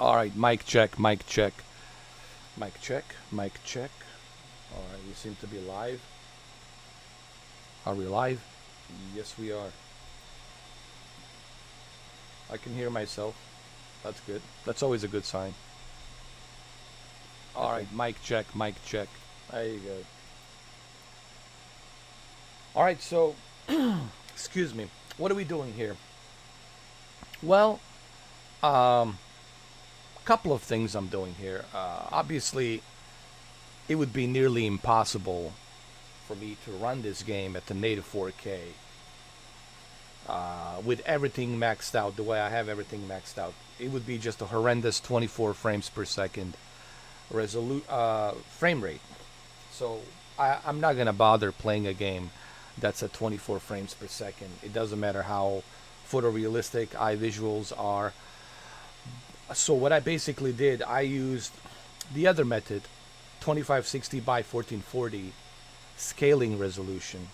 All right, mic check, mic check, mic check, mic check. All right, we seem to be live. Are we live? Yes, we are. I can hear myself. That's good. That's always a good sign. All right, mic check, mic check. There you go. All right, so, excuse me. What are we doing here? Well, a couple of things I'm doing here. Obviously, it would be nearly impossible for me to run this game at the native 4K with everything maxed out the way I have everything maxed out. It would be just a horrendous 24 frames per second frame rate. So I'm not gonna bother playing a game that's at 24 frames per second. It doesn't matter how photorealistic eye visuals are. So what I basically did, I used the other method, 2560 by 1440 scaling resolution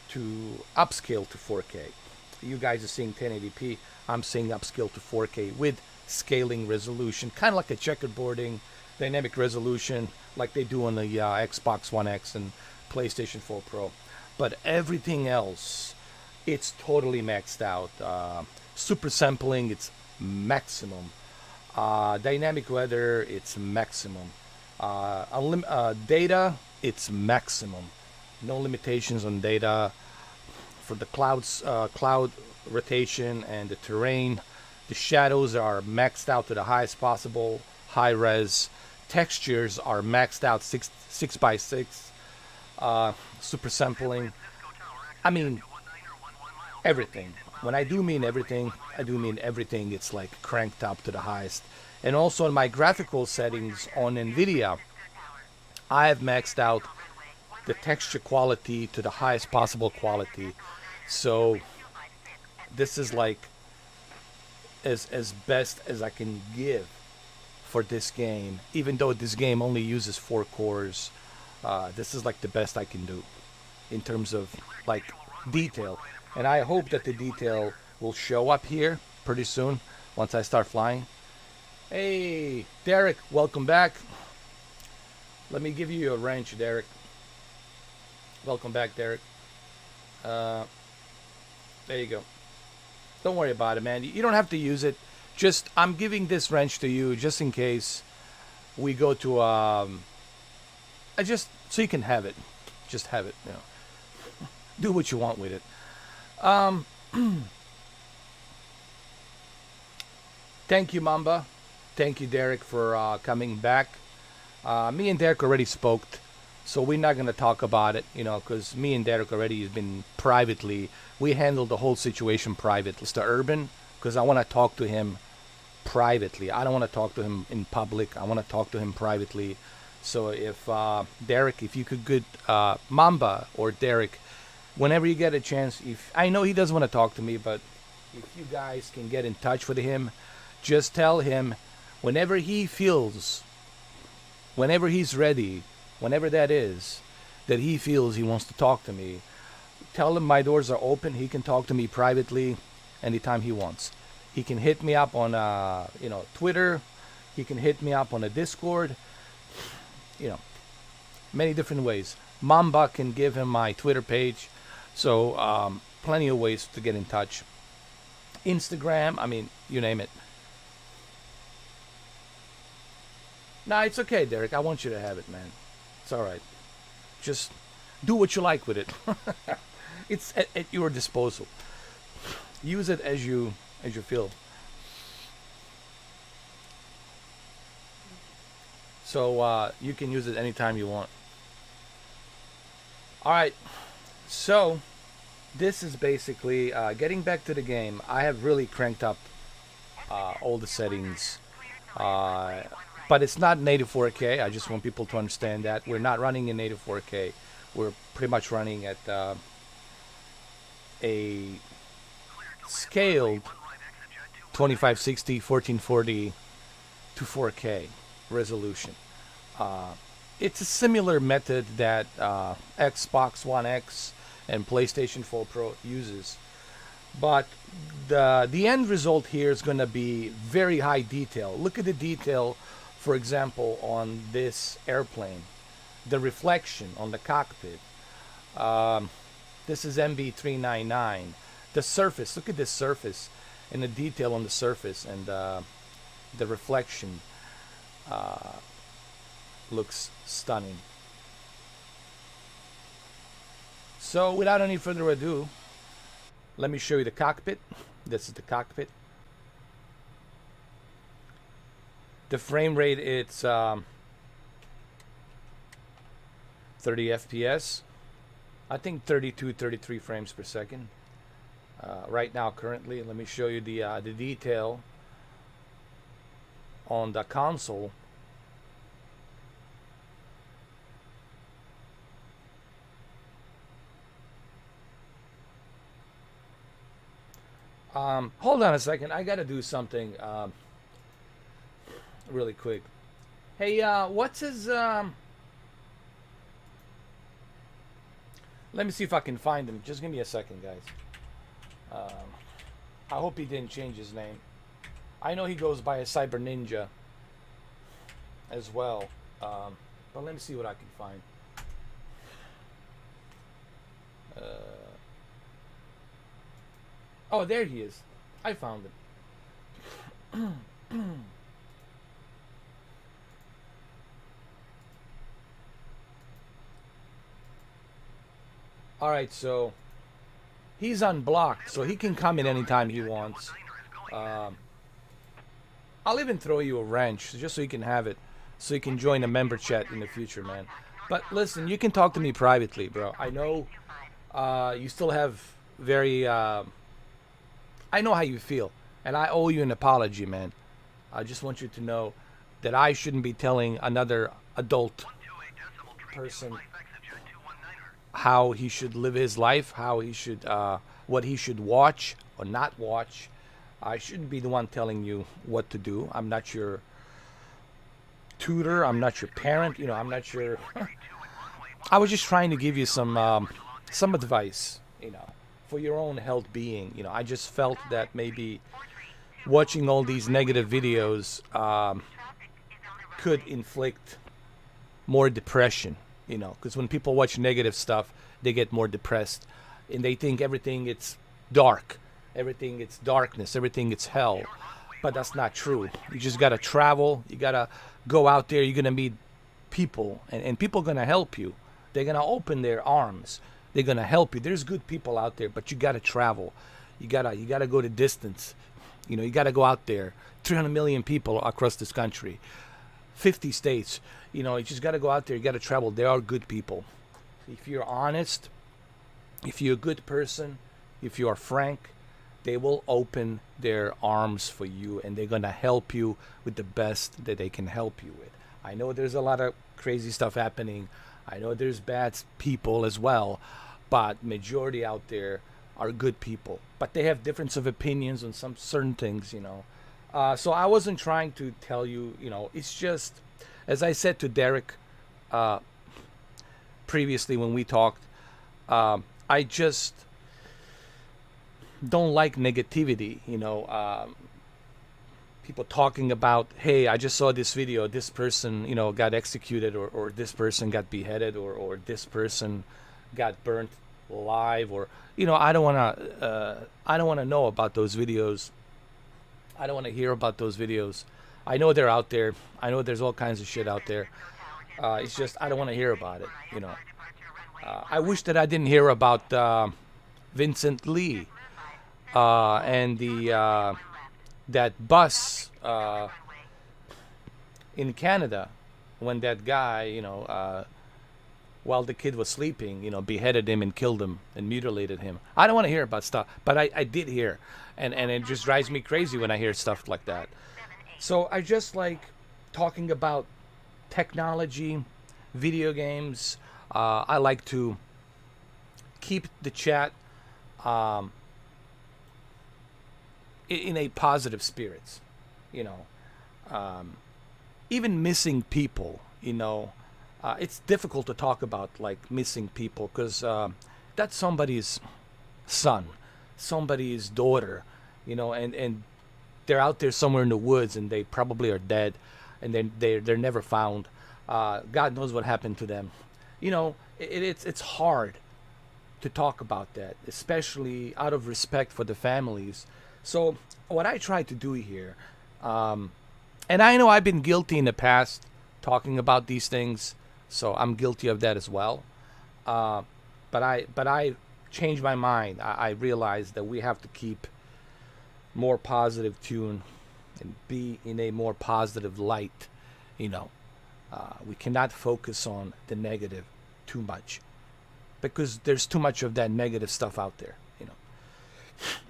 to upscale to 4K. You guys are seeing 1080p. I'm seeing upscale to 4K with scaling resolution, kind of like a checkerboarding dynamic resolution like they do on the Xbox One X and PlayStation 4 Pro. But everything else, it's totally maxed out. Super sampling, it's maximum. Dynamic weather, it's maximum. Data, it's maximum. No limitations on data. For the cloud rotation and the terrain, the shadows are maxed out to the highest possible high res. Textures are maxed out 6 by 6. Super sampling. I mean everything. When I do mean everything, I do mean everything. It's like cranked up to the highest. And also in my graphical settings on NVIDIA, I have maxed out the texture quality to the highest possible quality. So this is like as best as I can give for this game. Even though this game only uses 4 cores, this is like the best I can do in terms of like detail. And I hope that the detail will show up here pretty soon once I start flying. Hey, Derek, welcome back. Let me give you a wrench, Derek. Welcome back, Derek. There you go. Don't worry about it, man. You don't have to use it. Just, I'm giving this wrench to you just in case we go to, just so you can have it. Just have it, you know. Do what you want with it. Thank you, Mamba. Thank you, Derek, for coming back. Me and Derek already spoke, so we're not going to talk about it, you know, because me and Derek already has been privately. We handled the whole situation privately. Mr. Urban, because I want to talk to him privately. I don't want to talk to him in public. I want to talk to him privately. So if Derek, if you could get Mamba or Derek, whenever you get a chance, if I know he doesn't want to talk to me, but if you guys can get in touch with him, just tell him whenever he feels, whenever he's ready, whenever that is, that he feels he wants to talk to me, tell him my doors are open. He can talk to me privately anytime he wants. He can hit me up on Twitter. He can hit me up on a Discord. You know, many different ways. Mamba can give him my Twitter page. So plenty of ways to get in touch. Instagram, I mean, you name it. Nah, it's okay, Derek. I want you to have it, man. It's all right. Just do what you like with it. It's at your disposal. Use it as you feel. So you can use it anytime you want. All right. So this is basically getting back to the game. I have really cranked up all the settings. But it's not native 4K. I just want people to understand that. We're not running in native 4K. We're pretty much running at a scaled 2560, 1440 to 4K resolution. It's a similar method that Xbox One X and PlayStation 4 Pro uses. But the end result here is going to be very high detail. Look at the detail, for example, on this airplane, the reflection on the cockpit. This is MV399. The surface, look at this surface and the detail on the surface, and the reflection looks stunning. So without any further ado, let me show you the cockpit. This is the cockpit. The frame rate, it's 30 FPS. I think 32, 33 frames per second. Right now, currently, let me show you the detail on the console. Hold on a second. I gotta do something really quick. Hey, what's his? Let me see if I can find him. Just give me a second, guys. I hope he didn't change his name. I know he goes by a Cyber Ninja as well. But let me see what I can find. Oh, there he is. I found him. Alright, so he's unblocked, so he can come in anytime he wants. I'll even throw you a wrench just so you can have it, so you can join a member chat in the future, man. But listen, you can talk to me privately, bro. I know you still have very... I know how you feel, and I owe you an apology, man. I just want you to know that I shouldn't be telling another adult person how he should live his life, how he should, what he should watch or not watch. I shouldn't be the one telling you what to do. I'm not your tutor. I'm not your parent. You know, I'm not your... I was just trying to give you some advice, you know, for your own health being. You know, I just felt that maybe watching all these negative videos could inflict more depression, you know, because when people watch negative stuff, they get more depressed, and they think everything it's dark, everything it's darkness, everything it's hell. But that's not true. You just got to travel. You got to go out there. You're going to meet people, and people are going to help you. They're going to open their arms. They're going to help you. There's good people out there, but you got to travel. You got to go the distance. You know, you got to go out there. 300 million people across this country, 50 states. You know, you just got to go out there. You got to travel. There are good people. If you're honest, if you're a good person, if you are frank, they will open their arms for you, and they're going to help you with the best that they can help you with. I know there's a lot of crazy stuff happening. I know there's bad people as well, but majority out there are good people. But they have difference of opinions on some certain things, you know. So I wasn't trying to tell you, you know, it's just, as I said to Derek previously when we talked, I just don't like negativity, you know. People talking about, hey, I just saw this video, this person, you know, got executed, or this person got beheaded, or this person got burnt alive, or, you know, I don't want to know about those videos. I don't want to hear about those videos. I know they're out there. I know there's all kinds of shit out there. It's just I don't want to hear about it, you know. I wish that I didn't hear about Vincent Lee and the that bus in Canada, when that guy, you know, while the kid was sleeping, you know, beheaded him and killed him and mutilated him. I don't want to hear about stuff, but I did hear, and it just drives me crazy when I hear stuff like that. So I just like talking about technology, video games. I like to keep the chat in a positive spirits, you know. Even missing people, you know, it's difficult to talk about like missing people, because that's somebody's son, somebody's daughter, and they're out there somewhere in the woods and they probably are dead, and then they're never found. God knows what happened to them. It's hard to talk about that, especially out of respect for the families. So what I try to do here, and I know I've been guilty in the past talking about these things, so I'm guilty of that as well. But I changed my mind. I realized that we have to keep more positive tune and be in a more positive light. We cannot focus on the negative too much, because there's too much of that negative stuff out there.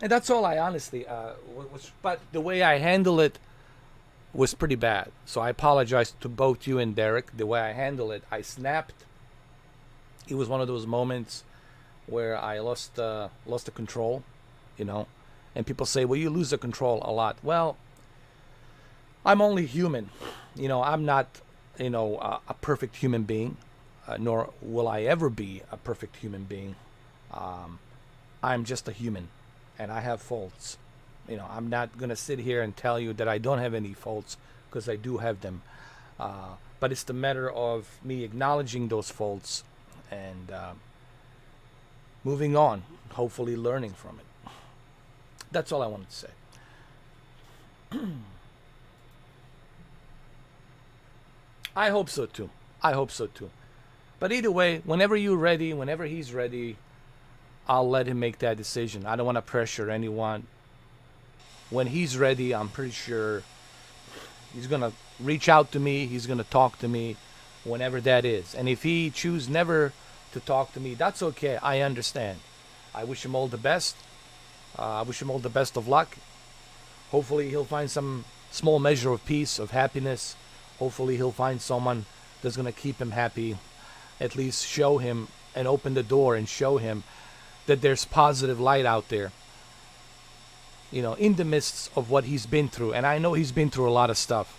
And that's all I honestly was. But the way I handle it was pretty bad. So I apologize to both you and Derek. The way I handle it, I snapped. It was one of those moments where I lost the control, And people say, "Well, you lose the control a lot." Well, I'm only human, I'm not, a perfect human being, nor will I ever be a perfect human being. I'm just a human, and I have faults. I'm not gonna sit here and tell you that I don't have any faults, because I do have them. But it's the matter of me acknowledging those faults and moving on, hopefully learning from it. That's all I wanted to say. I hope so too. But either way, whenever you're ready, whenever he's ready, I'll let him make that decision. I don't want to pressure anyone. When he's ready, I'm pretty sure he's going to reach out to me. He's going to talk to me whenever that is. And if he chooses never to talk to me, that's okay. I understand. I wish him all the best. I wish him all the best of luck. Hopefully he'll find some small measure of peace, of happiness. Hopefully he'll find someone that's going to keep him happy. At least show him and open the door and show him that there's positive light out there. In the midst of what he's been through. And I know he's been through a lot of stuff.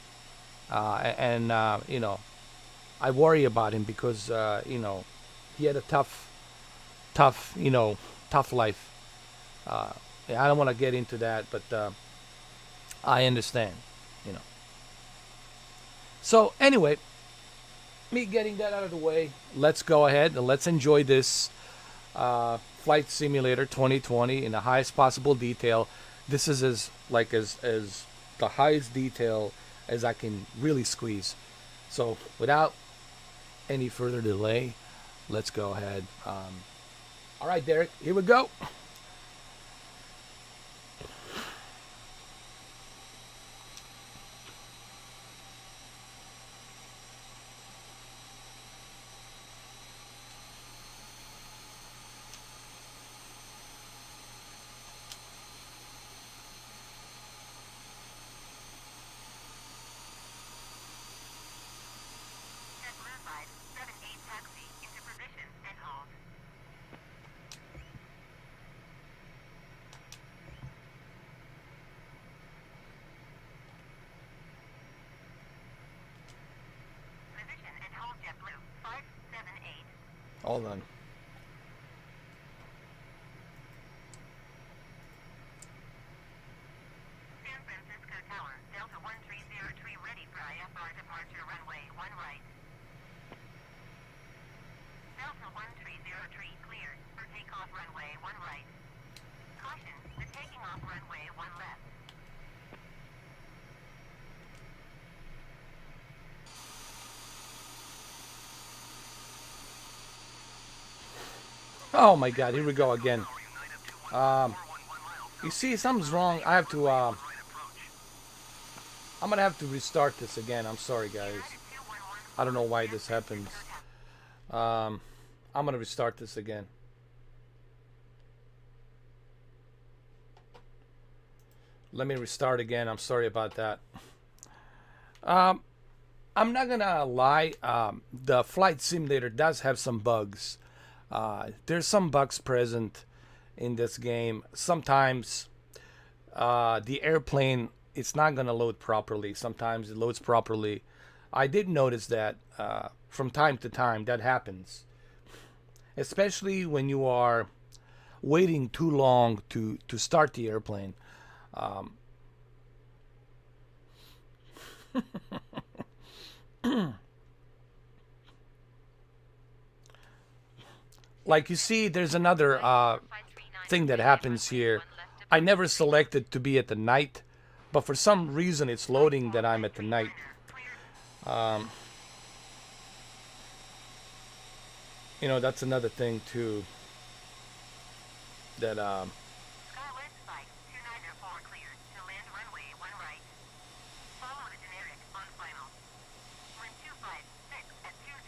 I worry about him because, he had a tough life. I don't want to get into that, but I understand, So anyway, me getting that out of the way, let's go ahead and let's enjoy this Flight Simulator 2020 in the highest possible detail. This is as the highest detail as I can really squeeze. So without any further delay, let's go ahead. All right, Derek, here we go. Hold on. San Francisco Tower, Delta 1303 ready for IFR departure runway 1 right. Delta 1303 cleared for takeoff runway 1 right. Caution, the taking off runway 1 left. Oh my God, here we go again. You see, something's wrong. I have to, I'm gonna have to restart this again. I'm sorry, guys. I don't know why this happens. I'm gonna restart this again. Let me restart again. I'm sorry about that. I'm not gonna lie. The Flight Simulator does have some bugs. There's some bugs present in this game. Sometimes the airplane, it's not going to load properly. Sometimes it loads properly. I did notice that from time to time that happens. Especially when you are waiting too long to start the airplane. Like you see, there's another thing that happens here. I never selected to be at the night, but for some reason it's loading that I'm at the night. You know, that's another thing too. That Skywest flight 294 cleared to land runway 1 right. Follow the generic on final. Wind 256 at 20.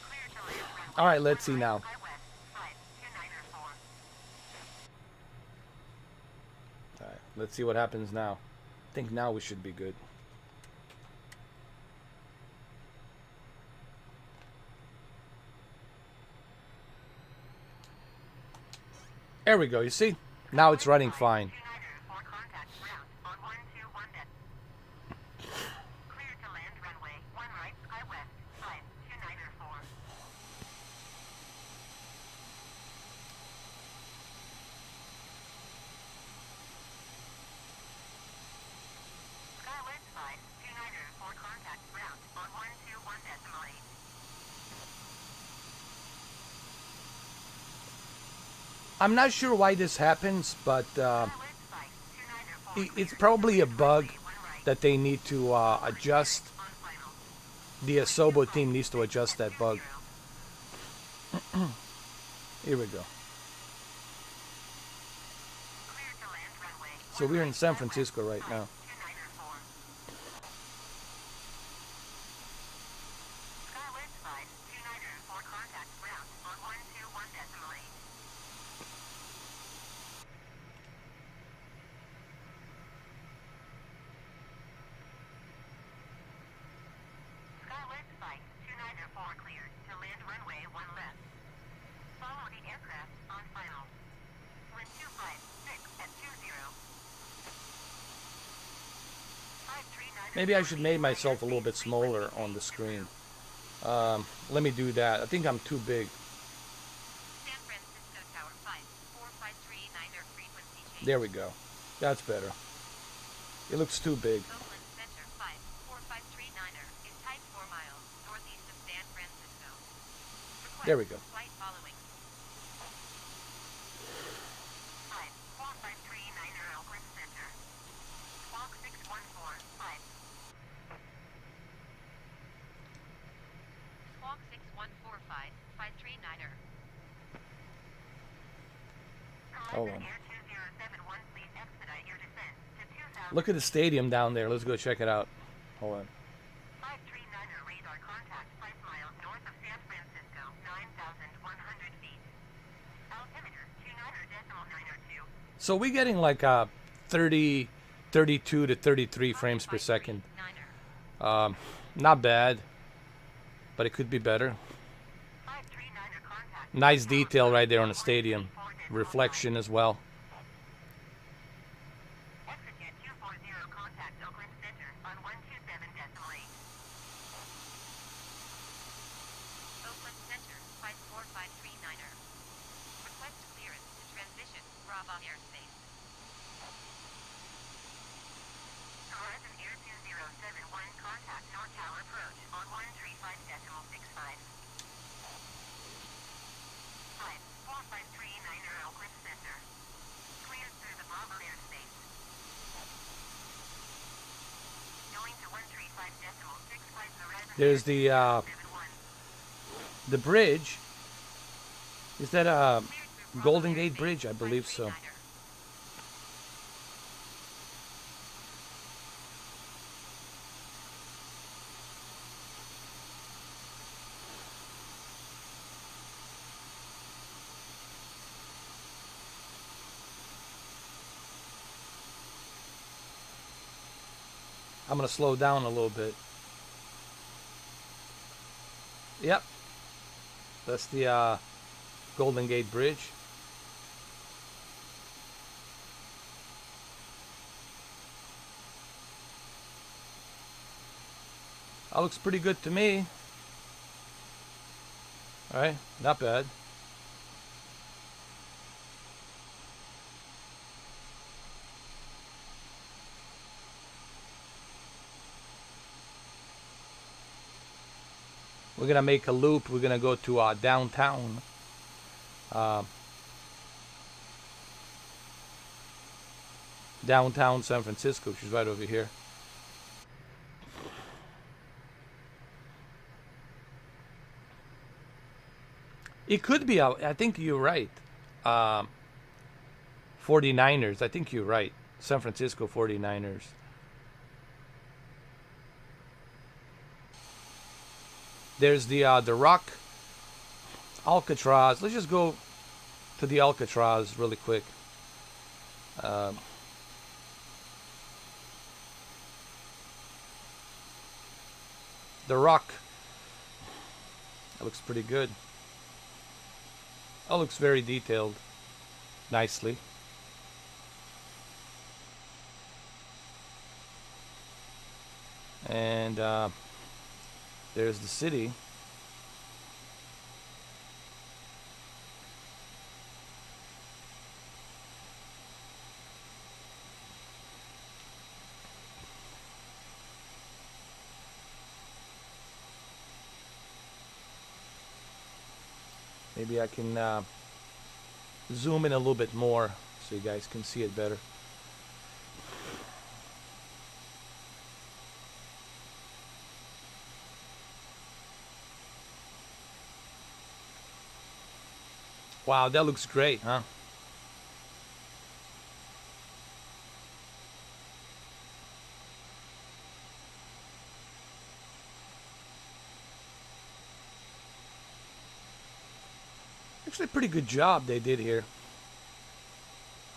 Clear to land runway. all right, let's see now. Skywest flight 294. All right, let's see what happens now. I think now we should be good. There we go. You see? Now it's running fine. 294 contact ground on 121 deck. Clear to land runway 1 right. Skywest flight 294. Skywest flight 294 contact ground on 121.8. I'm not sure why this happens, but Skywest flight 294 it's probably a bug that they need to adjust. on final. The Asobo team needs to adjust that bug. Here we go. Clear to land runway. So we're in San Francisco right now. 294. Skywest flight 294 contact ground on 121.8. Skywest flight 294 cleared to land runway 1 left. Follow the aircraft on final. Wind 256 at 20. 539. Maybe I should make myself a little bit smaller on the screen. Let me do that. I think I'm too big. San Francisco Tower 54539er frequency change. There we go. That's better. It looks too big. Oakland Center 54539er is type 4 miles northeast of San Francisco. Request There we go. flight following. 54539er Oakland Center. Squawk 6145. Squawk 6145 539er. Hold on. Air 2071, please expedite your descent to 2000. Look at the stadium down there. Let's go check it out. Hold on. 539er radar contact 5 miles north of San Francisco, 9,100 feet. Altimeter 29.902. So we're getting like 30, 32 to 33 frames per second. 9er. Not bad, but it could be better. 539er contact. Nice detail right there on the stadium. Reflection as well. Execute 240 contact Oakland Center on 127.8. Oakland Center 54539er. Request clearance to transition Bravo airspace. Horizon Air 2071 contact North Tower approach on 135.65. 54539er Oakland Center. Cleared through the Bravo airspace. Going to 135.65 Horizon There's the Air 71. bridge. Is that a Cleared through Bravo Golden Gate airspace, Bridge? I believe so. 539er. I'm gonna slow down a little bit. Yep, that's the Golden Gate Bridge. That looks pretty good to me. All right, not bad. We're gonna make a loop. We're gonna go to downtown. Uh, Downtown San Francisco, which is right over here. It could be. I think you're right. Um, 49ers. I think you're right. San Francisco 49ers. There's the Rock, Alcatraz. Let's just go to the Alcatraz really quick. Um, the Rock. That looks pretty good. That looks very detailed. Nicely. And there's the city. Maybe I can zoom in a little bit more so you guys can see it better. Wow, that looks great, huh? Actually, a pretty good job they did here.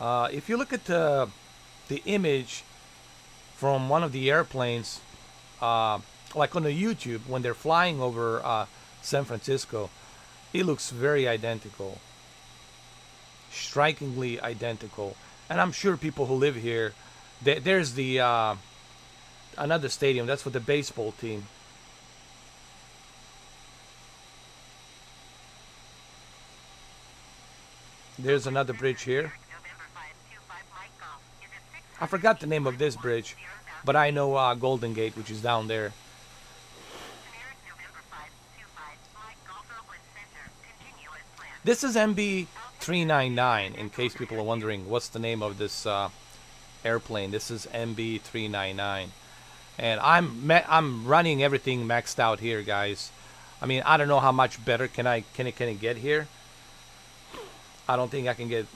If you look at the image from one of the airplanes, like on the YouTube, when they're flying over San Francisco, it looks very identical. Strikingly identical. And I'm sure people who live here, there's the another stadium. That's for the baseball team. There's another bridge here. I forgot the name of this bridge, but I know Golden Gate, which is down there. This is MB399, in case people are wondering what's the name of this airplane. This is MB399. And I'm running everything maxed out here, guys. I mean, I don't know how much better can it get here. I don't think I can get.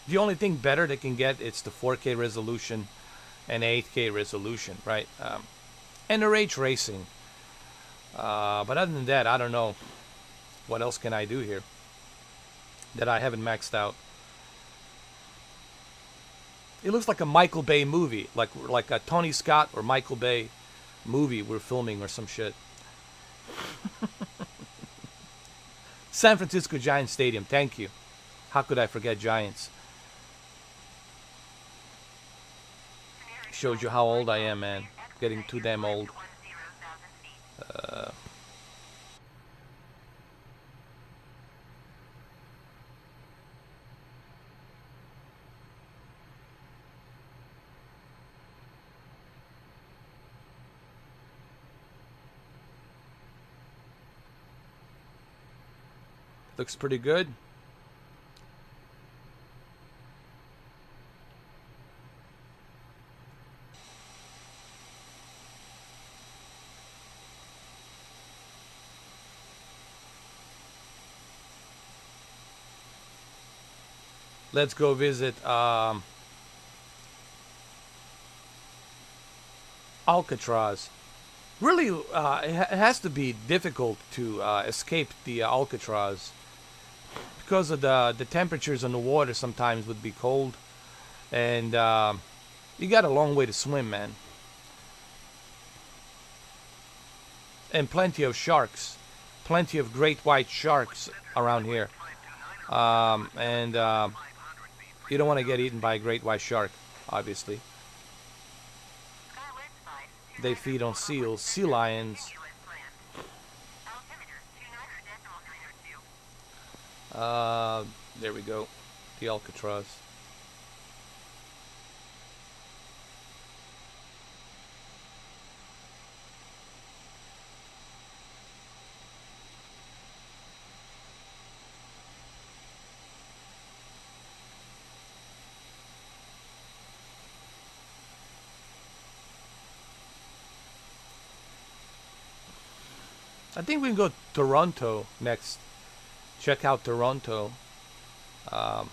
The only thing better they can get it's the 4K resolution and 8K resolution, right? And the ray tracing. But other than that, I don't know what else can I do here that I haven't maxed out. It looks like a Michael Bay movie, like a Tony Scott or Michael Bay movie we're filming or some shit. San Francisco Giants Stadium, thank you. How could I forget Giants? Shows you how old I am, man. Getting too damn old. Looks pretty good. Let's go visit Alcatraz. Really, it has to be difficult to escape the Alcatraz because of the temperatures on the water. Sometimes would be cold, and you got a long way to swim, man, and plenty of sharks, plenty of great white sharks around here, and you don't want to get eaten by a great white shark, obviously. They feed on seals, sea lions. There we go. The Alcatraz. I think we can go Toronto next. Check out Toronto. Um,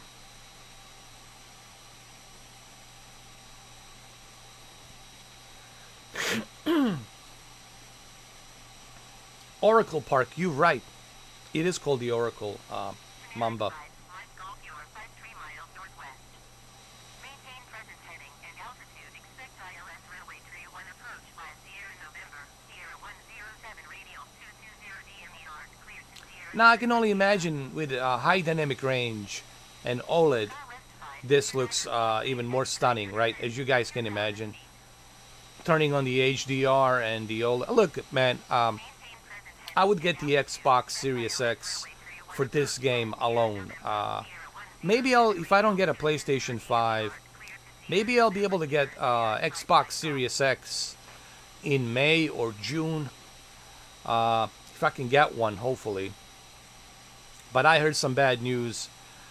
Oracle Park, you're right. It is called the Oracle, Mamba. Maintain present heading and altitude. Expect ILS runway 31 approach by Sierra November, Sierra 107 radial 220 DMER, cleared to Sierra. Now I can only imagine with high dynamic range and OLED, this looks even more stunning, right? As you guys can imagine. Turning on the HDR and the OLED. Look, man, I would get the Xbox Series X for this game alone. Maybe if I don't get a PlayStation 5, maybe I'll be able to get Xbox Series X in May or June. If I can get one, hopefully. But I heard some bad news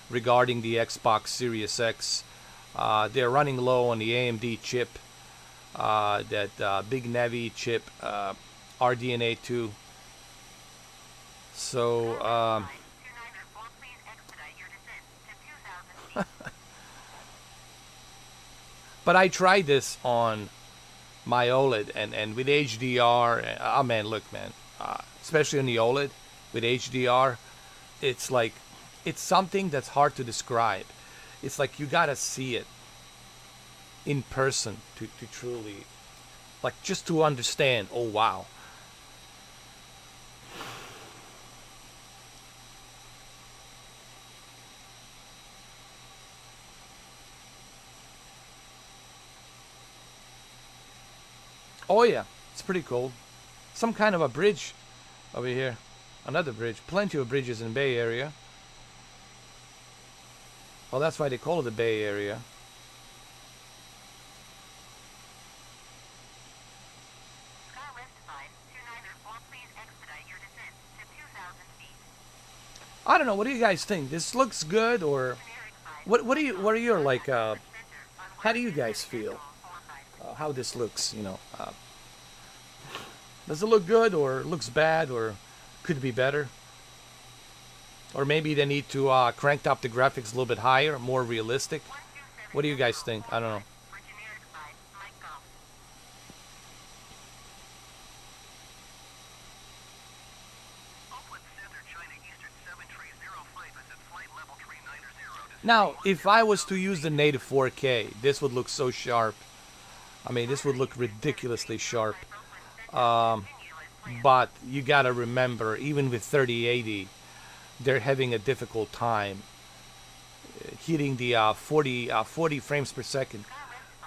regarding the Xbox Series X. They're running low on the AMD chip, that Big Navi chip, RDNA 2. So, but I tried this on my OLED and with HDR. Oh man, look, man, especially on the OLED with HDR, it's like it's something that's hard to describe. It's like you gotta see it in person to truly, like, just to understand. Oh wow. Oh yeah, it's pretty cool. Some kind of a bridge over here. Another bridge. Plenty of bridges in Bay Area. Well, that's why they call it the Bay Area. I don't know. What do you guys think? This looks good, or what are your like? How do you guys feel? How this looks? Does it look good, or looks bad, or could be better? Or maybe they need to crank up the graphics a little bit higher, more realistic. What do you guys think? I don't know. Now, if I was to use the native 4K, this would look so sharp. I mean, this would look ridiculously sharp. But you gotta remember, even with 3080, they're having a difficult time hitting the 40 frames per second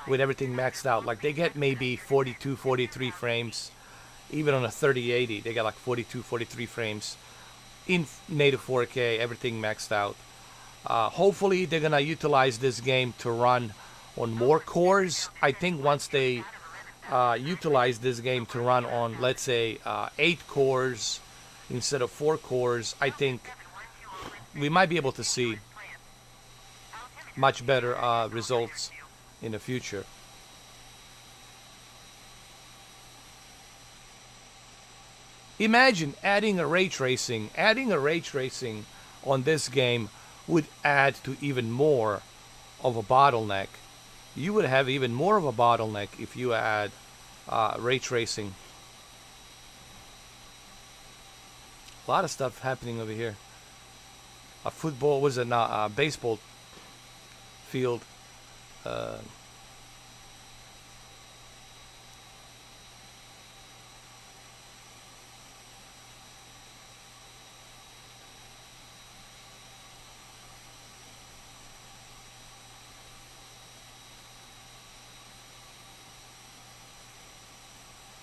with everything maxed out. Like, they get maybe 42, 43 frames. Even on a 3080, they got like 42, 43 frames in native 4K, everything maxed out. Hopefully, they're gonna utilize this game to run on more cores. I think once they utilize this game to run on, let's say, 8 cores instead of 4 cores, I think we might be able to see much better results in the future. Imagine adding a ray tracing. Adding a ray tracing on this game would add to even more of a bottleneck. You would have even more of a bottleneck if you add ray tracing. A lot of stuff happening over here. A football, was it not? A baseball field.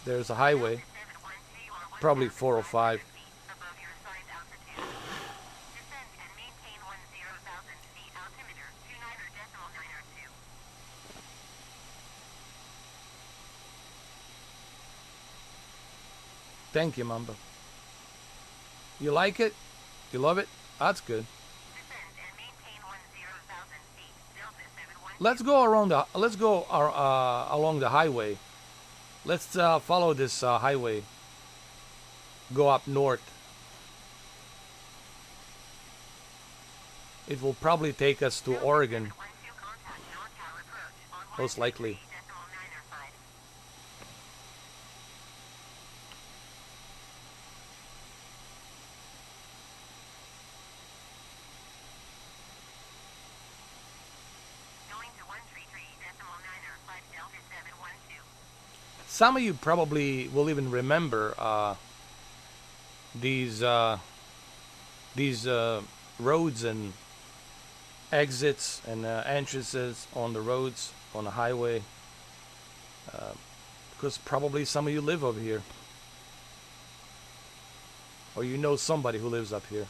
There's a highway, probably 405. Thank you, Mamba. You like it? You love it? That's good. Descend and maintain 10,000 feet. Delta 71. Let's go around the. Let's go along the highway. Let's follow this highway. Go up north. It will probably take us to Oregon, 12 contact non-tower approach on most likely. 123.905. Going to 133.905 Delta 712. Some of you probably will even remember these roads and exits and entrances on the roads on the highway, because probably some of you live over here, or you know somebody who lives up here.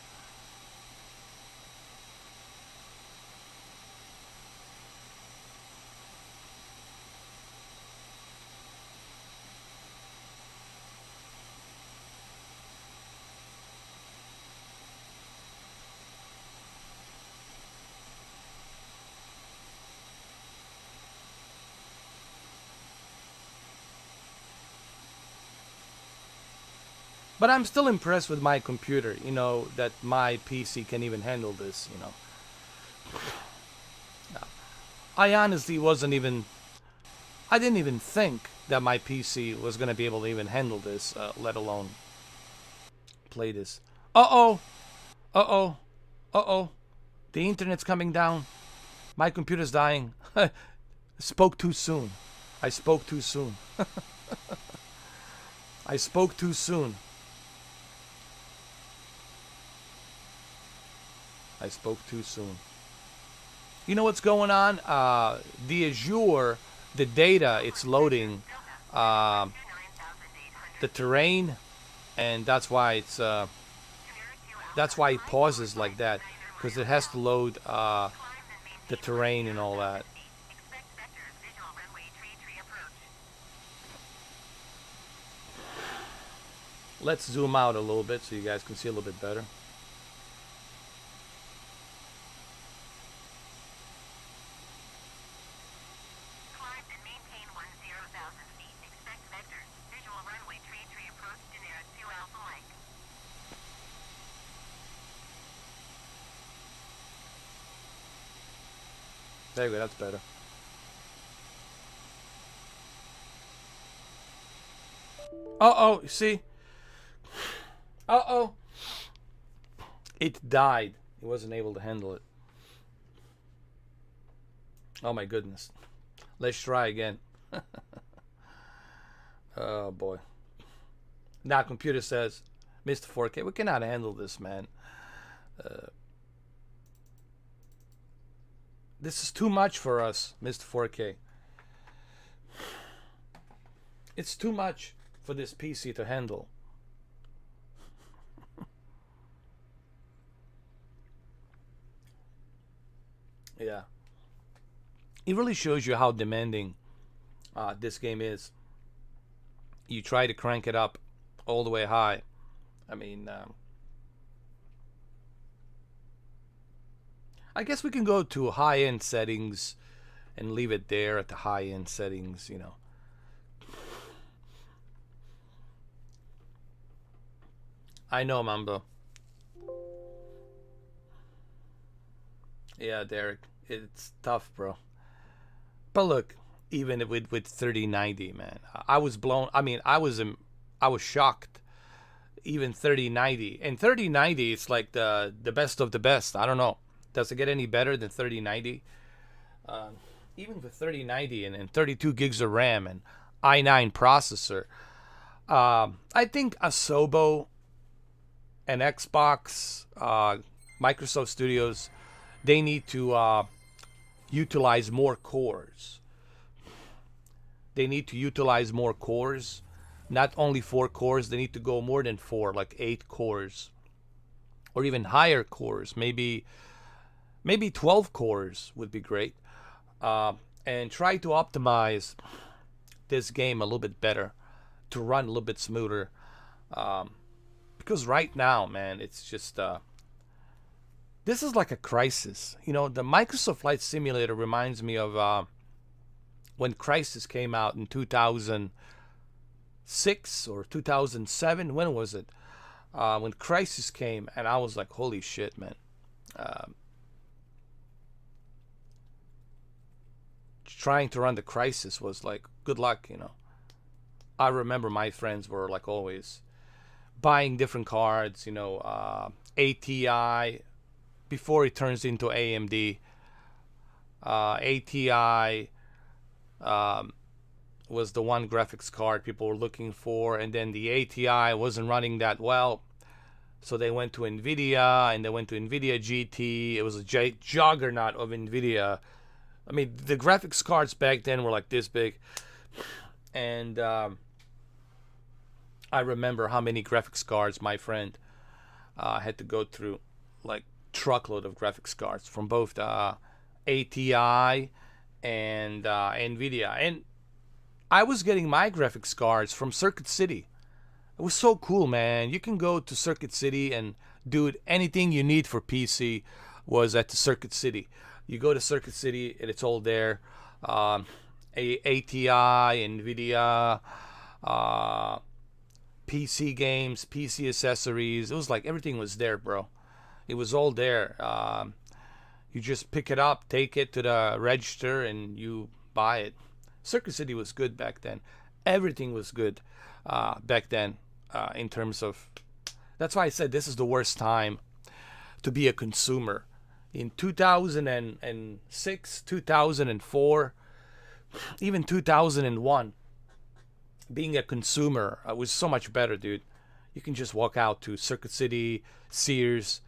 But I'm still impressed with my computer, you know, that my PC can even handle this, you know. I honestly I didn't even think that my PC was going to be able to even handle this, let alone play this. Uh-oh! Uh-oh! Uh-oh! The internet's coming down. My computer's dying. Spoke too soon. I spoke too soon. I spoke too soon. I spoke too soon. You know what's going on? The Azure, the data, it's loading the terrain, and that's why it pauses like that, because it has to load the terrain and all that. Expect vectors visual runway tree approach. Let's zoom out a little bit so you guys can see a little bit better. Climb and maintain 10,000 feet. Expect vectors visual runway tree approach generic 2 Alpha Mike. There you go, that's better. Uh-oh, see? Uh-oh. It died. It wasn't able to handle it. Oh my goodness. Let's try again. Oh boy. Now computer says, Mr. 4K, we cannot handle this, man. This is too much for us, Mr. 4K. It's too much for this PC to handle. Yeah. It really shows you how demanding this game is. You try to crank it up all the way high. I mean, I guess we can go to high-end settings and leave it there at the high-end settings, you know. I know, Mambo. Yeah, Derek, it's tough, bro. But look, even with 3090, man, I was blown. I mean, I was shocked. Even 3090, and 3090, it's like the best of the best. I don't know. Does it get any better than 3090? Even with 3090 and 32 gigs of RAM and i9 processor, I think Asobo and Xbox, Microsoft Studios, they need to utilize more cores. They need to utilize more cores. Not only 4 cores, they need to go more than 4, like 8 cores. Or even higher cores. Maybe 12 cores would be great. And try to optimize this game a little bit better, to run a little bit smoother Because right now, man, it's just this is like a crisis. You know, the Microsoft Flight Simulator reminds me of when Crysis came out in 2006 or 2007. When was it? When Crysis came, and I was like, holy shit, man. Trying to run the Crysis was like, good luck, you know. I remember my friends were like always buying different cards, you know, ATI before it turns into AMD. ATI was the one graphics card people were looking for, and then the ATI wasn't running that well, so they went to Nvidia, and they went to Nvidia GT. It was a juggernaut of Nvidia. I mean, the graphics cards back then were like this big, and I remember how many graphics cards my friend had to go through, like truckload of graphics cards from both ATI and Nvidia. And I was getting my graphics cards from Circuit City. It was so cool, man. You can go to Circuit City and dude, anything you need for PC was at the Circuit City. You go to Circuit City and it's all there. ATI, Nvidia, PC games, PC accessories. It was like everything was there, bro. It was all there. You just pick it up, take it to the register, and you buy it. Circuit City was good back then. Everything was good back then in terms of. That's why I said this is the worst time to be a consumer. In 2006, 2004, even 2001, being a consumer was so much better, dude. You can just walk out to Circuit City, Sears,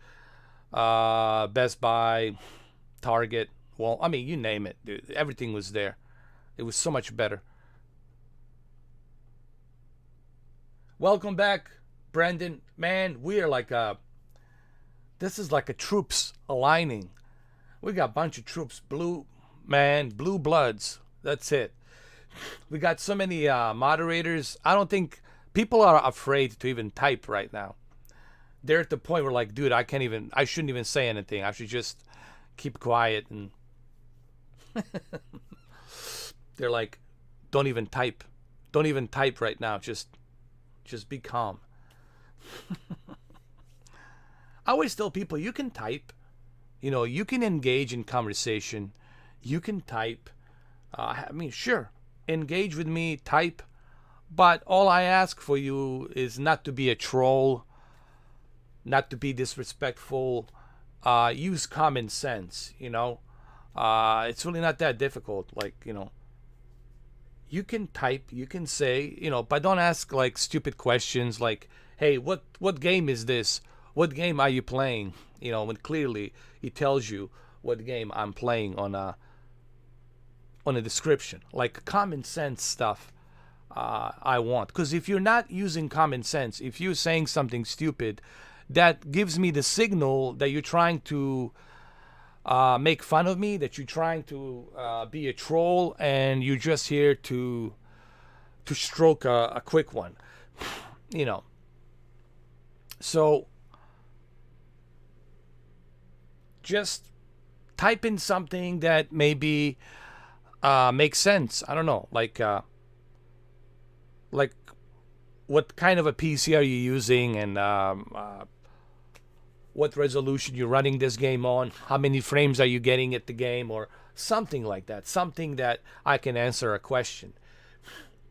Best Buy, Target. Well, I mean, you name it, dude. Everything was there. It was so much better. Welcome back, Brandon. Man, we are like this is like a troops aligning. We got a bunch of troops, blue bloods. That's it. We got so many moderators. I don't think people are afraid to even type right now. They're at the point where like, dude, I shouldn't even say anything. I should just keep quiet. And they're like, don't even type. Don't even type right now. Just be calm. I always tell people, you can type. You know, you can engage in conversation. You can type. I mean, sure, engage with me, type. But all I ask for you is not to be a troll, not to be disrespectful. Use common sense, you know. It's really not that difficult. Like, you know, you can type, you can say, you know, but don't ask like stupid questions like, hey, what game is this? What game are you playing? You know, when clearly it tells you what game I'm playing on a description. Like common sense stuff I want. Because if you're not using common sense, if you're saying something stupid, that gives me the signal that you're trying to make fun of me, that you're trying to be a troll, and you're just here to stroke a quick one. You know. So just type in something that maybe makes sense. I don't know, like what kind of a PC are you using, and what resolution you're running this game on, how many frames are you getting at the game, or something like that. Something that I can answer a question.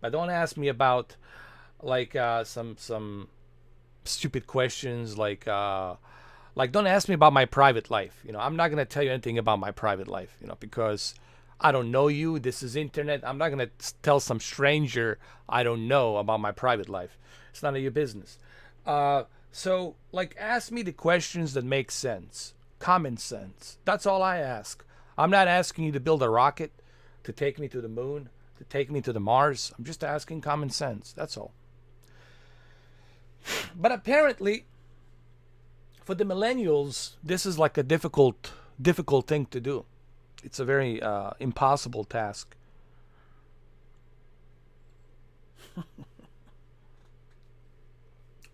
But don't ask me about like some stupid questions like don't ask me about my private life. You know, I'm not gonna tell you anything about my private life, you know, because I don't know you. This is internet. I'm not gonna tell some stranger I don't know about my private life. It's none of your business. So like, ask me the questions that make sense, common sense. That's all I ask. I'm not asking you to build a rocket to take me to the moon, to take me to the Mars. I'm just asking common sense. That's all. But apparently, for the millennials, this is like a difficult thing to do. It's a very impossible task.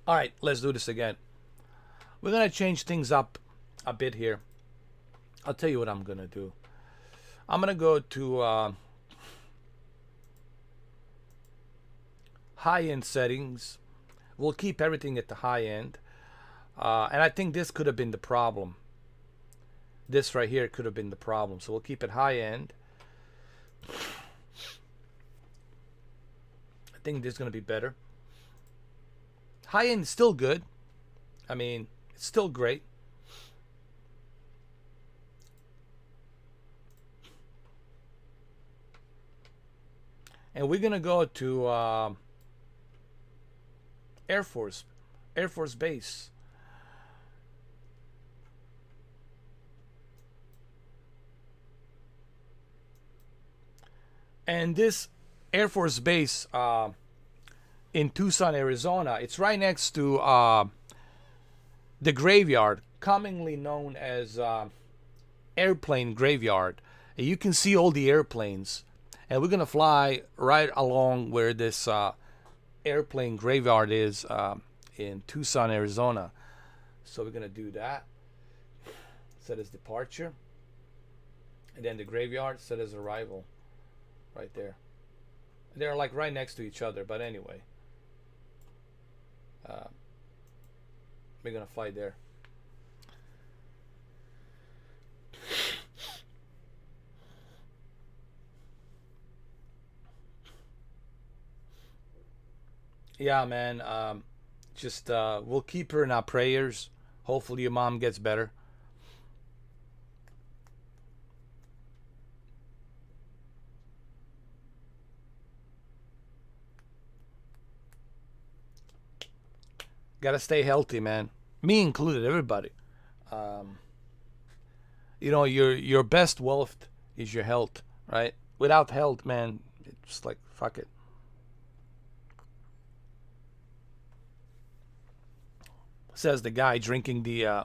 All right, let's do this again. We're gonna change things up a bit here. I'll tell you what I'm gonna do. I'm gonna go to high-end settings. We'll keep everything at the high end. And I think this could have been the problem. This right here could have been the problem. So we'll keep it high end. I think this is going to be better. High end is still good. I mean, it's still great. And we're going to go to Air Force Base. And this Air Force Base in Tucson, Arizona, it's right next to the graveyard, commonly known as airplane graveyard. And you can see all the airplanes. And we're going to fly right along where this airplane graveyard is in Tucson, Arizona. So we're going to do that. Set as departure. And then the graveyard set as arrival. Right there. They're like right next to each other, but anyway. We're gonna fly there. Yeah, man. Just we'll keep her in our prayers. Hopefully your mom gets better. Gotta stay healthy, man. Me included, everybody. You know, your best wealth is your health, right? Without health, man, it's just like fuck it. Says the guy drinking the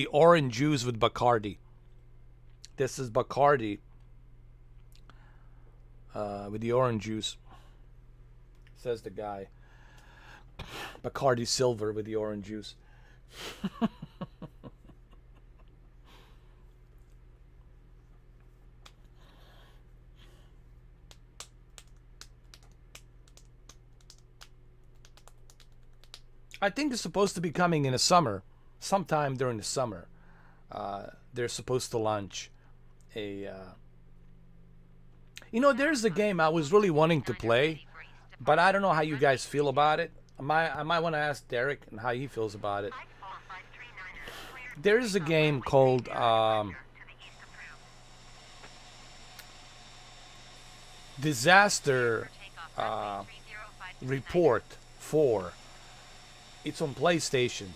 orange juice with Bacardi. This is Bacardi with the orange juice. Says the guy. Bacardi Silver with the orange juice. I think it's supposed to be coming in the summer, sometime during the summer. They're supposed to launch a. You know, there's a game I was really wanting to play, but I don't know how you guys feel about it. I might want to ask Derek and how he feels about it. There is a game called Disaster Report 4. It's on PlayStation.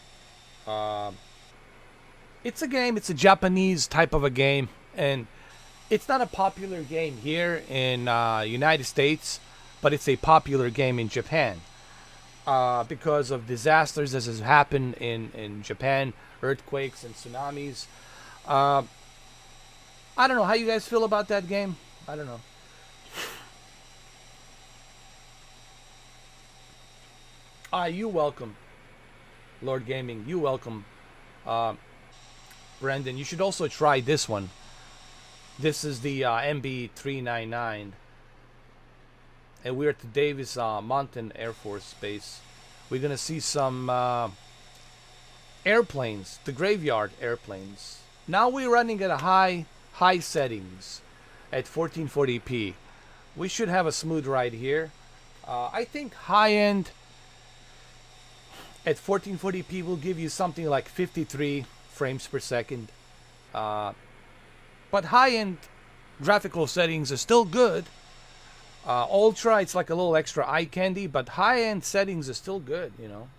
It's a game. It's a Japanese type of a game, and it's not a popular game here in United States, but it's a popular game in Japan. Because of disasters as has happened in Japan, earthquakes and tsunamis. I don't know how you guys feel about that game. I don't know. You welcome, Lord Gaming. You welcome, Brendan. You should also try this one. This is the MB399. And we're at the Davis Mountain Air Force Base. We're going to see some airplanes, the graveyard airplanes. Now we're running at a high settings at 1440p. We should have a smooth ride here. I think high end at 1440p will give you something like 53 frames per second. But high end graphical settings are still good. Ultra, it's like a little extra eye candy, but high-end settings is still good, you know.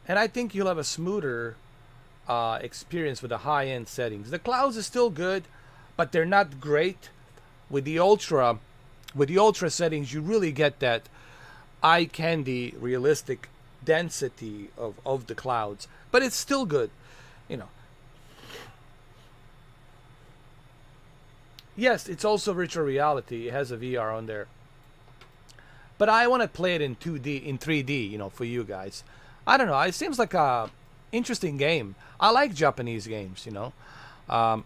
And I think you'll have a smoother experience with the high-end settings. The clouds are still good, but they're not great. With the ultra settings, you really get that eye candy, realistic density of the clouds. But it's still good, you know. Yes, it's also virtual reality. It has a VR on there. but I want to play it in 2D, in 3D, you know, for you guys. I don't know. It seems like a interesting game. I like Japanese games, you know.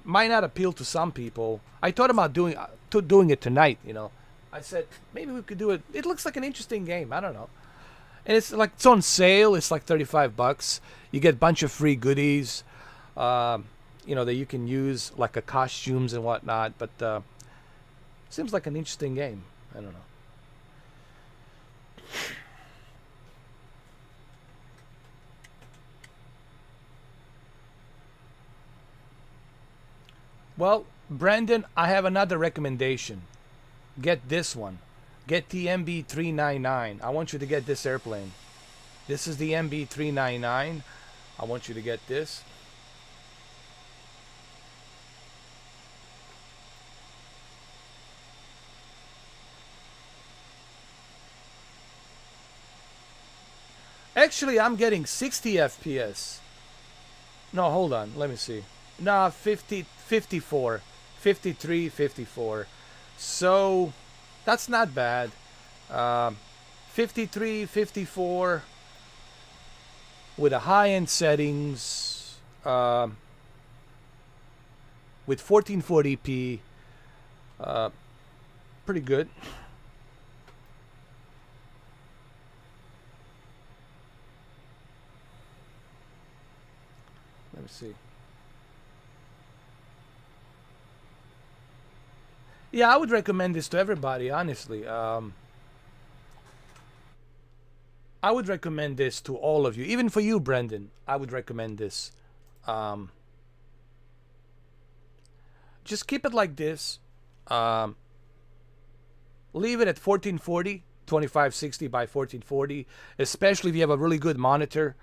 Might not appeal to some people. I thought about doing it tonight, you know. I said maybe we could do it. It looks like an interesting game. I don't know. And it's like it's on sale. It's like $35. You get a bunch of free goodies, you know, that you can use, like a costumes and whatnot. But seems like an interesting game. I don't know. Well, Brandon, I have another recommendation. Get this one. Get the MB399. I want you to get this airplane. This is the MB399. I want you to get this. Actually, I'm getting 60 FPS. No, hold on. Let me see. Nah, 50, 54, 53, 54. So, that's not bad. 53, 54 with a high-end settings, with 1440p. Pretty good. Let me see. Yeah, I would recommend this to everybody, honestly. I would recommend this to all of you. Even for you, Brendan, I would recommend this. Just keep it like this. Leave it at 1440, 2560 by 1440, especially if you have a really good monitor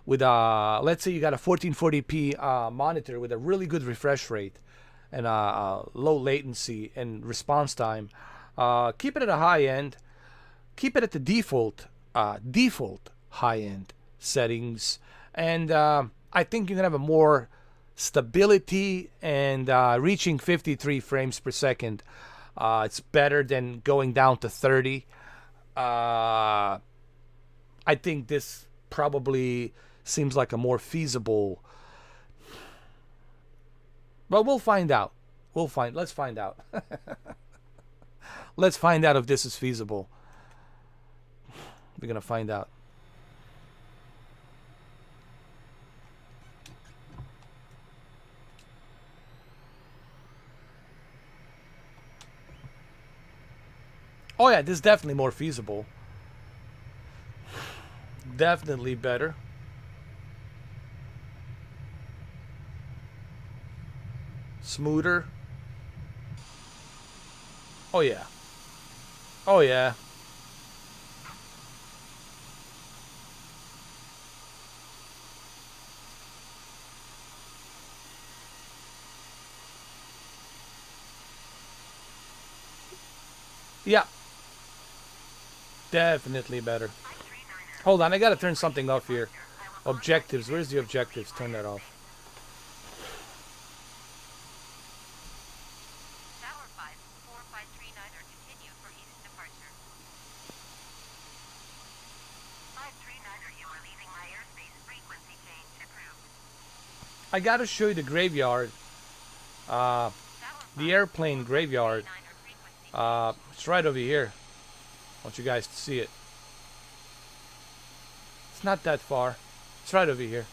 with let's say you got a 1440p monitor with a really good refresh rate and low latency and response time. Keep it at a high end. Keep it at the default high end settings, and I think you're gonna have a more stability and reaching 53 frames per second. It's better than going down to 30. I think this probably seems like a more feasible. But we'll find out. Let's find out. Let's find out if this is feasible. We're gonna find out. Oh yeah, this is definitely more feasible. Definitely better. Smoother. Oh yeah. Oh yeah. Yeah. Definitely better. Hold on, I gotta turn something off here. Objectives. Where's the objectives? Turn that off. Tower 5, 4539er, continue for east departure. 539er, you are leaving my airspace. Frequency change approved. I gotta show you the graveyard. The airplane graveyard. It's right over here. I want you guys to see it. It's not that far. It's right over here.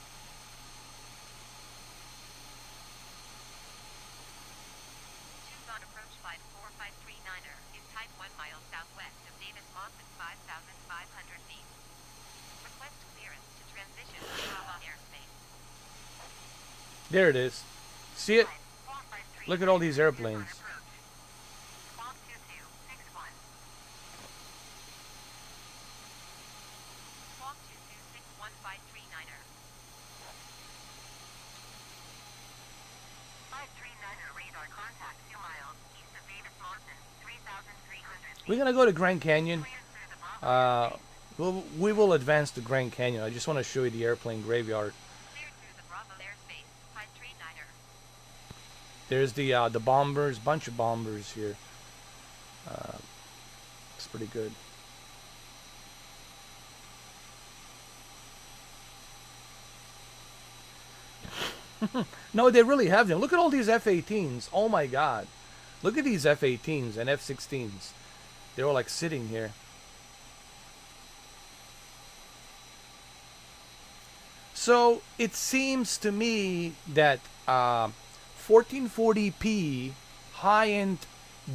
Choose on approach flight 4539er in type 1 miles southwest of Davis Moss at 5,500 feet. Request clearance to transition to Bravo airspace. There it is. See it? Look at all these airplanes. Squawk 2261. Squawk 2261 539er. 539er radar contact 2 miles east of Davis Lawson, 3,300 feet. We're gonna go to Grand Canyon. Clear through the Bravo airspace. We will advance to Grand Canyon. I just want to show you the airplane graveyard. Clear through the Bravo airspace, 539er. There's the bombers, bunch of bombers here. It's pretty good. No, they really have them. Look at all these F-18s. Oh my God. Look at these F-18s and F-16s. They're all like sitting here. So it seems to me that 1440p high-end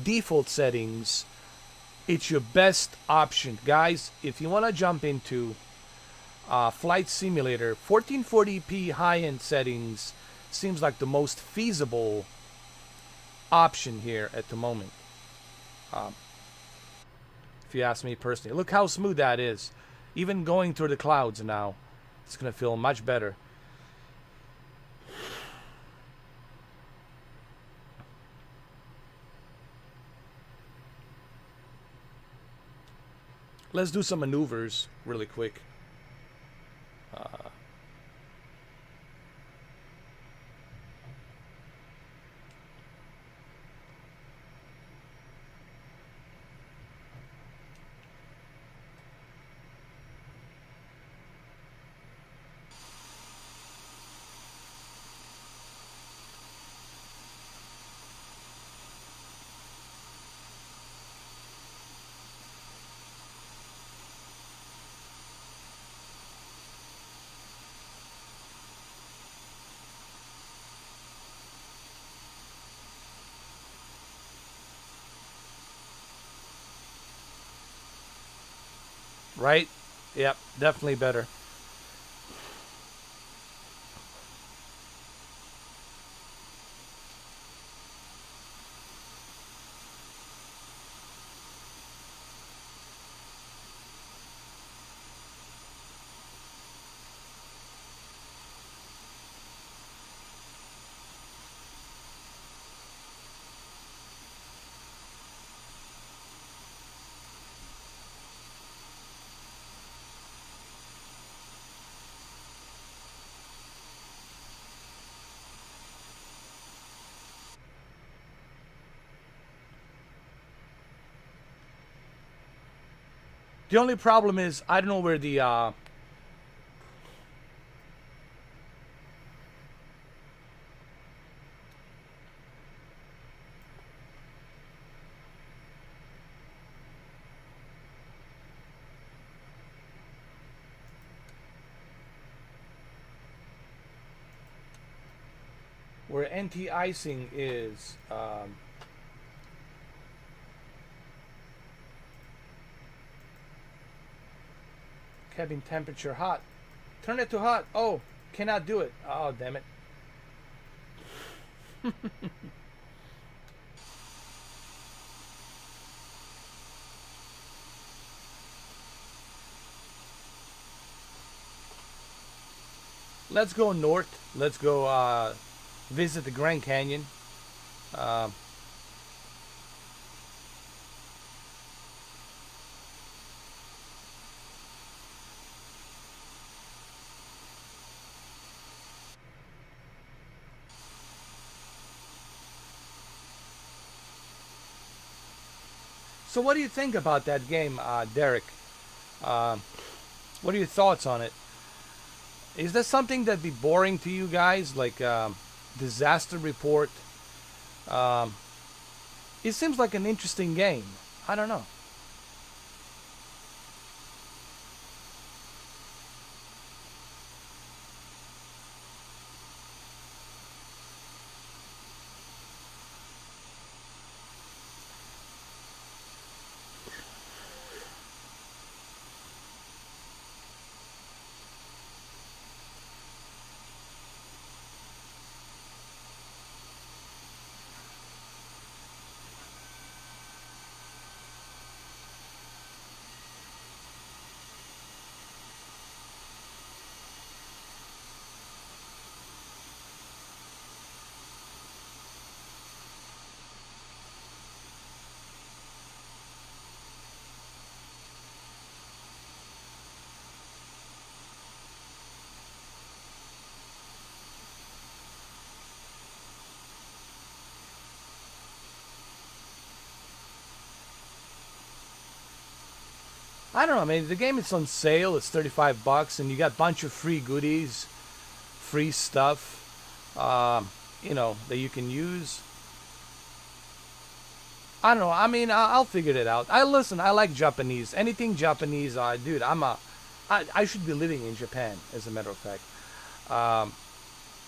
default settings, it's your best option. Guys, if you want to jump into Flight Simulator, 1440p high-end settings seems like the most feasible option here at the moment. If you ask me personally. Look how smooth that is. Even going through the clouds now, it's going to feel much better. Let's do some maneuvers really quick. Right? Yep, definitely better. The only problem is I don't know where the where anti-icing is. Cabin temperature hot. Turn it to hot. Oh, cannot do it. Oh, damn it. Let's go north. Let's go visit the Grand Canyon. Uh, so what do you think about that game, Derek? What are your thoughts on it? Is that something that'd be boring to you guys, like Disaster Report? Um, it seems like an interesting game. I don't know. I don't know. I mean, the game is on sale. It's $35, and you got a bunch of free goodies, free stuff. that you can use. I don't know. I mean, I'll figure it out. I listen. I like Japanese. Anything Japanese, dude. I should be living in Japan, as a matter of fact. Um,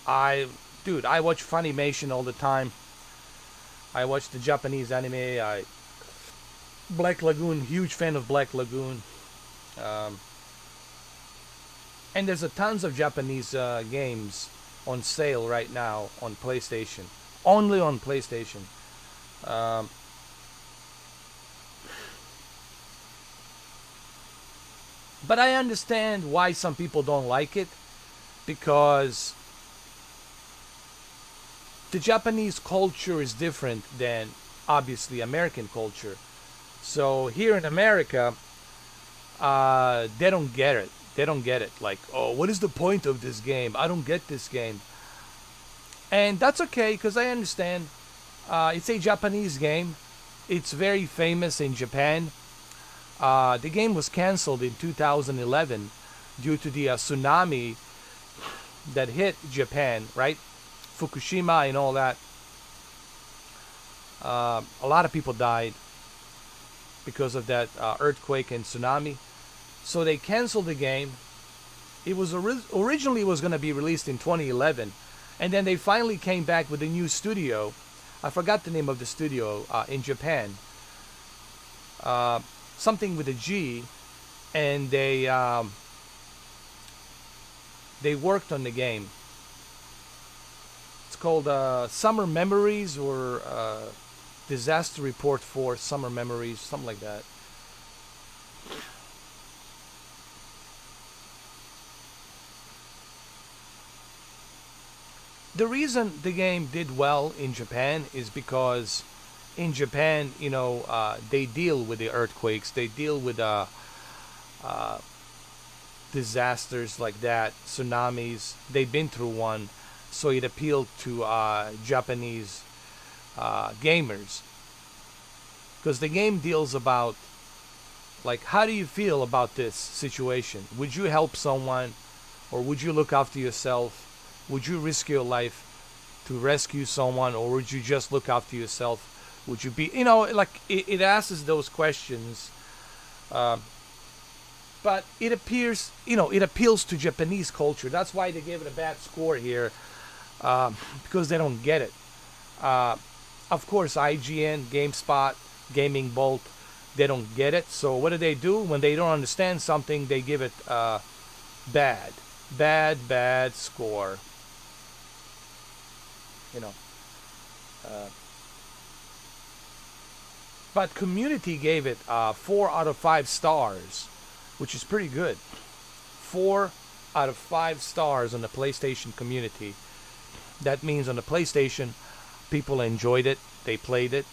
I, dude, I watch Funimation all the time. I watch the Japanese anime. Black Lagoon, huge fan of Black Lagoon. Um, and there's a tons of Japanese games on sale right now on PlayStation. Only on PlayStation. Um, but I understand why some people don't like it, because the Japanese culture is different than obviously American culture. So here in America, they don't get it. They don't get it. Like, oh, what is the point of this game? I don't get this game. And that's okay, because I understand. It's a Japanese game. It's very famous in Japan. The game was canceled in 2011 due to the tsunami that hit Japan, right? Fukushima and all that. A lot of people died because of that earthquake and tsunami. So they canceled the game. It was originally was going to be released in 2011, and then they finally came back with a new studio. I forgot the name of the studio in Japan. Something with a G, and they worked on the game. It's called Summer Memories, or Disaster Report for Summer Memories, something like that. The reason the game did well in Japan is because in Japan, they deal with the earthquakes, they deal with uh, disasters like that, tsunamis. They've been through one, so it appealed to Japanese gamers, because the game deals about, like, how do you feel about this situation? Would you help someone, or would you look after yourself? Would you risk your life to rescue someone, or would you just look after yourself? Would you be, like, it asks those questions, but it appears, it appeals to Japanese culture. That's why they gave it a bad score here, because they don't get it. Of course, IGN, GameSpot, Gaming Bolt, they don't get it. So what do? When they don't understand something, they give it bad score. But community gave it 4 out of 5 stars, which is pretty good. 4 out of 5 stars on the PlayStation community. That means on the PlayStation, people enjoyed it, they played it,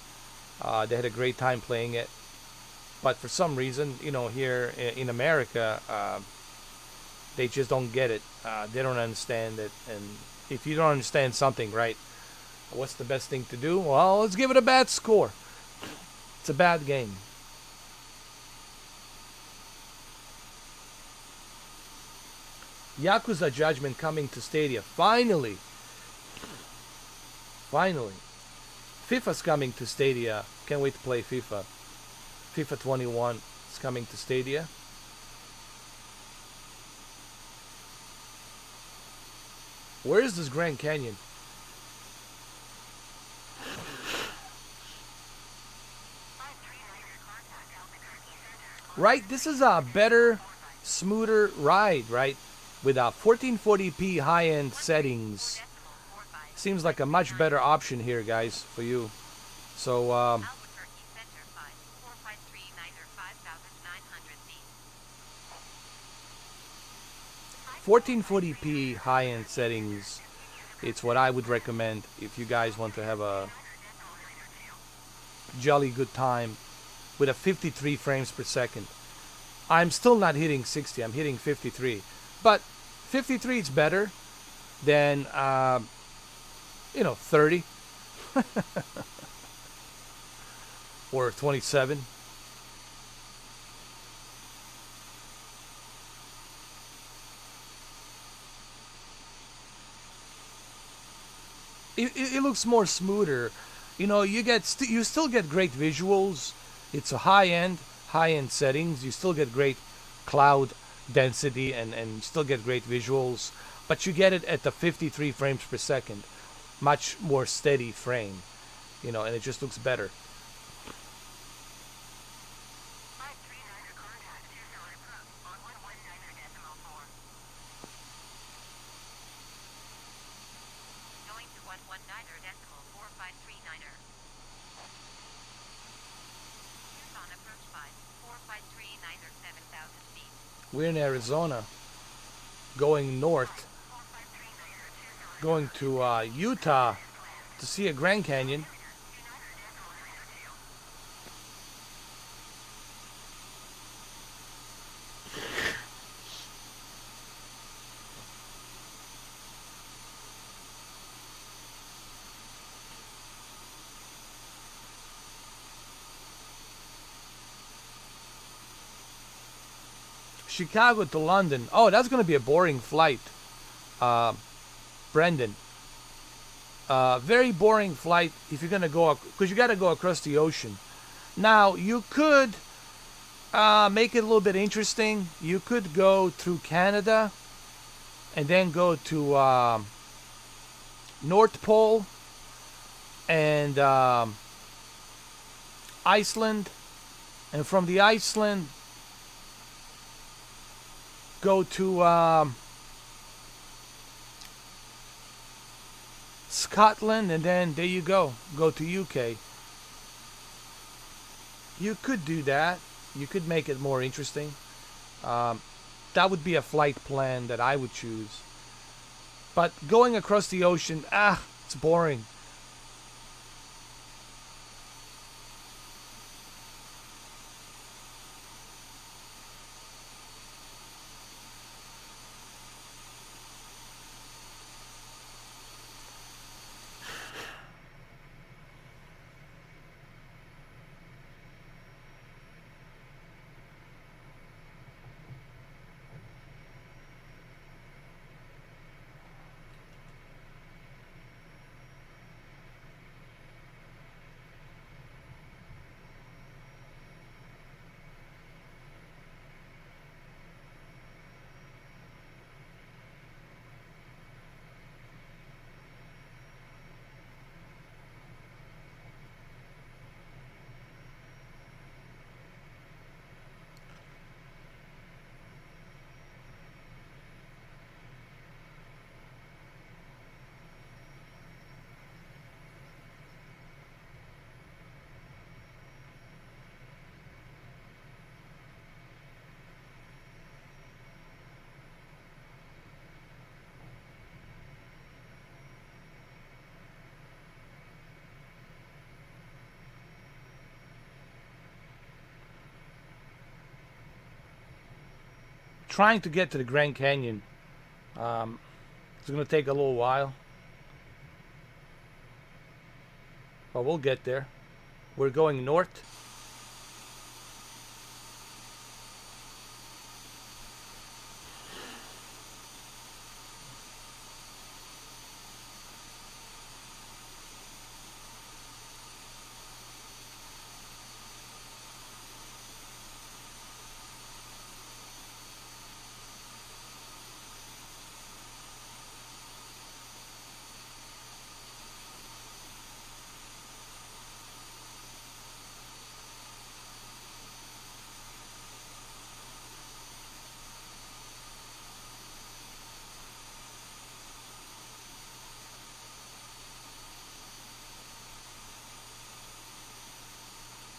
they had a great time playing it. But for some reason, here in America, they just don't get it. They don't understand it. And if you don't understand something, right, what's the best thing to do? Well, let's give it a bad score. It's a bad game. Yakuza Judgment coming to Stadia. Finally. FIFA's coming to Stadia. Can't wait to play FIFA. FIFA 21 is coming to Stadia. Where is this Grand Canyon? Right, this is a better, smoother ride, right? With a 1440p high-end settings. Seems like a much better option here, guys, for you. So, 1440p high-end settings, it's what I would recommend if you guys want to have a jolly good time with a 53 frames per second. I'm still not hitting 60, I'm hitting 53. But 53 is better than 30 or 27. it looks more smoother. You know, you still get great visuals. It's a high end settings. You still get great cloud density and still get great visuals, but you get it at the 53 frames per second, much more steady frame, you know, and it just looks better. 539er contact, Tucson approach on 119er decimal 4. Going to 119er decimal 4539er. Tucson approach 4539er 7,000 feet. We're in Arizona, going north, going to Utah to see a Grand Canyon. Chicago to London. Oh, that's going to be a boring flight, Brendan. Very boring flight if you're going to go, because you got to go across the ocean. Now, you could make it a little bit interesting. You could go through Canada and then go to North Pole and Iceland. And from the Iceland, go to Scotland, and then there you go to UK. You could do that. You could make it more interesting. That would be a flight plan that I would choose. But going across the ocean, it's boring. Trying to get to the Grand Canyon, it's going to take a little while, but we'll get there. We're going north.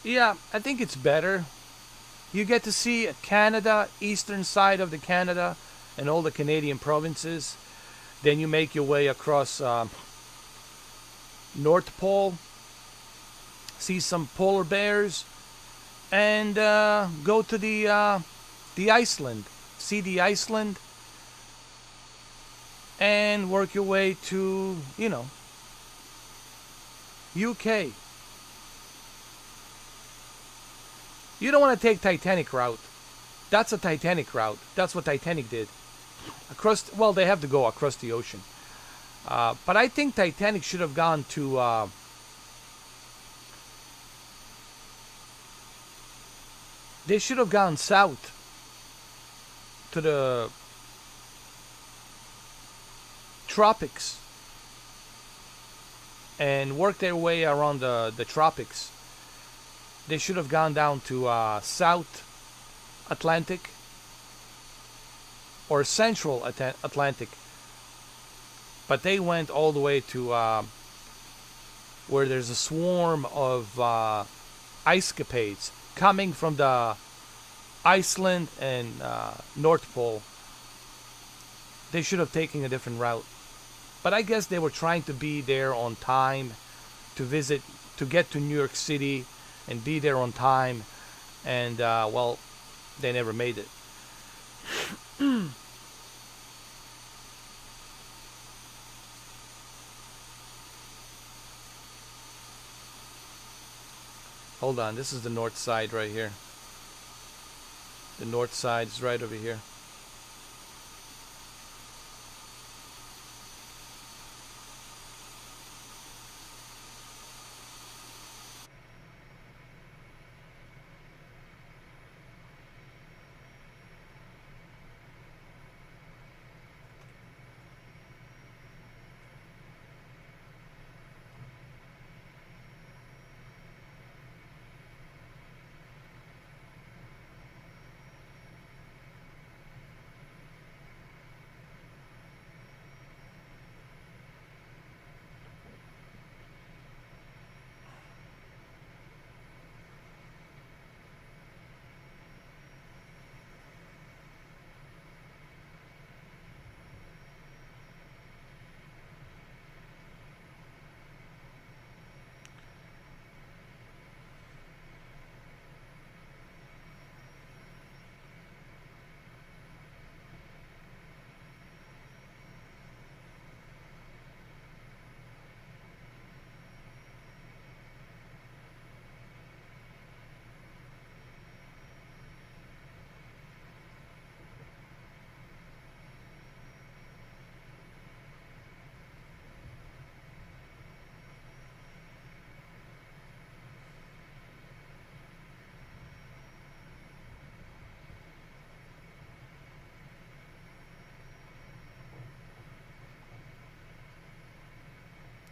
Yeah, I think it's better. You get to see Canada, eastern side of the Canada, and all the Canadian provinces. Then you make your way across North Pole, see some polar bears, and go to the Iceland. See the Iceland, and work your way to, UK. You don't want to take Titanic route. That's a Titanic route. That's what Titanic did. Well, they have to go across the ocean. But I think Titanic should have gone to. They should have gone south to the tropics and worked their way around the tropics. They should have gone down to South Atlantic or Central Atlantic, but they went all the way to where there's a swarm of ice capades coming from the Iceland and North Pole. They should have taken a different route, but I guess they were trying to be there on time to visit, to get to New York City and be there on time, and well, they never made it. Hold on, this is the north side right here. The north side is right over here.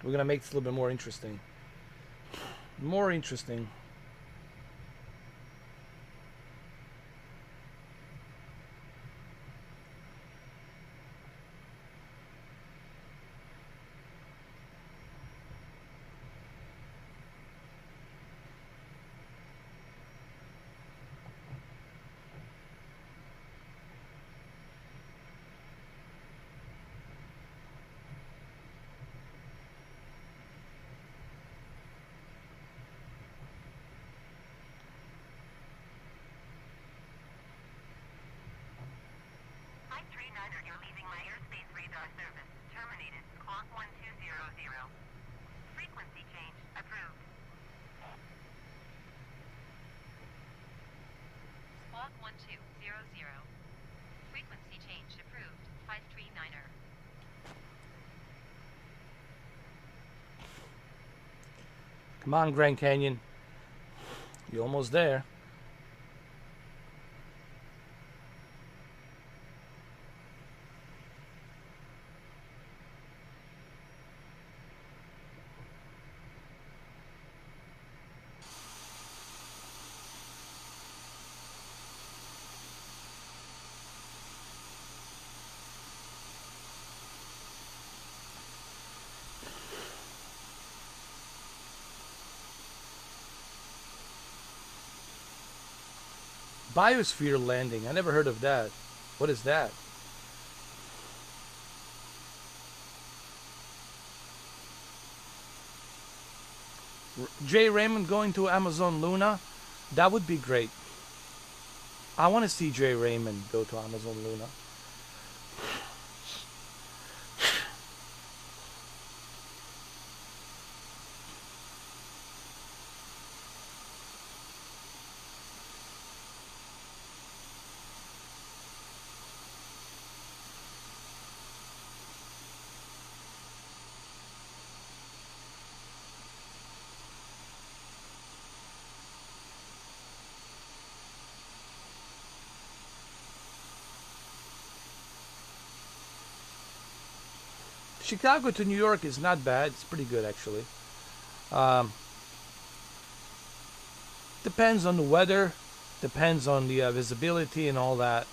We're gonna make this a little bit more interesting. More interesting. You're leaving my airspace radar service. Terminated. Clock 1200. Frequency change approved. Squawk 1200. Frequency change approved. 539er. Come on, Grand Canyon. You're almost there. Biosphere landing. I never heard of that. What is that? Jay Raymond going to Amazon Luna? That would be great. I want to see Jay Raymond go to Amazon Luna. Chicago to New York is not bad. It's pretty good, actually. Um, Depends on the weather, depends on the visibility and all that.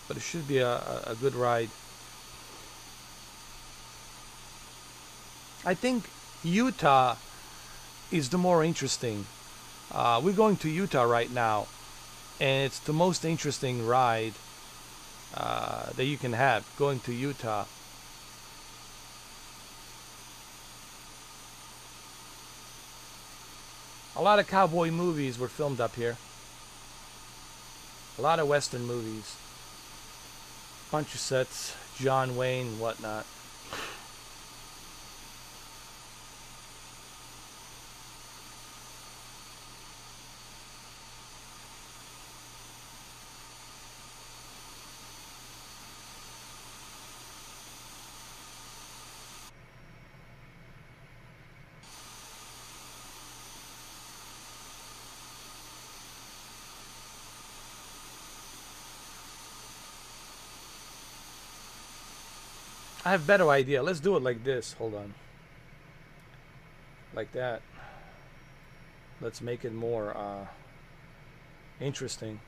But it should be a good ride. I think Utah is the more interesting. We're going to Utah right now, and it's the most interesting ride that you can have, going to Utah. A lot of cowboy movies were filmed up here. A lot of Western movies. Bunch of sets, John Wayne and whatnot. I have a better idea. Let's do it like this. Hold on. Like that. Let's make it more interesting.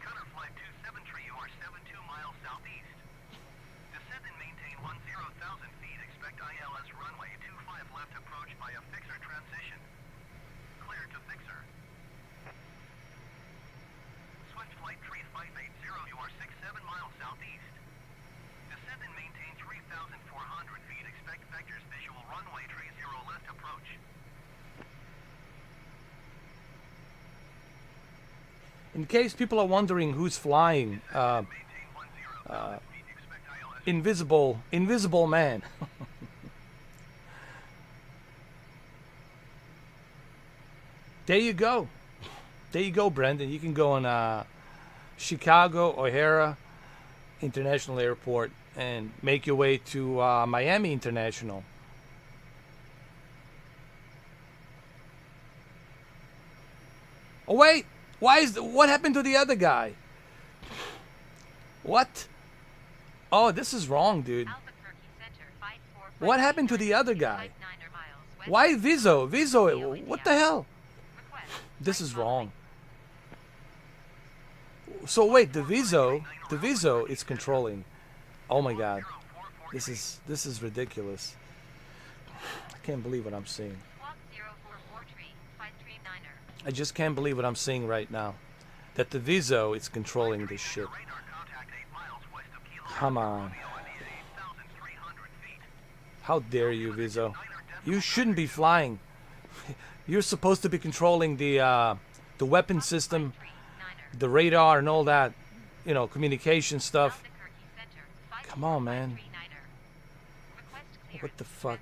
Cutter flight 273, you are 72 miles southeast. Descend and maintain 10,000 feet. Expect ILS runway 25 left approach by a fixer transition. Clear to fixer. Swift flight 3580, you are 67 miles southeast. Descend and maintain 3,400 feet. Expect vectors visual runway 30 left approach. In case people are wondering who's flying, invisible man. There you go. There you go, Brendan. You can go on Chicago O'Hara International Airport and make your way to Miami International. Oh wait, what happened to the other guy? What? Oh, this is wrong, dude. What happened to the other guy? Why Viso? Viso, what the hell? This is wrong. So wait, the Viso is controlling. Oh my god. This is ridiculous. I can't believe what I'm seeing. I just can't believe what I'm seeing right now. That the Viso is controlling this shit. Come on. How dare you, Viso? You shouldn't be flying. You're supposed to be controlling the weapon system, the radar and all that, you know, communication stuff. Come on, man. What the fuck?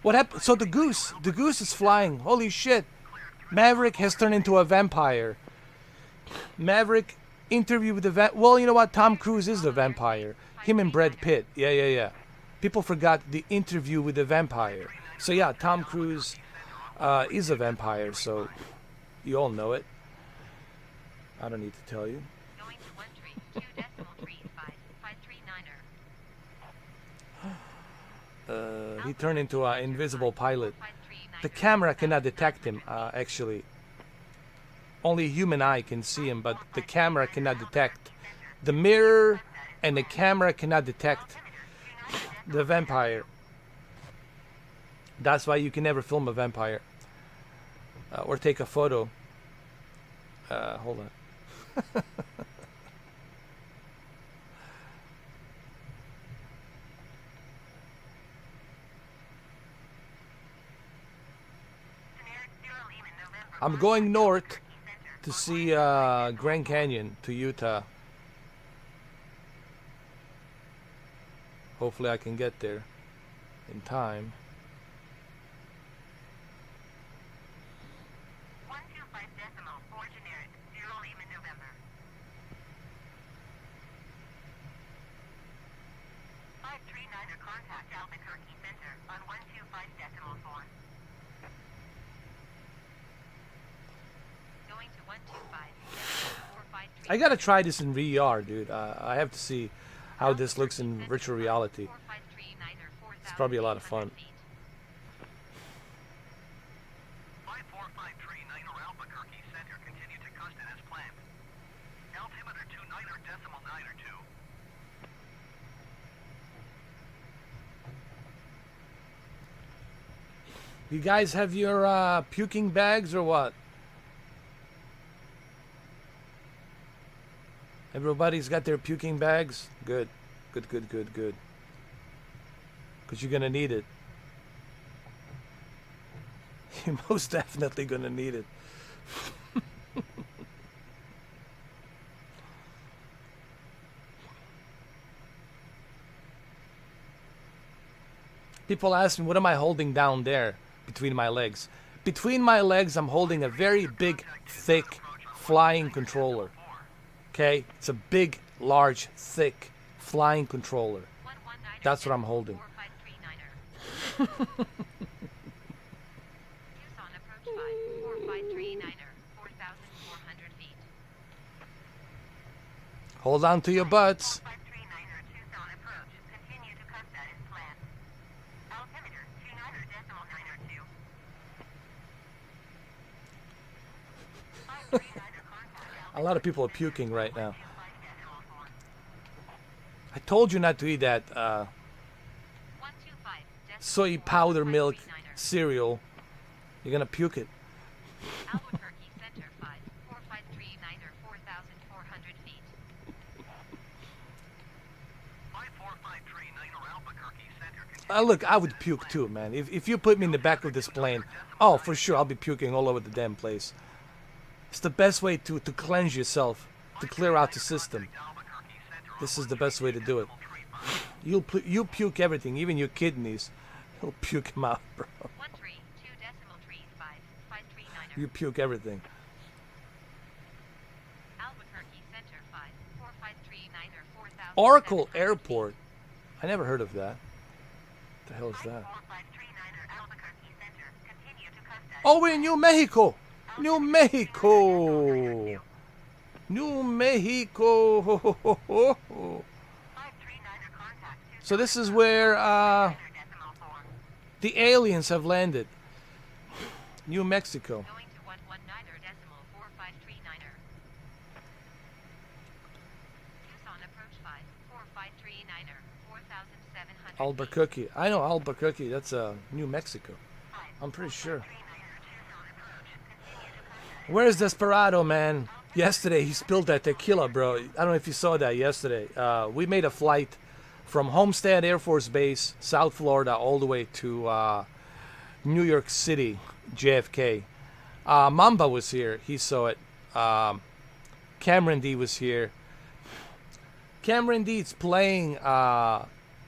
What happened? So the goose is flying. Holy shit. Maverick has turned into a vampire. Maverick interview with the well, you know what? Tom Cruise is the vampire. Him and Brad Pitt. Yeah. People forgot the interview with the vampire. So yeah, Tom Cruise is a vampire, so you all know it. I don't need to tell you. He turned into an invisible pilot. The camera cannot detect him, actually. Only human eye can see him, but the camera cannot detect. The mirror and the camera cannot detect the vampire. That's why you can never film a vampire. Or take a photo. Hold on. I'm going north to see Grand Canyon, to Utah. Hopefully I can get there in time. 125.4 generic, 0 Lima November. 539er contact Albuquerque Center on 125.4. I gotta try this in VR, dude. I have to see how this looks in virtual reality. It's probably a lot of fun. 5453 Niner Albuquerque Center, continue to Custon as planned. Altimeter 29er decimal 9er 2. You guys have your puking bags or what? Everybody's got their puking bags? Good. Good, good, good, good. Because you're going to need it. You're most definitely going to need it. People ask me, what am I holding down there between my legs? Between my legs, I'm holding a very big, thick, flying controller. Okay? It's a big, large, thick, flying controller. That's what I'm holding. Hold on to your butts. A lot of people are puking right now. I told you not to eat that soy powder milk cereal. You're gonna puke it. Albuquerque Center 5453 Niner 4,400 feet. 5453 Niner Albuquerque Center. Look, I would puke too, man. If you put me in the back of this plane, oh, for sure, I'll be puking all over the damn place. It's the best way to cleanse yourself, to clear out the system. This is the best way to do it. You puke everything, even your kidneys. You'll puke them out, bro. 132.553 You puke everything. Albuquerque Center 5453 Niner 4,000. Oracle Airport. I never heard of that. What the hell is that? 5453 Niner Albuquerque Center, continue to Custon. Oh, we're in New Mexico. New Mexico. New Mexico. So this is where the aliens have landed. New Mexico. Going to 119.453 Tucson approach 5453 4,700. Albuquerque. I know Albuquerque. That's New Mexico. I'm pretty sure. Where's Desperado, man? Yesterday he spilled that tequila, bro. I don't know if you saw that yesterday. We made a flight from Homestead Air Force Base, South Florida, all the way to New York City, JFK. Mamba was here. He saw it. Cameron D was here. Cameron D's playing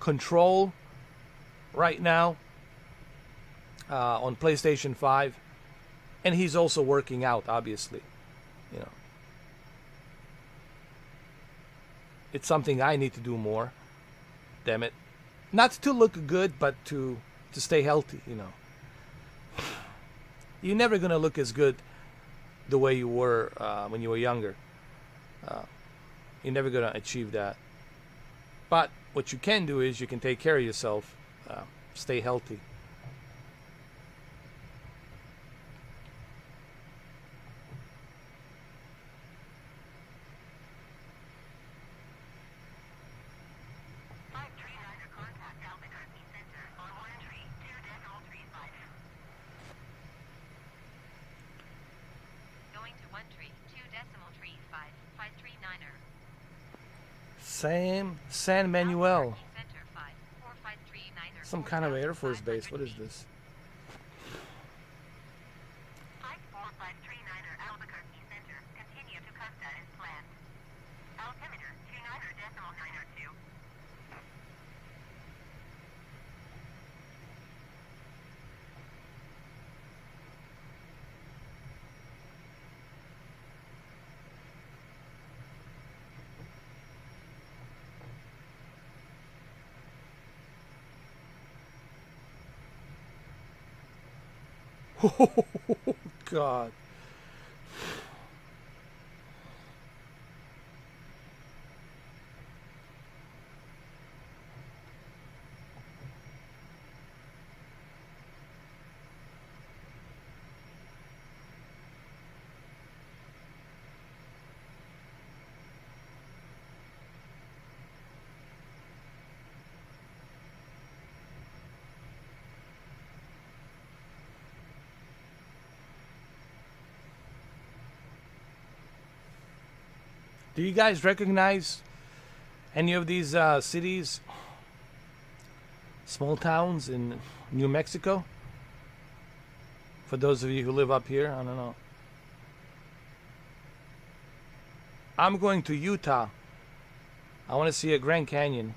Control right now on PlayStation 5. And he's also working out, obviously. You know, it's something I need to do more. Damn it. Not to look good, but to stay healthy, you know. You're never going to look as good the way you were when you were younger. You're never going to achieve that. But what you can do is you can take care of yourself, stay healthy. San Manuel. Some kind of Air Force base. What is this? 5453 Niner Albuquerque Center, continue to Custon as planned. Altimeter 29.902. Oh, God. Do you guys recognize any of these cities, small towns in New Mexico? For those of you who live up here, I don't know. I'm going to Utah. I want to see a Grand Canyon.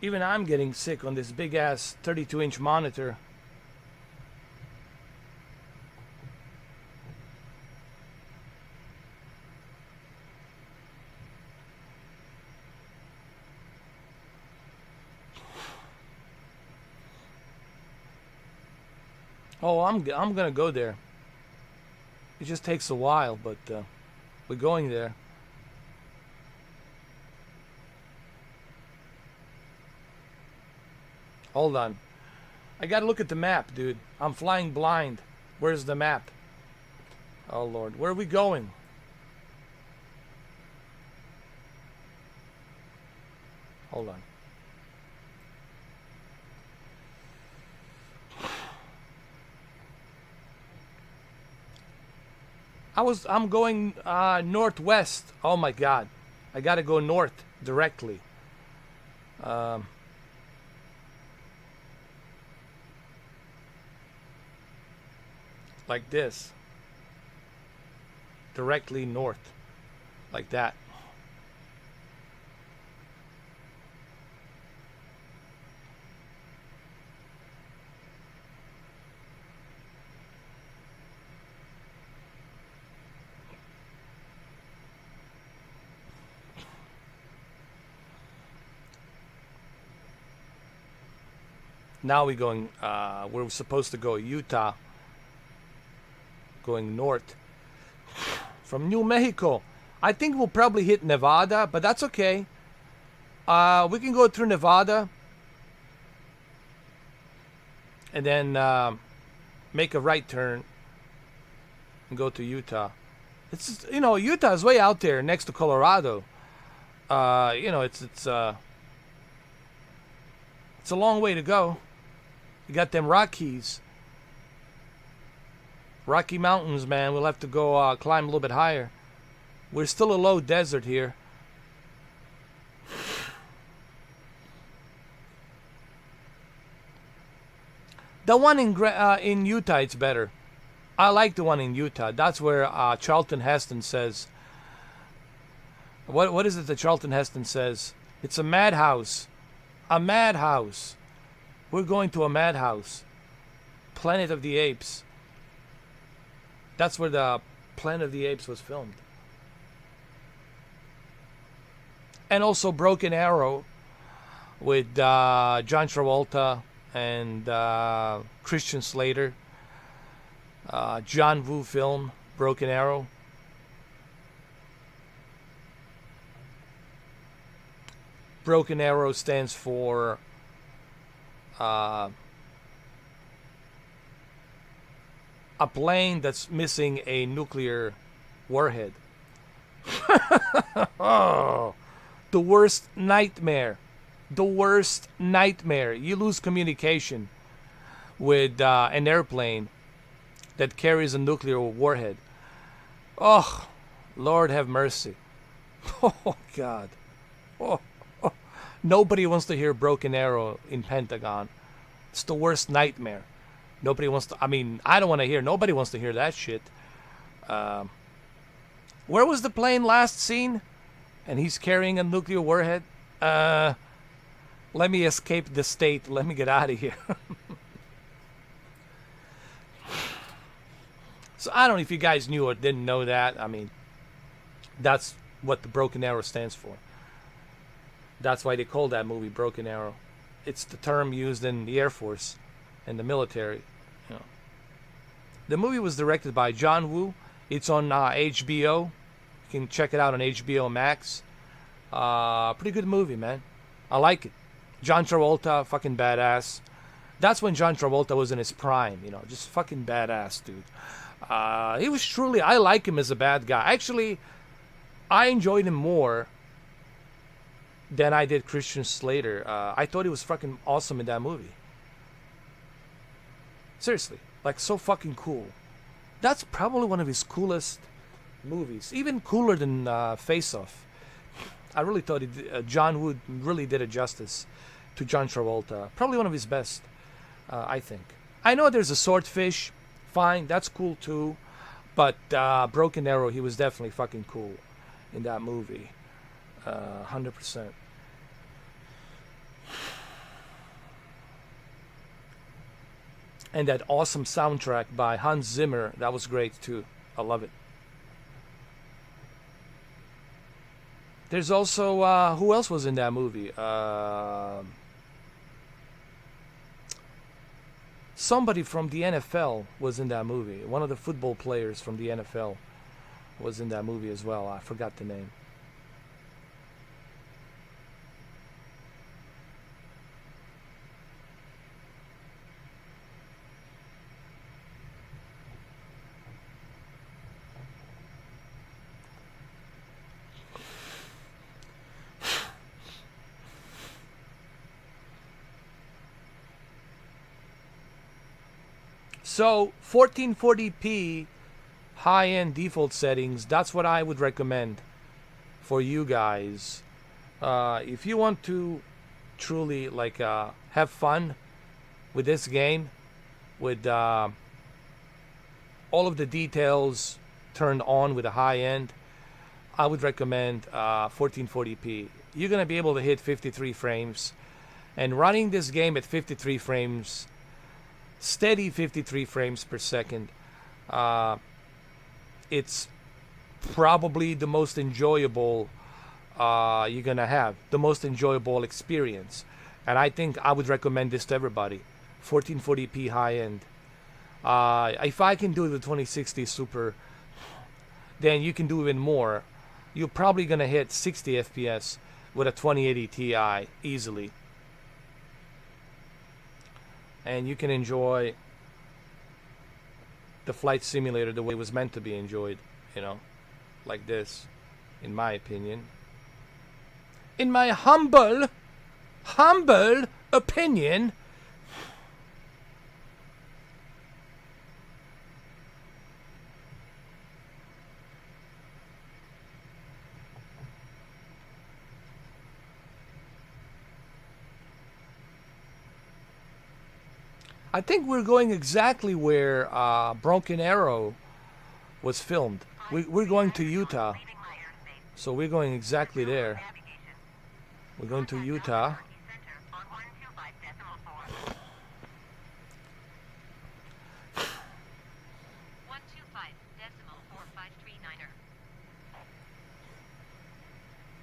Even I'm getting sick on this big ass 32-inch monitor. Oh, I'm gonna go there. It just takes a while, but we're going there. Hold on. I gotta look at the map, dude. I'm flying blind. Where's the map? Oh, Lord. Where are we going? Hold on. I'm going northwest. Oh my God. I gotta go north directly. Like this. Directly north. Like that. Now we're going, we're supposed to go Utah. Going north. From New Mexico. I think we'll probably hit Nevada, but that's okay. We can go through Nevada. And then make a right turn. And go to Utah. It's, you know, Utah is way out there next to Colorado. You know, it's a long way to go. You got them Rockies. Rocky Mountains, man. We'll have to go climb a little bit higher. We're still a low desert here. The one in Utah, it's better. I like the one in Utah. That's where Charlton Heston says. What is it that Charlton Heston says? It's a madhouse. A madhouse. We're going to a madhouse. Planet of the Apes. That's where the Planet of the Apes was filmed. And also Broken Arrow with John Travolta and Christian Slater. John Woo film, Broken Arrow. Broken Arrow stands for a plane that's missing a nuclear warhead. Oh, the worst nightmare. The worst nightmare. You lose communication with an airplane that carries a nuclear warhead. Oh, Lord have mercy. Oh, God. Oh. Nobody wants to hear Broken Arrow in Pentagon. It's the worst nightmare. Nobody wants to, I mean, I don't want to hear, nobody wants to hear that shit. Where was the plane last seen? And he's carrying a nuclear warhead? Let me escape the state. Let me get out of here. So I don't know if you guys knew or didn't know that. I mean, that's what the Broken Arrow stands for. That's why they call that movie Broken Arrow. It's the term used in the Air Force and the military. You know. The movie was directed by John Woo. It's on HBO. You can check it out on HBO Max. Pretty good movie, man. I like it. John Travolta, fucking badass. That's when John Travolta was in his prime, you know, just fucking badass, dude. He was truly, I like him as a bad guy. Actually, I enjoyed him more than I did Christian Slater. I thought he was fucking awesome in that movie. Seriously, like so fucking cool. That's probably one of his coolest movies, even cooler than Face Off. I really thought John Woo really did a justice to John Travolta. Probably one of his best, I think. I know there's a Swordfish, fine, that's cool too, but Broken Arrow, he was definitely fucking cool in that movie, 100%. And that awesome soundtrack by Hans Zimmer, that was great too. I love it. There's also, who else was in that movie? Somebody from the NFL was in that movie. One of the football players from the NFL was in that movie as well. I forgot the name. So 1440p high-end default settings, that's what I would recommend for you guys. If you want to truly like have fun with this game, with all of the details turned on with a high end, I would recommend 1440p. You're gonna be able to hit 53 frames, and running this game at 53 frames, steady 53 frames per second, it's probably the most enjoyable you're gonna have, the most enjoyable experience. And I think I would recommend this to everybody. 1440p high end. If I can do the 2060 Super, then you can do even more. You're probably gonna hit 60 FPS with a 2080 Ti easily. And you can enjoy the flight simulator the way it was meant to be enjoyed, you know, like this, in my opinion. In my humble opinion. I think we're going exactly where Broken Arrow was filmed. We're going to Utah. So we're going exactly there. We're going to Utah.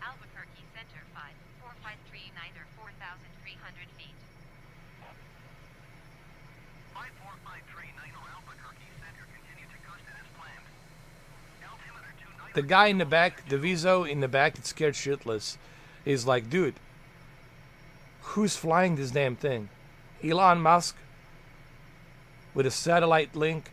Albuquerque Center 54539 or 4,300 feet. 54539 Albuquerque Center, continue to coast as planned. Altimeter 29. The guy in the back, the Viso in the back, it's scared shitless. He's like, dude, who's flying this damn thing? Elon Musk? With a satellite link?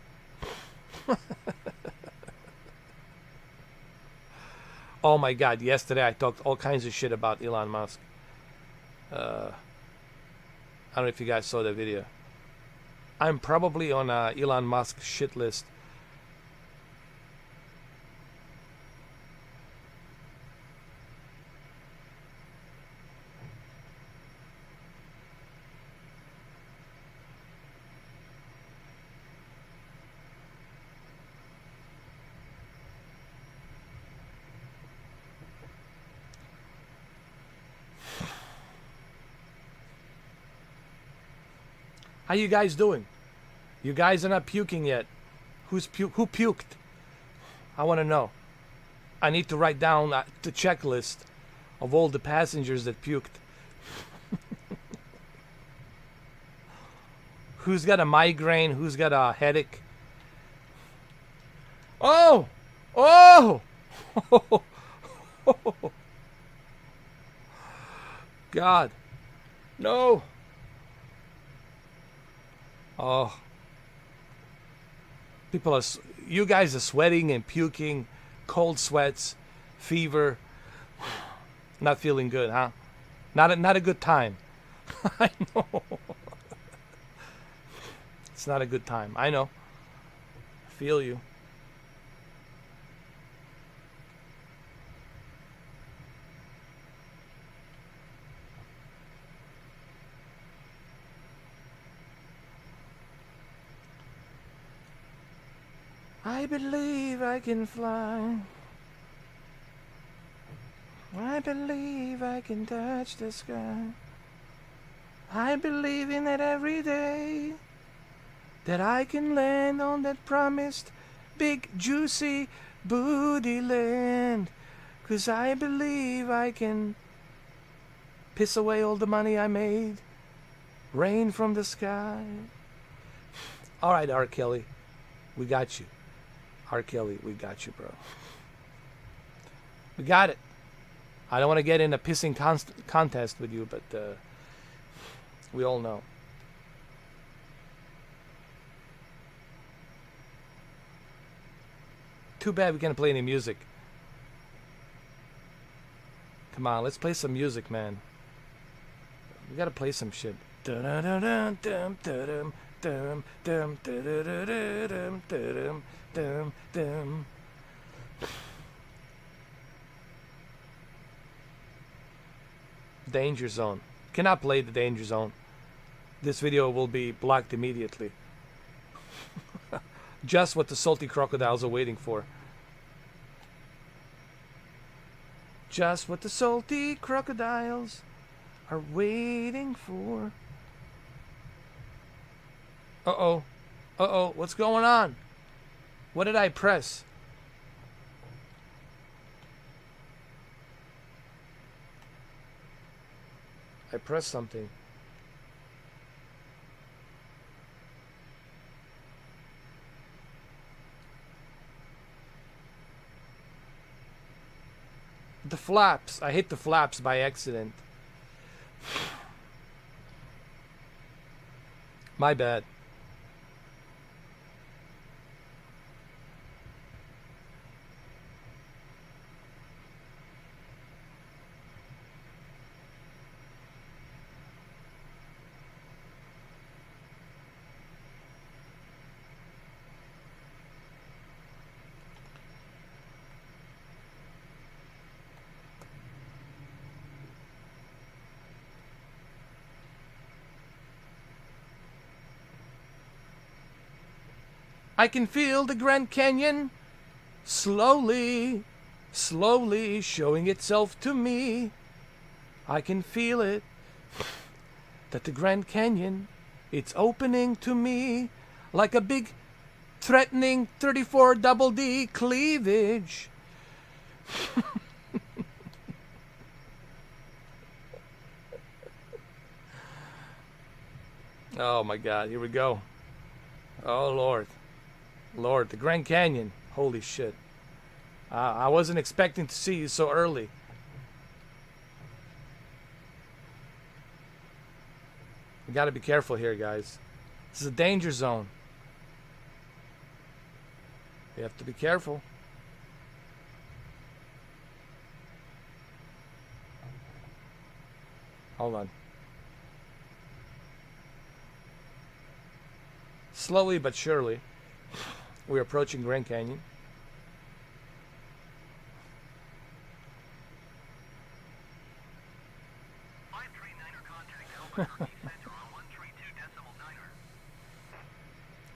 Oh my god, yesterday I talked all kinds of shit about Elon Musk. I don't know if you guys saw that video. I'm probably on Elon Musk shit list. How you guys doing? You guys are not puking yet. Who puked? I want to know. I need to write down the checklist of all the passengers that puked. Who's got a migraine? Who's got a headache? Oh! Oh! God. No. Oh. People are, you guys are sweating and puking, cold sweats, fever. Not feeling good, huh? Not a good time. I know. It's not a good time. I know. I feel you. I believe I can fly. I believe I can touch the sky. I believe in it every day. That I can land on that promised big juicy booty land. 'Cause I believe I can piss away all the money I made. Rain from the sky. Alright, R. Kelly. We got you. R. Kelly, we got you, bro. We got it. I don't want to get in a pissing contest with you, but we all know. Too bad we can't play any music. Come on, let's play some music, man. We gotta play some shit. Danger Zone. Cannot play the Danger Zone. This video will be blocked immediately. Just what the salty crocodiles are waiting for. Just what the salty crocodiles are waiting for. Uh-oh. Uh-oh. What's going on? What did I press? I pressed something. The flaps. I hit the flaps by accident. My bad. I can feel the Grand Canyon slowly, slowly showing itself to me. I can feel it, that the Grand Canyon, it's opening to me like a big, threatening 34 double D cleavage. Oh my God, here we go. Oh Lord. Lord, the Grand Canyon. Holy shit. I wasn't expecting to see you so early. You gotta be careful here, guys. This is a danger zone. You have to be careful. Hold on. Slowly but surely, we're approaching Grand Canyon.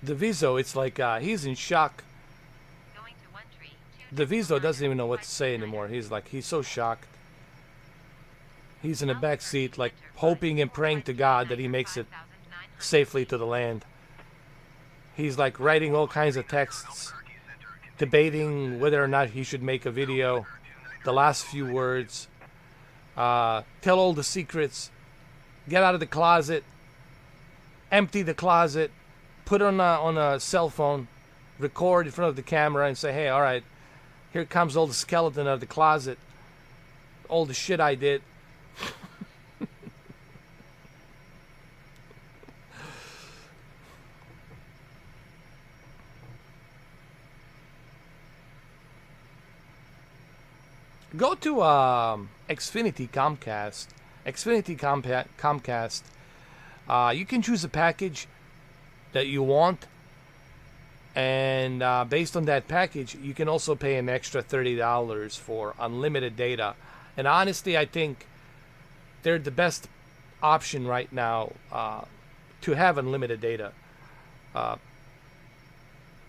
The Viso, it's like he's in shock. The Viso doesn't even know what to say anymore. He's so shocked. He's in the back seat, like hoping and praying to God that he makes it safely to the land. He's like writing all kinds of texts, debating whether or not he should make a video. The last few words, tell all the secrets, get out of the closet, empty the closet, put on a cell phone, record in front of the camera and say, hey, all right, here comes all the skeleton of the closet, all the shit I did. Go to Xfinity Comcast Xfinity, Comcast, you can choose a package that you want, and based on that package, you can also pay an extra $30 for unlimited data. And honestly, I think they're the best option right now to have unlimited data.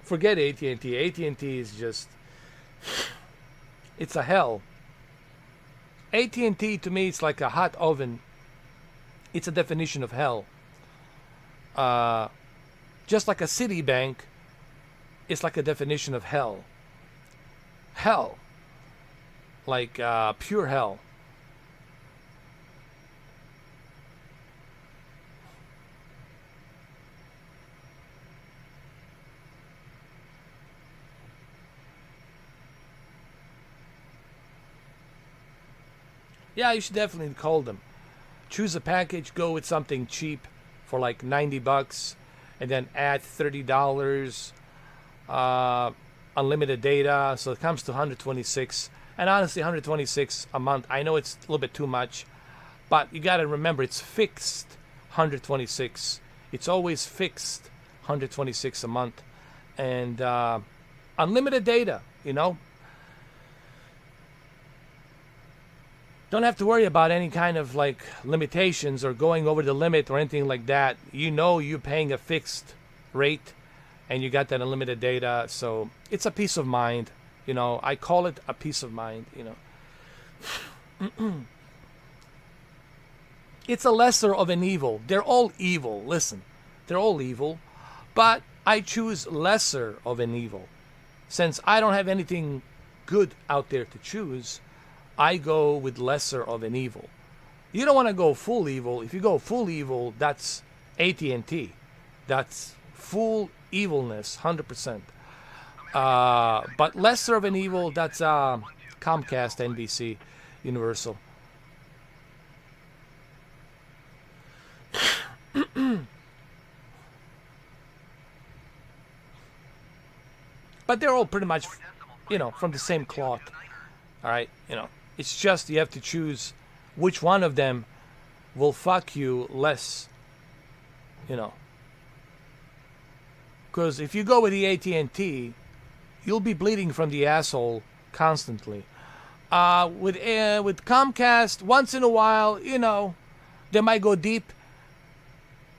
Forget AT&T. AT&T is just, it's a hell. AT&T to me, it's like a hot oven. It's a definition of hell. Just like a Citibank, it's like a definition of hell. Hell. Like pure hell. Yeah, you should definitely call them. Choose a package, go with something cheap for like $90, and then add $30, unlimited data, so it comes to 126. And honestly, 126 a month, I know it's a little bit too much, but you got to remember it's fixed 126. It's always fixed 126 a month, and unlimited data, you know. Don't have to worry about any kind of like limitations or going over the limit or anything like that. You know you're paying a fixed rate and you got that unlimited data, so it's a peace of mind. You know, I call it a peace of mind, you know. It's a lesser of an evil. They're all evil. Listen, they're all evil, but I choose lesser of an evil. Since I don't have anything good out there to choose, I go with lesser of an evil. You don't want to go full evil. If you go full evil, that's AT&T. That's full evilness, 100%. But lesser of an evil, that's Comcast, NBC, Universal. But they're all pretty much, you know, from the same cloth. All right, you know. It's just you have to choose which one of them will fuck you less, you know. Because if you go with the AT&T, you'll be bleeding from the asshole constantly. With Comcast, once in a while, you know, they might go deep.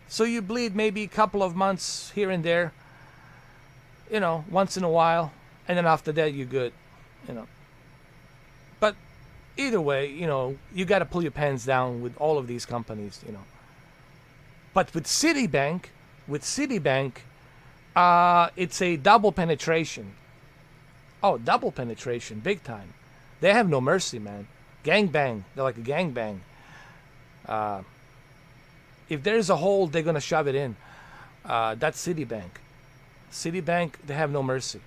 So you bleed maybe a couple of months here and there, you know, once in a while. And then after that, you're good, you know. But either way, you know, you got to pull your pants down with all of these companies, you know. But with Citibank, it's a double penetration. Oh, double penetration, big time. They have no mercy, man. Gangbang. They're like a gangbang. If there's a hole, they're going to shove it in. That's Citibank. Citibank, they have no mercy.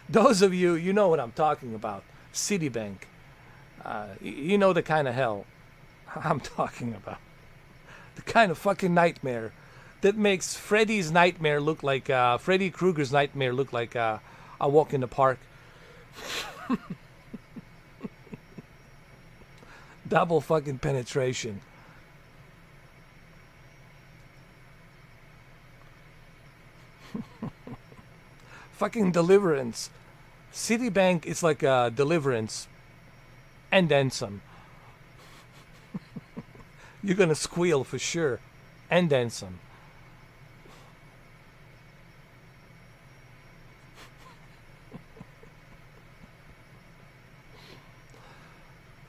Those of you, you know what I'm talking about. Citibank. You know the kind of hell I'm talking about. The kind of fucking nightmare that makes Freddy's nightmare look like, Freddy Krueger's nightmare look like a walk in the park. Double fucking penetration. Fucking Deliverance. Citibank is like a Deliverance. And then some. You're gonna squeal for sure. And then some.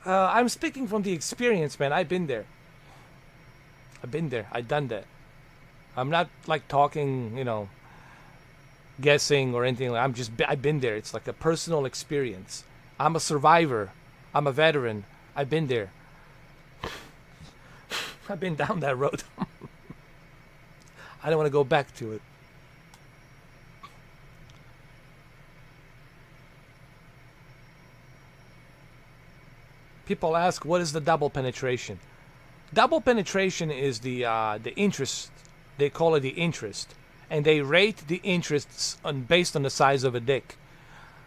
I'm speaking from the experience, man. I've been there. I've done that. I'm not like talking, you know, guessing or anything. I've been there. It's like a personal experience. I'm a survivor. I'm a veteran. I've been there. I've been down that road. I don't want to go back to it. People ask, what is the double penetration? Double penetration is the interest. They call it the interest. And they rate the interests based on the size of a dick.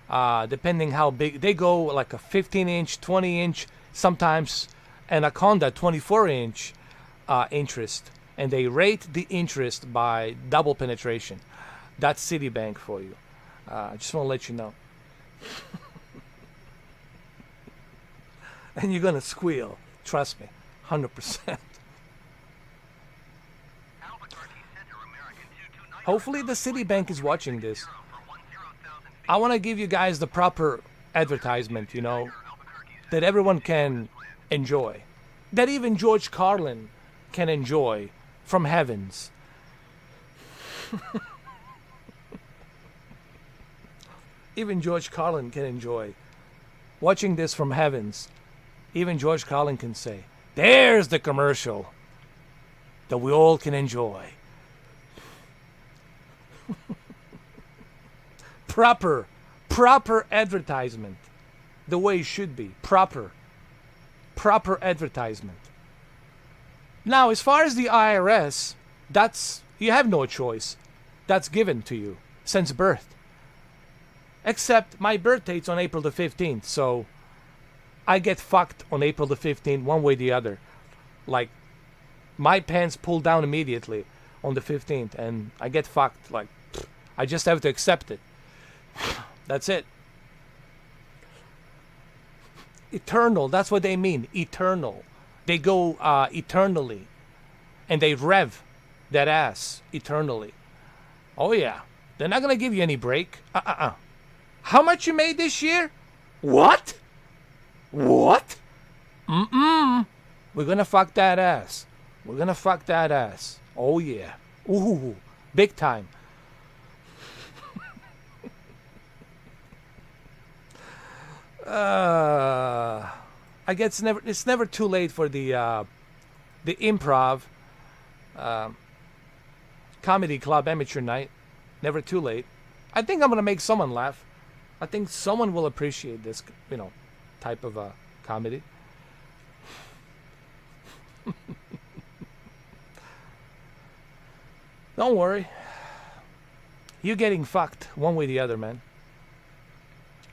depending how big. They go like a 15-inch, 20-inch, sometimes Anaconda 24-inch interest. And they rate the interest by double penetration. That's Citibank for you. I just want to let you know. And you're going to squeal. Trust me. 100%. Albuquerque Center, American 229. Hopefully the Citibank is watching this. For 10,000 feet. I want to give you guys the proper advertisement, you know, that everyone can enjoy. That even George Carlin can enjoy from heavens. Even George Carlin can enjoy watching this from heavens. Even George Carlin can say, there's the commercial that we all can enjoy. Proper advertisement. The way it should be. Proper advertisement. Now, as far as the IRS, you have no choice. That's given to you since birth. Except my birth date's on April the 15th, so I get fucked on April the 15th, one way or the other. Like, my pants pull down immediately on the 15th, and I get fucked. Like, I just have to accept it. That's it. Eternal, that's what they mean. Eternal. They go eternally. And they rev that ass eternally. Oh yeah. They're not going to give you any break. How much you made this year? What? What? We're going to fuck that ass. We're going to fuck that ass. Oh yeah. Ooh. Big time. I guess it's never too late for the improv comedy club amateur night. Never too late. I think I'm gonna make someone laugh. I think someone will appreciate this, type of comedy. Don't worry. You're getting fucked one way or the other, man.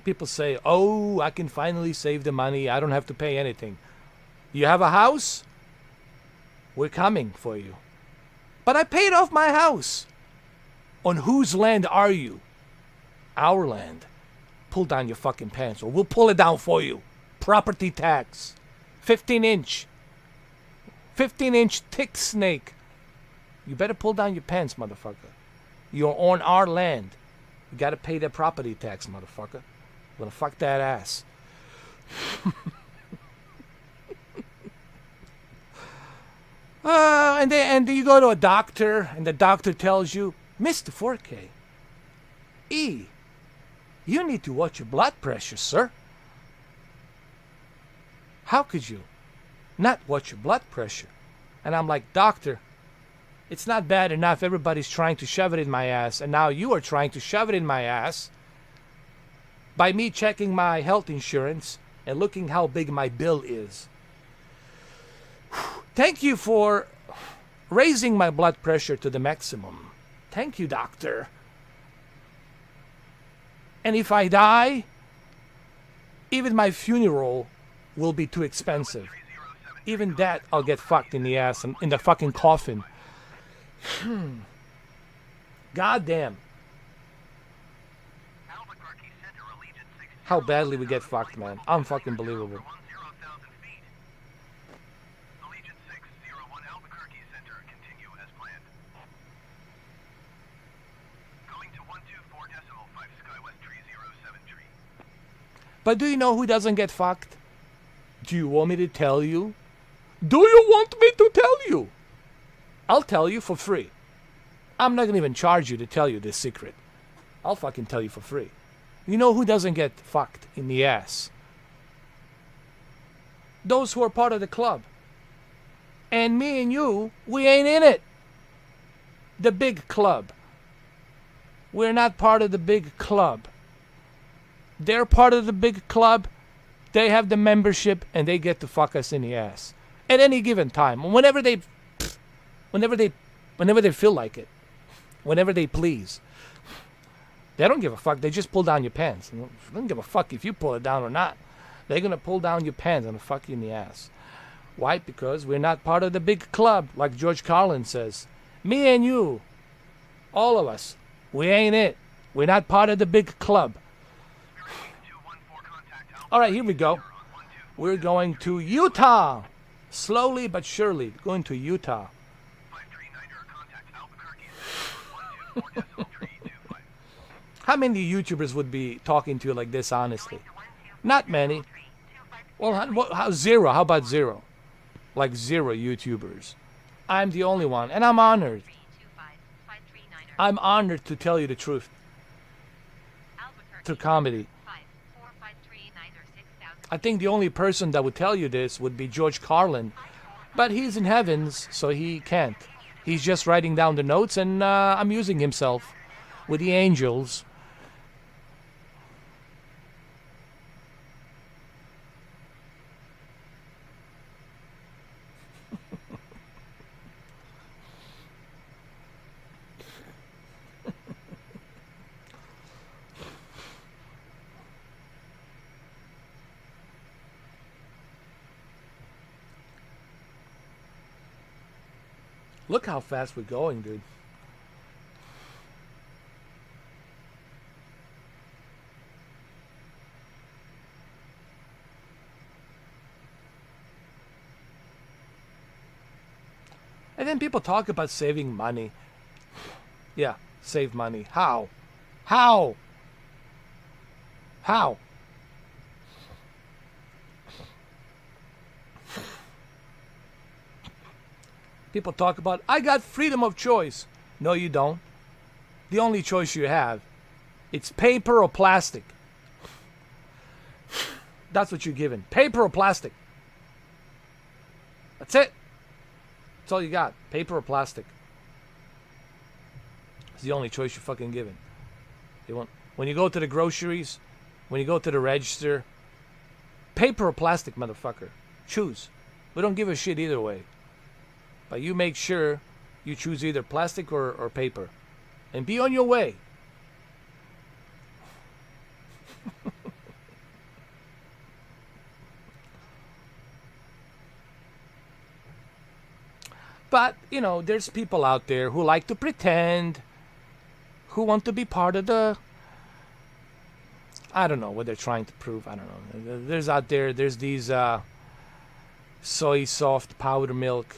People say, oh, I can finally save the money. I don't have to pay anything. You have a house? We're coming for you. But I paid off my house. On whose land are you? Our land. Pull down your fucking pants or we'll pull it down for you. Property tax. 15-inch. 15-inch thick snake. You better pull down your pants, motherfucker. You're on our land. You gotta pay that property tax, motherfucker. I'm gonna fuck that ass. And you go to a doctor, and the doctor tells you, Mr. 4K, you need to watch your blood pressure, sir. How could you not watch your blood pressure? And I'm like, doctor, it's not bad enough everybody's trying to shove it in my ass, and now you are trying to shove it in my ass by me checking my health insurance and looking how big my bill is. Thank you for raising my blood pressure to the maximum. Thank you, doctor. And if I die, even my funeral will be too expensive. Even that, I'll get fucked in the ass and in the fucking coffin. God damn. How badly we get fucked, man. Unfucking believable. But do you know who doesn't get fucked? Do you want me to tell you? Do you want me to tell you? I'll tell you for free. I'm not gonna even charge you to tell you this secret. I'll fucking tell you for free. You know who doesn't get fucked in the ass? Those who are part of the club. And me and you, we ain't in it. The big club. We're not part of the big club. They're part of the big club. They have the membership and they get to fuck us in the ass. At any given time. Whenever they feel like it. Whenever they please. They don't give a fuck. They just pull down your pants. They don't give a fuck if you pull it down or not. They're going to pull down your pants and fuck you in the ass. Why? Because we're not part of the big club, like George Carlin says. Me and you, all of us, we ain't it. We're not part of the big club. All right, here we go. We're going to Utah. Slowly but surely, going to Utah. How many YouTubers would be talking to you like this, honestly? Not many. Well, how zero? How about zero? Like 0 YouTubers. I'm the only one, and I'm honored. I'm honored to tell you the truth. Through comedy. I think the only person that would tell you this would be George Carlin. But he's in heavens, so he can't. He's just writing down the notes and amusing himself with the angels. Look how fast we're going, dude. And then people talk about saving money. Yeah, save money. How? How? How? People talk about, I got freedom of choice. No, you don't. The only choice you have, it's paper or plastic. That's what you're given. Paper or plastic. That's it. That's all you got. Paper or plastic. It's the only choice you're fucking given. When you go to the groceries, when you go to the register, paper or plastic, motherfucker. Choose. We don't give a shit either way. But you make sure you choose either plastic or paper. And be on your way. But, you know, there's people out there who like to pretend, who want to be part of the... I don't know what they're trying to prove. I don't know. There's these soy soft powder milk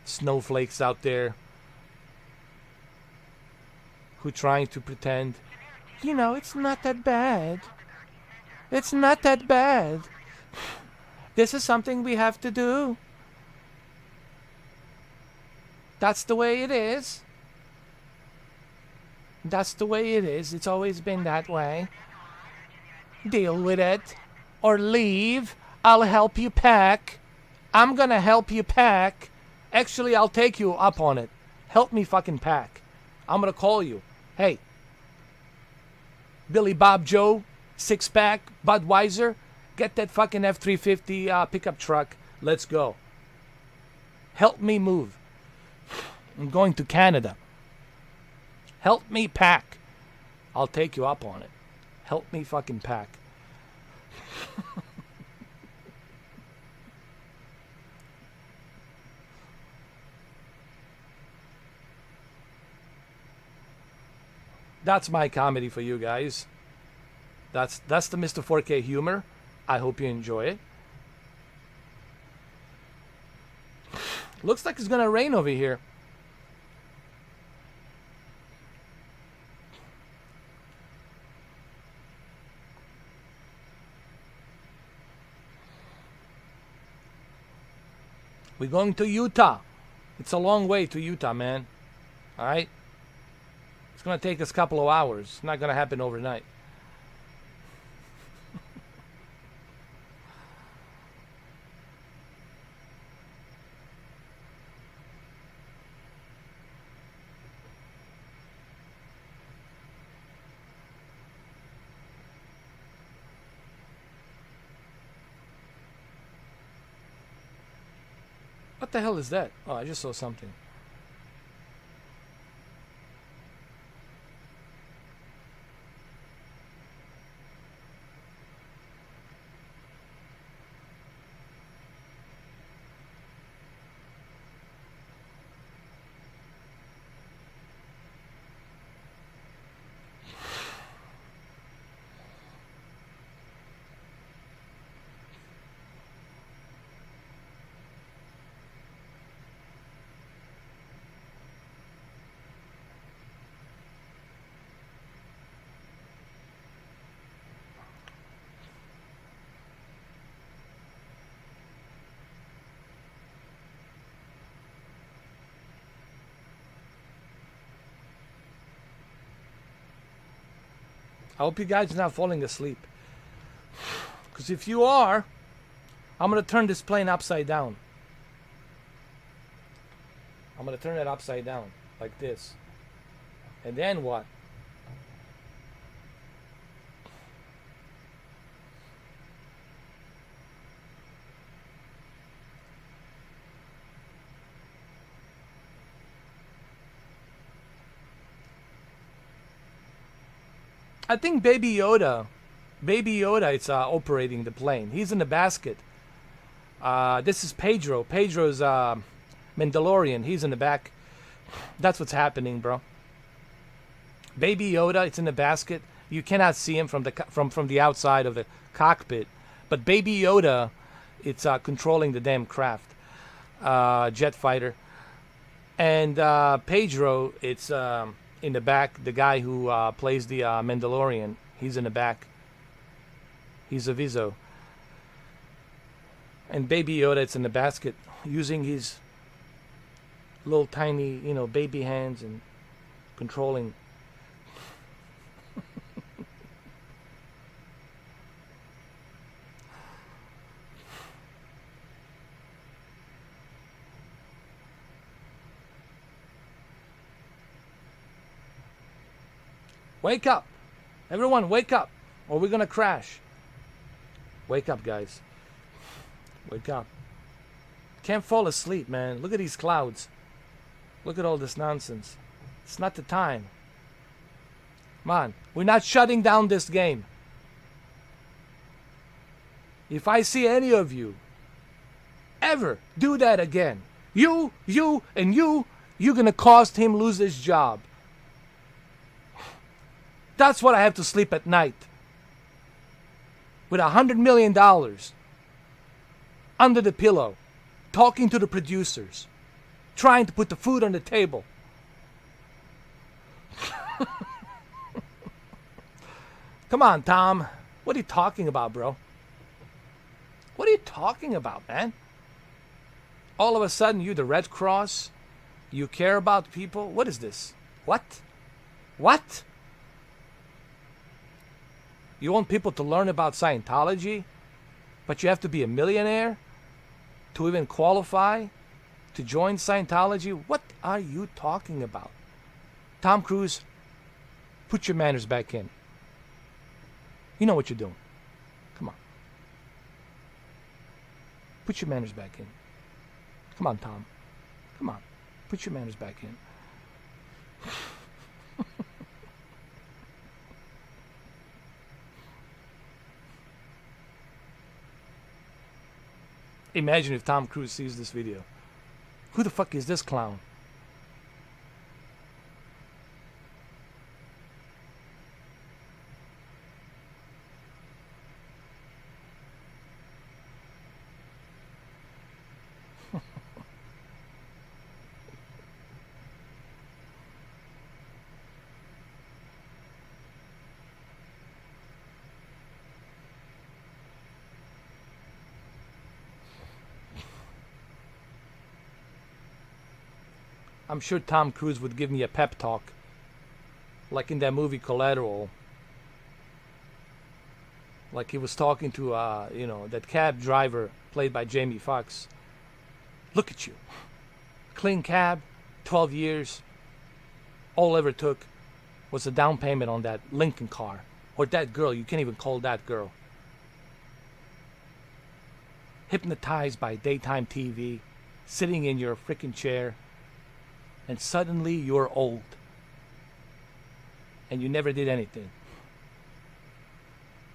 snowflakes out there who trying to pretend, you know, it's not that bad. It's not that bad. This is something we have to do. That's the way it is. That's the way it is. It's always been that way. Deal with it or leave. I'll help you pack. I'm gonna help you pack. Actually, I'll take you up on it. Help me fucking pack. I'm gonna call you. Hey, Billy Bob Joe, 6-pack, Budweiser, get that fucking F-350 pickup truck. Let's go. Help me move. I'm going to Canada. Help me pack. I'll take you up on it. Help me fucking pack. That's my comedy for you guys. That's the Mr. 4K humor. I hope you enjoy it. Looks like it's gonna rain over here. We're going to Utah. It's a long way to Utah, man. Alright? It's going to take us a couple of hours. It's not going to happen overnight. What the hell is that? Oh, I just saw something. I hope you guys are not falling asleep. Because if you are, I'm going to turn this plane upside down. I'm going to turn it upside down. Like this. And then what? I think Baby Yoda is operating the plane. He's in the basket. This is Pedro. Pedro's Mandalorian. He's in the back. That's what's happening, bro. Baby Yoda, it's in the basket. You cannot see him from the outside of the cockpit. But Baby Yoda, it's controlling the damn craft. Jet fighter. And Pedro, it's in the back. The guy who plays the Mandalorian, he's in the back. He's a Viso. And Baby Yoda, it's in the basket, using his little tiny, baby hands and controlling. Wake up! Everyone, wake up! Or we're gonna crash. Wake up, guys. Wake up. Can't fall asleep, man. Look at these clouds. Look at all this nonsense. It's not the time. Come on. We're not shutting down this game. If I see any of you ever do that again, you, and you're gonna cost him lose his job. That's what I have to sleep at night. With $100 million under the pillow, talking to the producers, trying to put the food on the table. Come on, Tom. What are you talking about, bro? What are you talking about, man? All of a sudden, you the Red Cross? You care about people? What is this? What? What? You want people to learn about Scientology, but you have to be a millionaire to even qualify to join Scientology? What are you talking about? Tom Cruise, put your manners back in. You know what you're doing. Come on. Put your manners back in. Come on, Tom. Come on. Put your manners back in. Imagine if Tom Cruise sees this video. Who the fuck is this clown? I'm sure Tom Cruise would give me a pep talk. Like in that movie Collateral. Like he was talking to, that cab driver played by Jamie Foxx. Look at you. Clean cab, 12 years. All ever took was a down payment on that Lincoln car. Or that girl, you can't even call that girl. Hypnotized by daytime TV, sitting in your freaking chair. And suddenly you're old. And you never did anything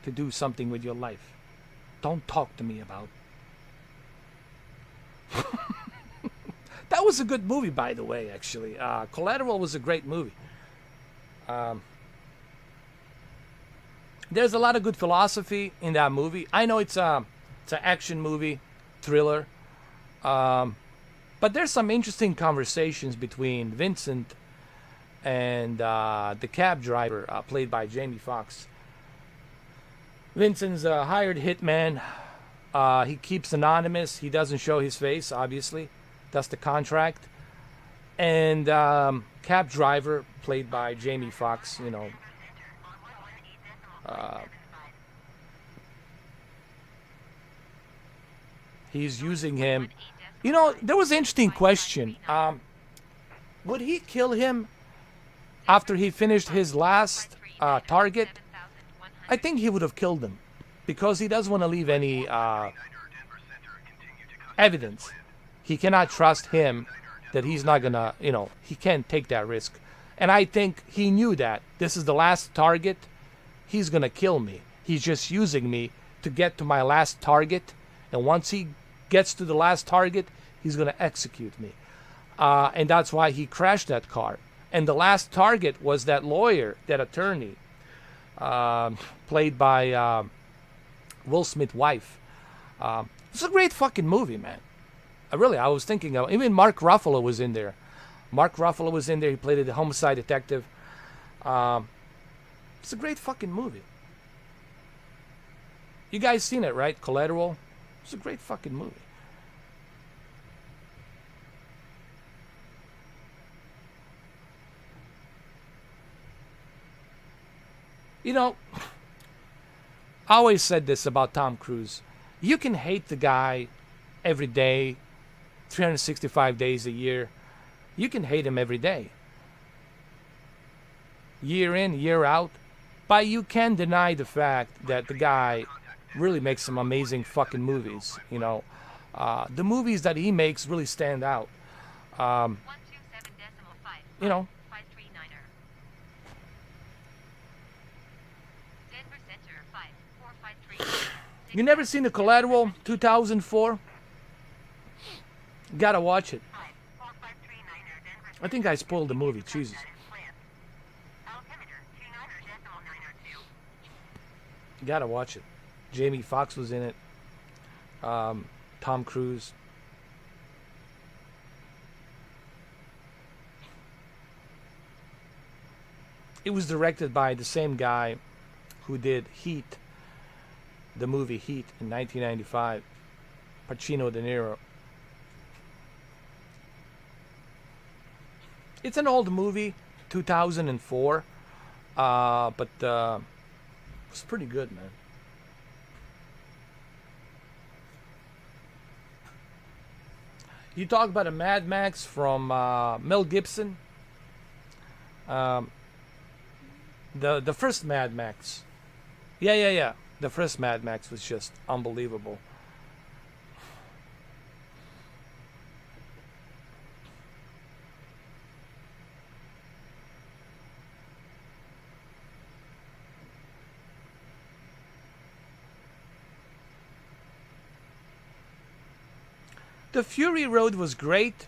to do something with your life. Don't talk to me about. That was a good movie, by the way, actually. Collateral was a great movie. There's a lot of good philosophy in that movie. I know it's an action movie, thriller. But there's some interesting conversations between Vincent and the cab driver, played by Jamie Foxx. Vincent's a hired hitman. He keeps anonymous. He doesn't show his face, obviously. That's the contract. And cab driver, played by Jamie Foxx, He's using him. You know, there was an interesting question. Would he kill him after he finished his last target? I think he would have killed him because he doesn't want to leave any evidence. He cannot trust him that he's not gonna, you know, he can't take that risk. And I think he knew that this is the last target. He's gonna kill me. He's just using me to get to my last target. And once he gets to the last target, he's gonna execute me. And that's why he crashed that car. And the last target was that lawyer, that attorney, played by Will Smith's wife. It's a great fucking movie, man. I was thinking of, even Mark Ruffalo was in there. Mark Ruffalo was in there. He played the homicide detective. It's a great fucking movie. You guys seen it, right? Collateral. It's a great fucking movie. You know, I always said this about Tom Cruise. You can hate the guy every day, 365 days a year. You can hate him every day. Year in, year out. But you can deny the fact that the guy really makes some amazing fucking movies. You know, the movies that he makes really stand out. You know, you never seen the Collateral 2004? Gotta watch it. I think I spoiled the movie. Jesus. You gotta watch it. Jamie Foxx was in it. Tom Cruise. It was directed by the same guy who did Heat, the movie Heat in 1995. Pacino De Niro. It's an old movie, 2004, but it's pretty good, man. You talk about a Mad Max from Mel Gibson. The first Mad Max. Yeah. The first Mad Max was just unbelievable. The Fury Road was great.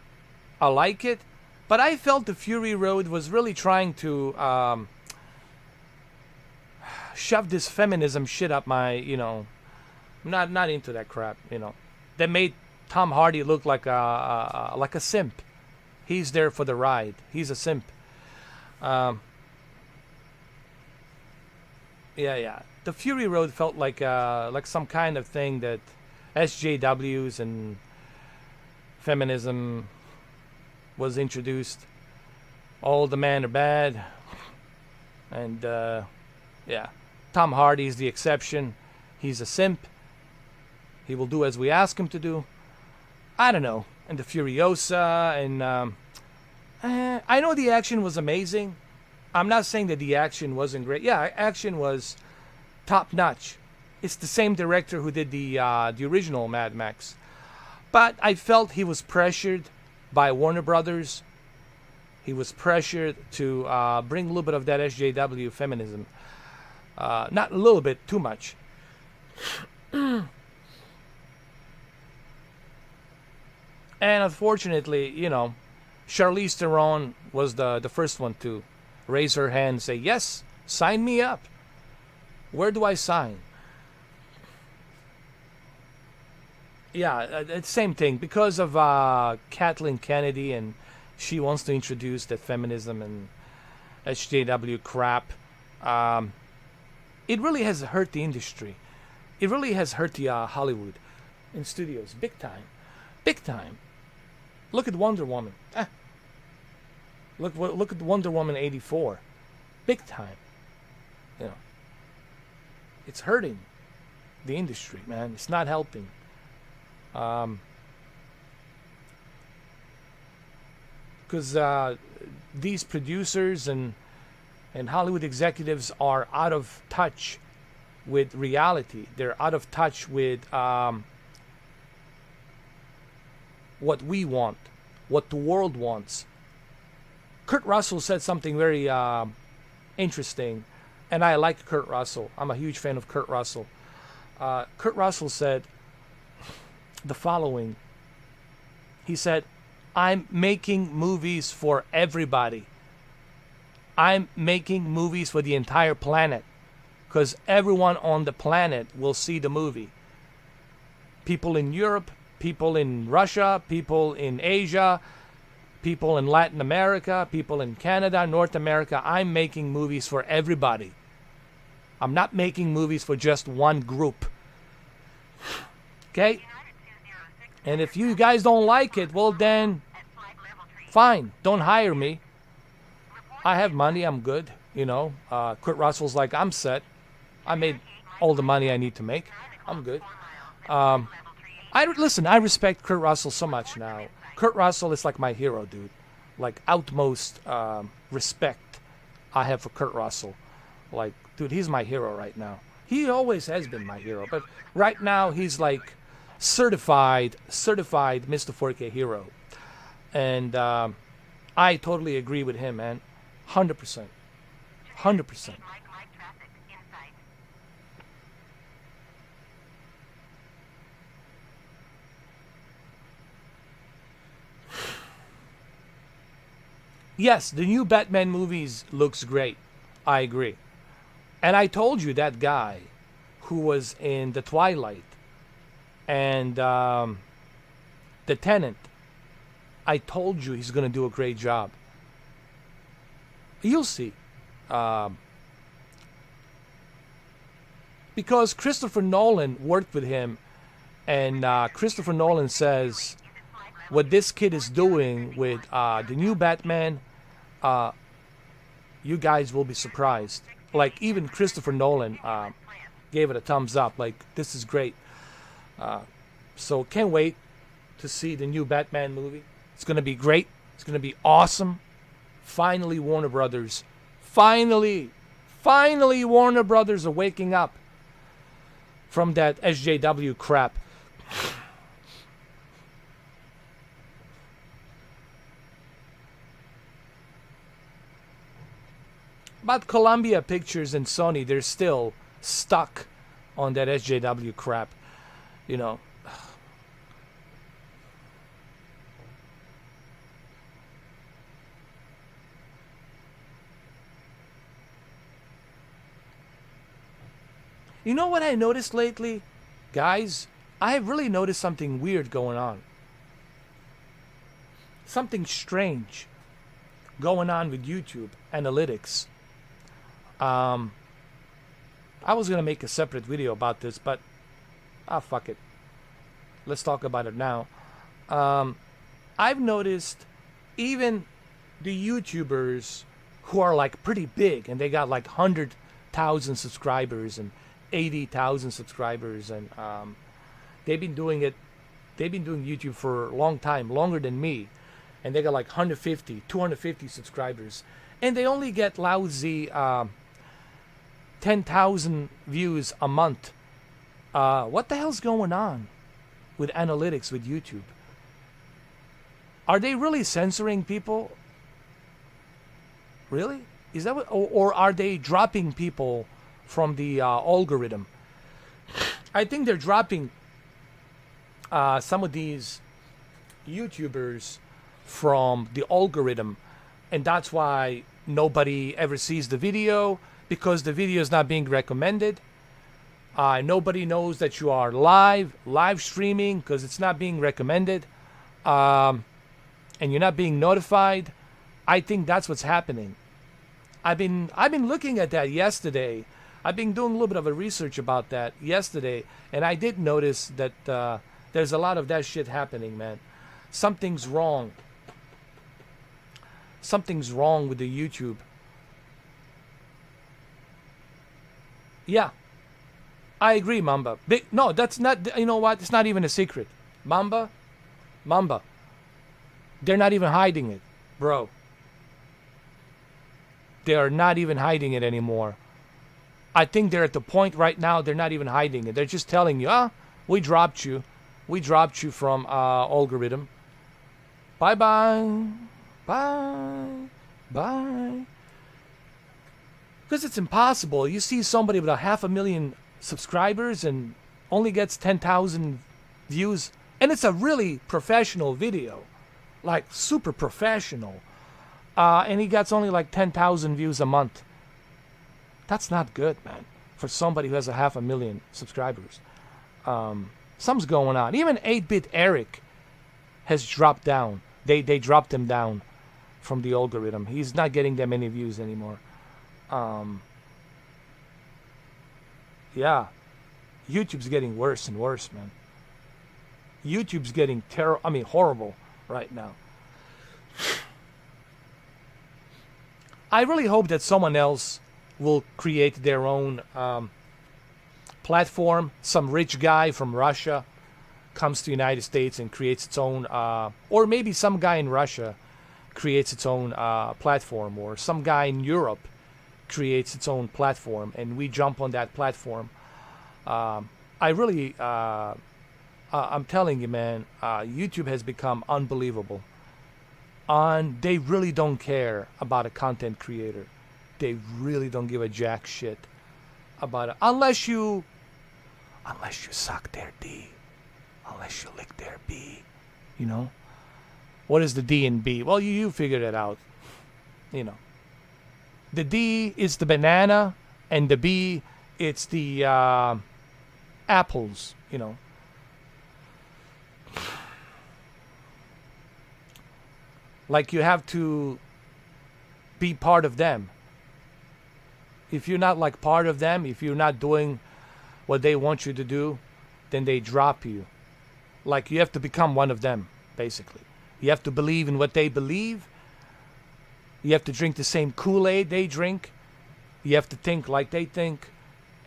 I like it. But I felt the Fury Road was really trying to shove this feminism shit up my, you know, not into that crap, you know. They made Tom Hardy look like a simp. He's there for the ride. He's a simp. Yeah. The Fury Road felt like some kind of thing that SJWs and feminism was introduced. All the men are bad. And yeah. Tom Hardy is the exception. He's a simp. He will do as we ask him to do. I don't know. And the Furiosa and I know the action was amazing. I'm not saying that the action wasn't great. Yeah, action was top notch. It's the same director who did the original Mad Max. But I felt he was pressured by Warner Brothers. He was pressured to bring a little bit of that SJW feminism. Not a little bit, too much. And unfortunately, you know, Charlize Theron was the first one to raise her hand and say, yes, sign me up. Where do I sign? Yeah, it's same thing. Because of Kathleen Kennedy, and she wants to introduce that feminism and SJW crap. It really has hurt the industry. It really has hurt the Hollywood and studios big time. Big time. Look at Wonder Woman. Look at Wonder Woman 84. Big time. You know. It's hurting the industry, man. It's not helping. Because these producers and Hollywood executives are out of touch with reality. They're out of touch with what we want, what the world wants. Kurt Russell said something very interesting, and I like Kurt Russell. I'm a huge fan of Kurt Russell. Kurt Russell said the following. He said, I'm making movies for everybody. I'm making movies for the entire planet, because everyone on the planet will see the movie. People in Europe, people in Russia, people in Asia, people in Latin America, people in Canada, North America. I'm making movies for everybody. I'm not making movies for just one group. Okay? And if you guys don't like it, well then, fine. Don't hire me. I have money. I'm good. You know, Kurt Russell's like, I'm set. I made all the money I need to make. I'm good. Listen, I respect Kurt Russell so much now. Kurt Russell is like my hero, dude. Like, utmost respect I have for Kurt Russell. Like, dude, he's my hero right now. He always has been my hero, but right now he's like certified Mr. 4K hero. And I totally agree with him, man. 100%. 100%. Yes, the new Batman movies looks great. I agree. And I told you that guy who was in The Twilight and The Tenant, I told you he's going to do a great job. You'll see. Because Christopher Nolan worked with him, and Christopher Nolan says what this kid is doing with the new Batman, you guys will be surprised. Like, even Christopher Nolan gave it a thumbs up. Like, this is great. So can't wait to see the new Batman movie. It's going to be great. It's going to be awesome. Finally, Warner Brothers. Finally, Warner Brothers are waking up from that SJW crap. But Columbia Pictures and Sony, they're still stuck on that SJW crap. You know. You know what I noticed lately? Guys, I have really noticed something weird going on. Something strange going on with YouTube analytics. I was going to make a separate video about this, but fuck it. Let's talk about it now. I've noticed even the YouTubers who are like pretty big and they got like 100,000 subscribers and 80,000 subscribers, and they've been doing YouTube for a long time, longer than me, and they got like 150, 250 subscribers, and they only get lousy 10,000 views a month. What the hell's going on with analytics with YouTube? Are they really censoring people? Really? Is that what, or are they dropping people from the algorithm? I think they're dropping some of these YouTubers from the algorithm, and that's why nobody ever sees the video, because the video is not being recommended. Nobody knows that you are live streaming because it's not being recommended, and you're not being notified. I think that's what's happening. I've been looking at that yesterday. I've been doing a little bit of a research about that yesterday, and I did notice that there's a lot of that shit happening, man. Something's wrong. Something's wrong with the YouTube. Yeah. I agree, Mamba. No, that's not. You know what? It's not even a secret. Mamba, they're not even hiding it, bro. They are not even hiding it anymore. I think they're at the point right now they're not even hiding it. They're just telling you, we dropped you. We dropped you from algorithm. Bye-bye. Bye. Bye. Because it's impossible. You see somebody with 500,000 subscribers and only gets 10,000 views. And it's a really professional video. Like, super professional. And he gets only like 10,000 views a month. That's not good, man. For somebody who has 500,000 subscribers. Something's going on. Even 8-Bit Eric has dropped down. They dropped him down from the algorithm. He's not getting that many views anymore. Yeah. YouTube's getting worse and worse, man. YouTube's getting horrible right now. I really hope that someone else will create their own platform. Some rich guy from Russia comes to the United States and creates its own, or maybe some guy in Russia creates its own platform, or some guy in Europe creates its own platform, and we jump on that platform. I'm telling you, man, YouTube has become unbelievable. They really don't care about a content creator. They really don't give a jack shit about it. Unless you suck their D. Unless you lick their B. You know? What is the D and B? Well, you figured it out. You know. The D is the banana, and the B, it's the apples, you know. Like, you have to be part of them. If you're not like part of them, if you're not doing what they want you to do, then they drop you. Like, you have to become one of them, basically. You have to believe in what they believe. You have to drink the same Kool-Aid they drink. You have to think like they think.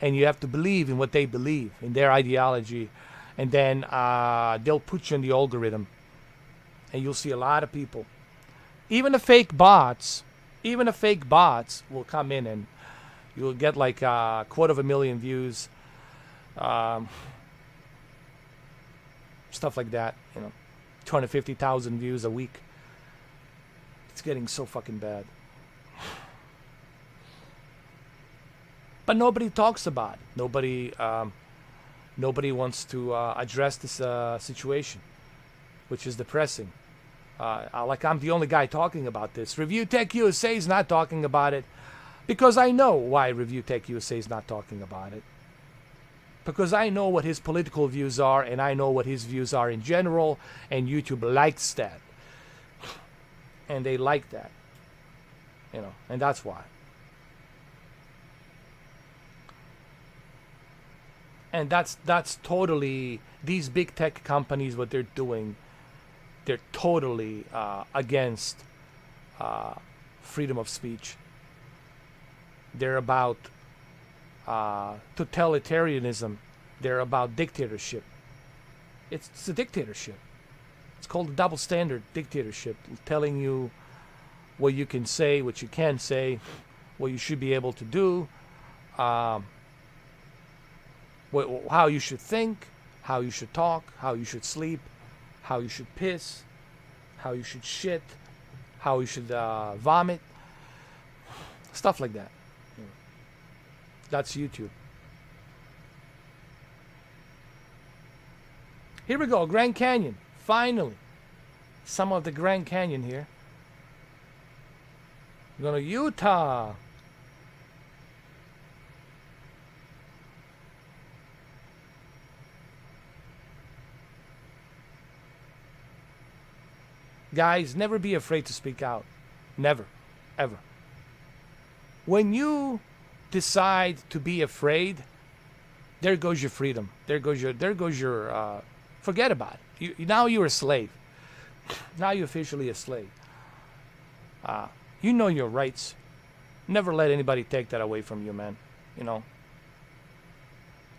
And you have to believe in what they believe, in their ideology. And then they'll put you in the algorithm. And you'll see a lot of people. Even the fake bots will come in, and you'll get like 250,000 views. Stuff like that, you know. 250,000 views a week. It's getting so fucking bad. But nobody talks about it. Nobody wants to address this situation, which is depressing. Like, I'm the only guy talking about this. Review Tech USA is not talking about it because I know why Review Tech USA is not talking about it. Because I know what his political views are, and I know what his views are in general, and YouTube likes that. And they like that. You know, and that's why. And that's totally, these big tech companies, what they're doing, they're totally against freedom of speech. They're about totalitarianism. They're about dictatorship. It's a dictatorship. It's called a double standard dictatorship, telling you what you can say, what you can't say, what you should be able to do, how you should think, how you should talk, how you should sleep, how you should piss, how you should shit, how you should vomit, stuff like that. That's YouTube. Here we go, Grand Canyon. Finally, some of the Grand Canyon here. We're going to Utah. Guys, never be afraid to speak out. Never. Ever. When you decide to be afraid, there goes your freedom. There goes your forget about it. Now you're a slave. Now you're officially a slave. You know your rights. Never let anybody take that away from you, man. You know.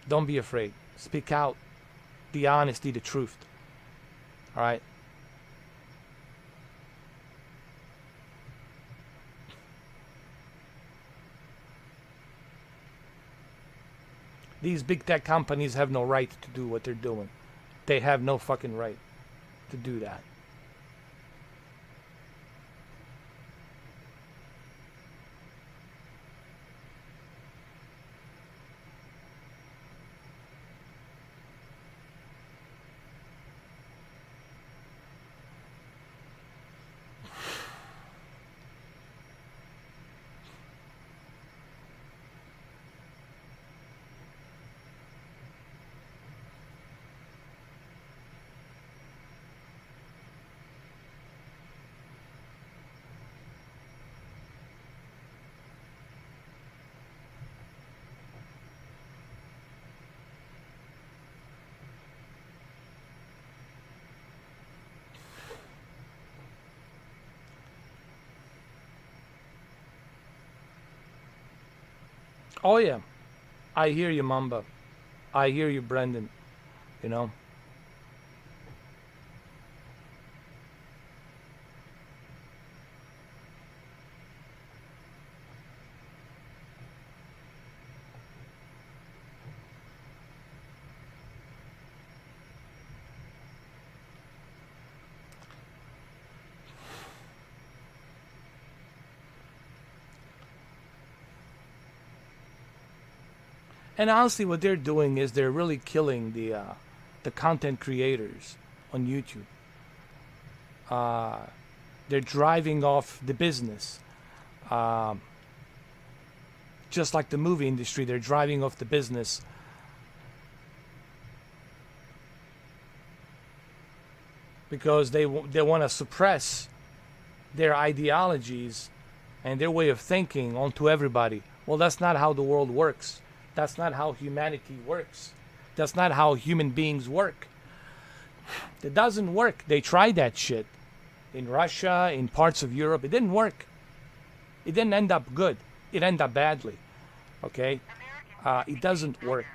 Don't be afraid. Speak out. The honesty, the truth. All right? These big tech companies have no right to do what they're doing. They have no fucking right to do that. Oh yeah, I hear you, Mamba. I hear you, Brendan. You know. And honestly, what they're doing is they're really killing the content creators on YouTube. They're driving off the business. Just like the movie industry, they're driving off the business. Because they want to suppress their ideologies and their way of thinking onto everybody. Well, that's not how the world works. That's not how humanity works. That's not how human beings work. It doesn't work. They tried that shit in Russia, in parts of Europe. It didn't work. It didn't end up good. It ended up badly. Okay? It doesn't work.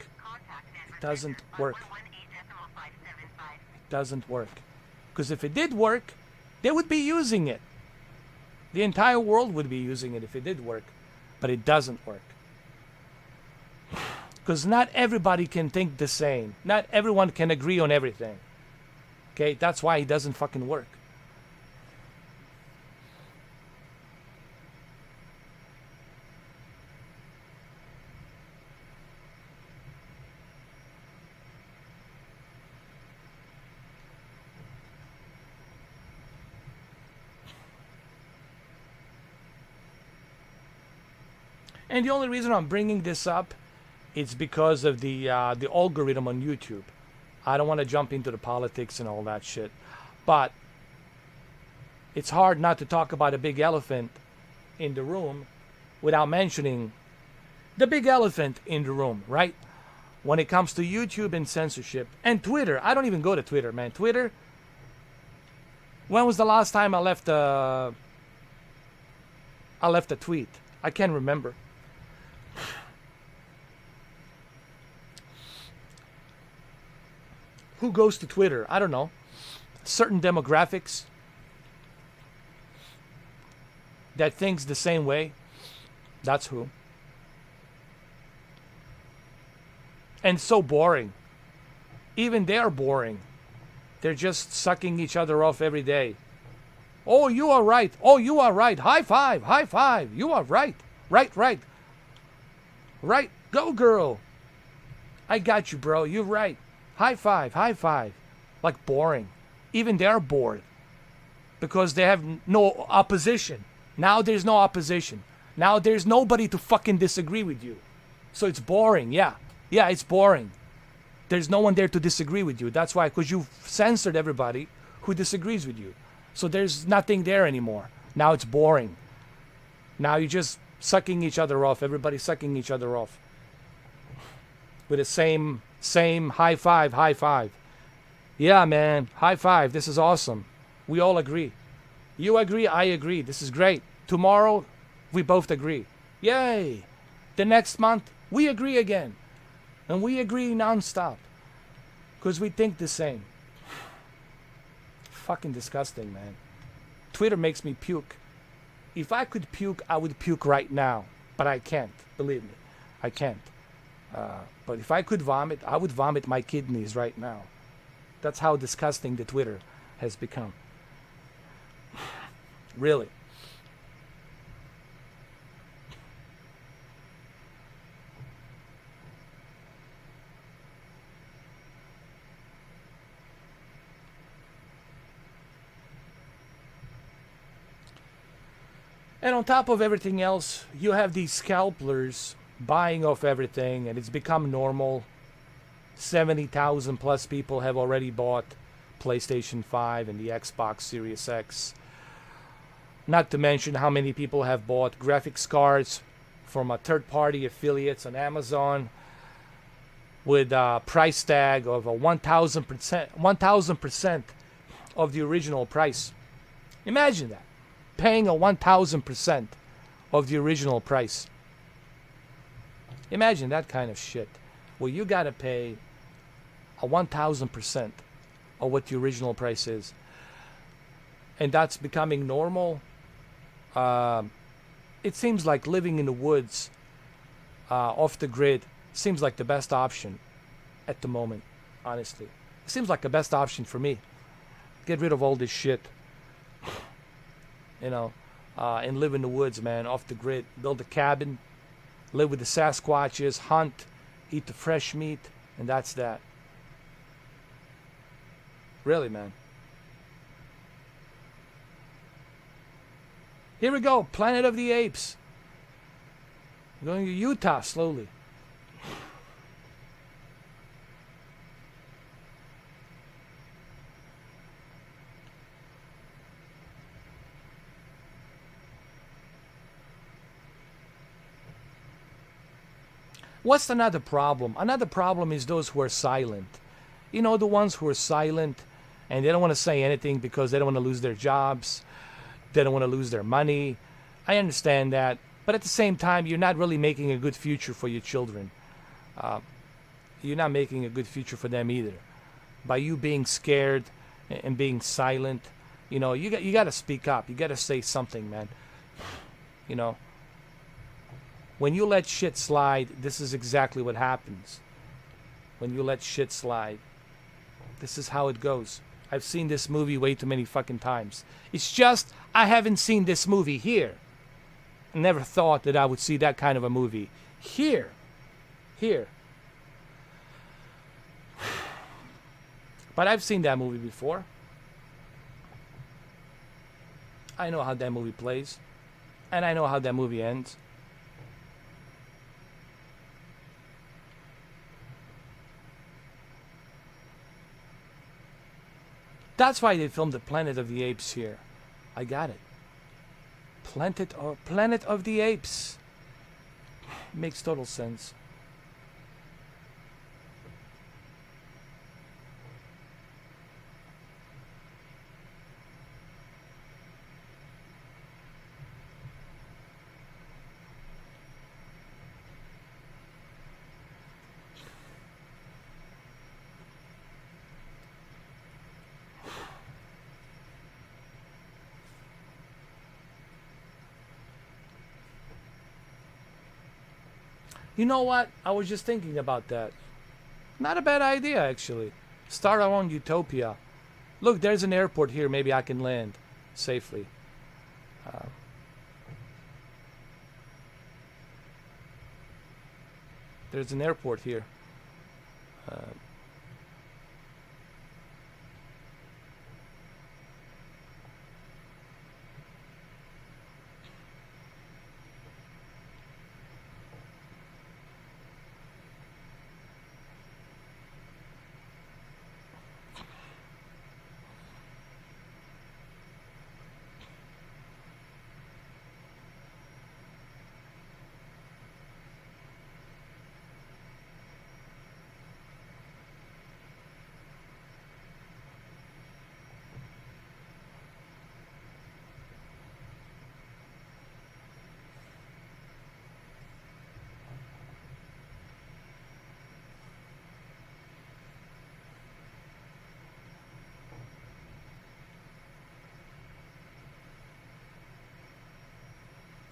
It doesn't work. It doesn't work. Because if it did work, they would be using it. The entire world would be using it if it did work. But it doesn't work. Because not everybody can think the same. Not everyone can agree on everything. Okay? That's why it doesn't fucking work. And the only reason I'm bringing this up is because of the algorithm on YouTube. I don't want to jump into the politics and all that shit. But it's hard not to talk about a big elephant in the room without mentioning the big elephant in the room, right? When it comes to YouTube and censorship and Twitter. I don't even go to Twitter, man. Twitter. When was the last time I left a tweet? I can't remember. Who goes to Twitter? I don't know. Certain demographics that thinks the same way. That's who. And so boring. Even they're boring. They're just sucking each other off every day. Oh, you are right. Oh, you are right. High five. High five. You are right. Right, right. Right. Go, girl. I got you, bro. You're right. High five. High five. Like boring. Even they're bored. Because they have no opposition. Now there's no opposition. Now there's nobody to fucking disagree with you. So it's boring. Yeah. Yeah, it's boring. There's no one there to disagree with you. That's why. Because you've censored everybody who disagrees with you. So there's nothing there anymore. Now it's boring. Now you're just sucking each other off. Everybody's sucking each other off. With the same high five, high five. Yeah, man, high five. This is awesome. We all agree. You agree, I agree. This is great. Tomorrow, we both agree. Yay. The next month, we agree again. And we agree nonstop. Because we think the same. Fucking disgusting, man. Twitter makes me puke. If I could puke, I would puke right now. But I can't. Believe me. I can't. But if I could vomit, I would vomit my kidneys right now. That's how disgusting the Twitter has become. Really. And on top of everything else, you have these scalpers buying off everything, and it's become normal. 70,000 plus people have already bought PlayStation 5 and the Xbox Series X. Not to mention how many people have bought graphics cards from a third-party affiliates on Amazon with a price tag of a 1,000% of the original price. Imagine that. Paying a 1,000% of the original price. Imagine that kind of shit. Well, you gotta pay a 1,000% of what the original price is. And that's becoming normal. It seems like living in the woods, off the grid, seems like the best option at the moment, honestly. It seems like the best option for me. Get rid of all this shit. You know, and live in the woods, man, off the grid. Build a cabin, live with the Sasquatches, hunt, eat the fresh meat, and that's that. Really, man. Here we go, Planet of the Apes. We're going to Utah slowly. What's another problem? Another problem is those who are silent. You know, the ones who are silent and they don't want to say anything because they don't want to lose their jobs. They don't want to lose their money. I understand that. But at the same time, you're not really making a good future for your children. You're not making a good future for them either. By you being scared and being silent, you know, you got to speak up. You got to say something, man. You know. When you let shit slide, this is exactly what happens. When you let shit slide, this is how it goes. I've seen this movie way too many fucking times. It's just, I haven't seen this movie here. I never thought that I would see that kind of a movie here. Here. But I've seen that movie before. I know how that movie plays. And I know how that movie ends. That's why they filmed the Planet of the Apes here. I got it. Planet of the Apes. Makes total sense. You know what? I was just thinking about that. Not a bad idea, actually. Start our own utopia. Look, there's an airport here. Maybe I can land safely. There's an airport here.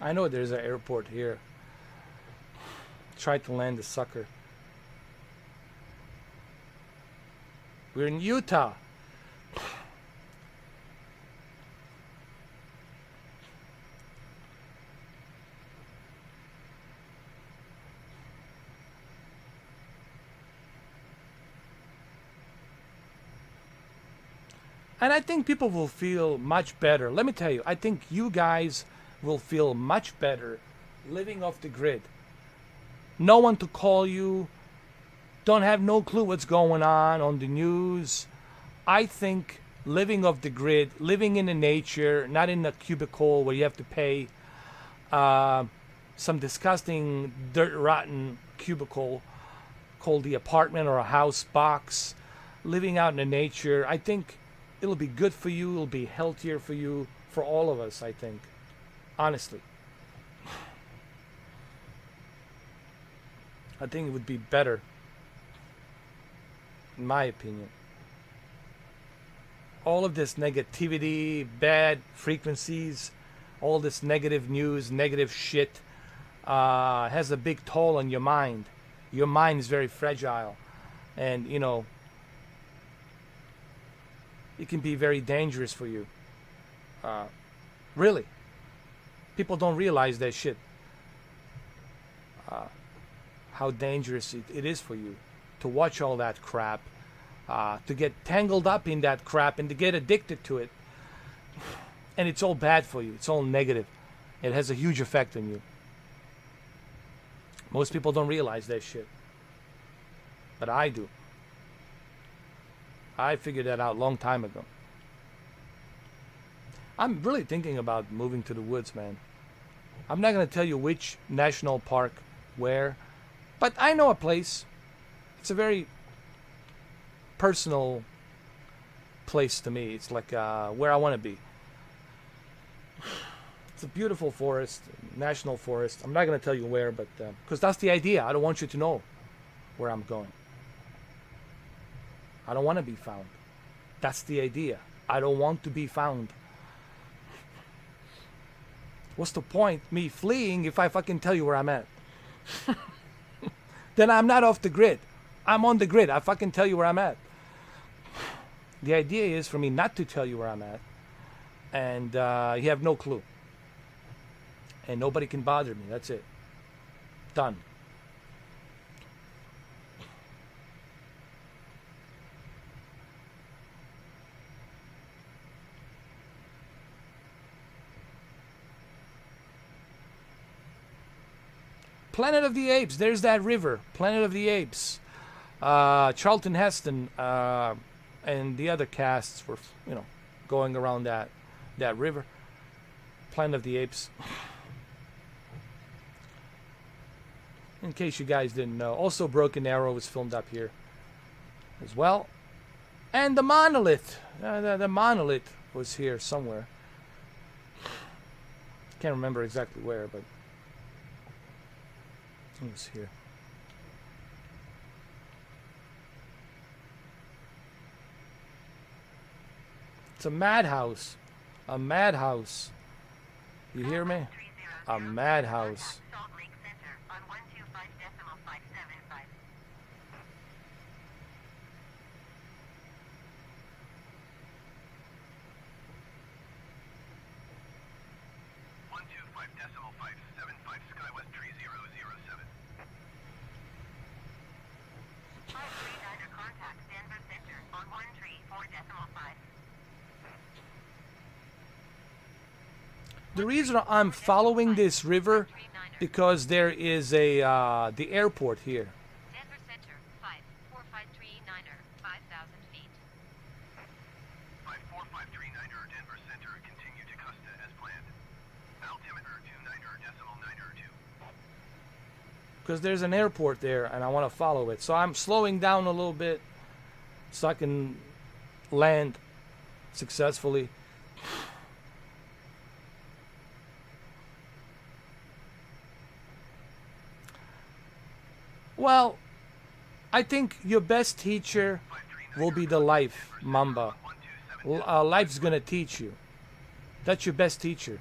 I know there's an airport here. Try to land the sucker. We're in Utah. And I think people will feel much better. Let me tell you, I think you guys will feel much better living off the grid. No one to call you. Don't have no clue what's going on the news. I think living off the grid, living in the nature, not in a cubicle where you have to pay some disgusting, dirt rotten cubicle called the apartment or a house box, living out in the nature, I think it'll be good for you. It'll be healthier for you, for all of us, I think. Honestly. I think it would be better, in my opinion. All of this negativity, bad frequencies, all this negative news, negative shit, has a big toll on your mind. Your mind is very fragile. And, you know, it can be very dangerous for you. Really. People don't realize that shit. How dangerous it is for you to watch all that crap, to get tangled up in that crap and to get addicted to it. And it's all bad for you. It's all negative. It has a huge effect on you. Most people don't realize that shit. But I do. I figured that out a long time ago. I'm really thinking about moving to the woods, man. I'm not going to tell you which national park, where, but I know a place. It's a very personal place to me. It's like where I want to be. It's a beautiful forest, national forest. I'm not going to tell you where, but because that's the idea. I don't want you to know where I'm going. I don't want to be found. That's the idea. I don't want to be found. What's the point me fleeing if I fucking tell you where I'm at? Then I'm not off the grid. I'm on the grid. I fucking tell you where I'm at. The idea is for me not to tell you where I'm at. And you have no clue. And nobody can bother me. That's it. Done. Planet of the Apes. There's that river. Planet of the Apes. Charlton Heston and the other casts were, you know, going around that river. Planet of the Apes. In case you guys didn't know. Also, Broken Arrow was filmed up here as well. And the Monolith. The Monolith was here somewhere. Can't remember exactly where, but it was here. It's a madhouse. A madhouse. You hear me? A madhouse. Salt Lake Center on 125.575. 125.575 Skywest Tree 007. 539er contact Denver Center on 134.5. The reason I'm following this river because there is the airport here. Denver Center 54539er 5,000 feet. 54539er Denver Center, continue to Custa as planned. Altimeter 29er.9er2. Because there's an airport there and I want to follow it. So I'm slowing down a little bit so I can land successfully. Well, I think your best teacher will be the life, Mamba. Life's going to teach you. That's your best teacher.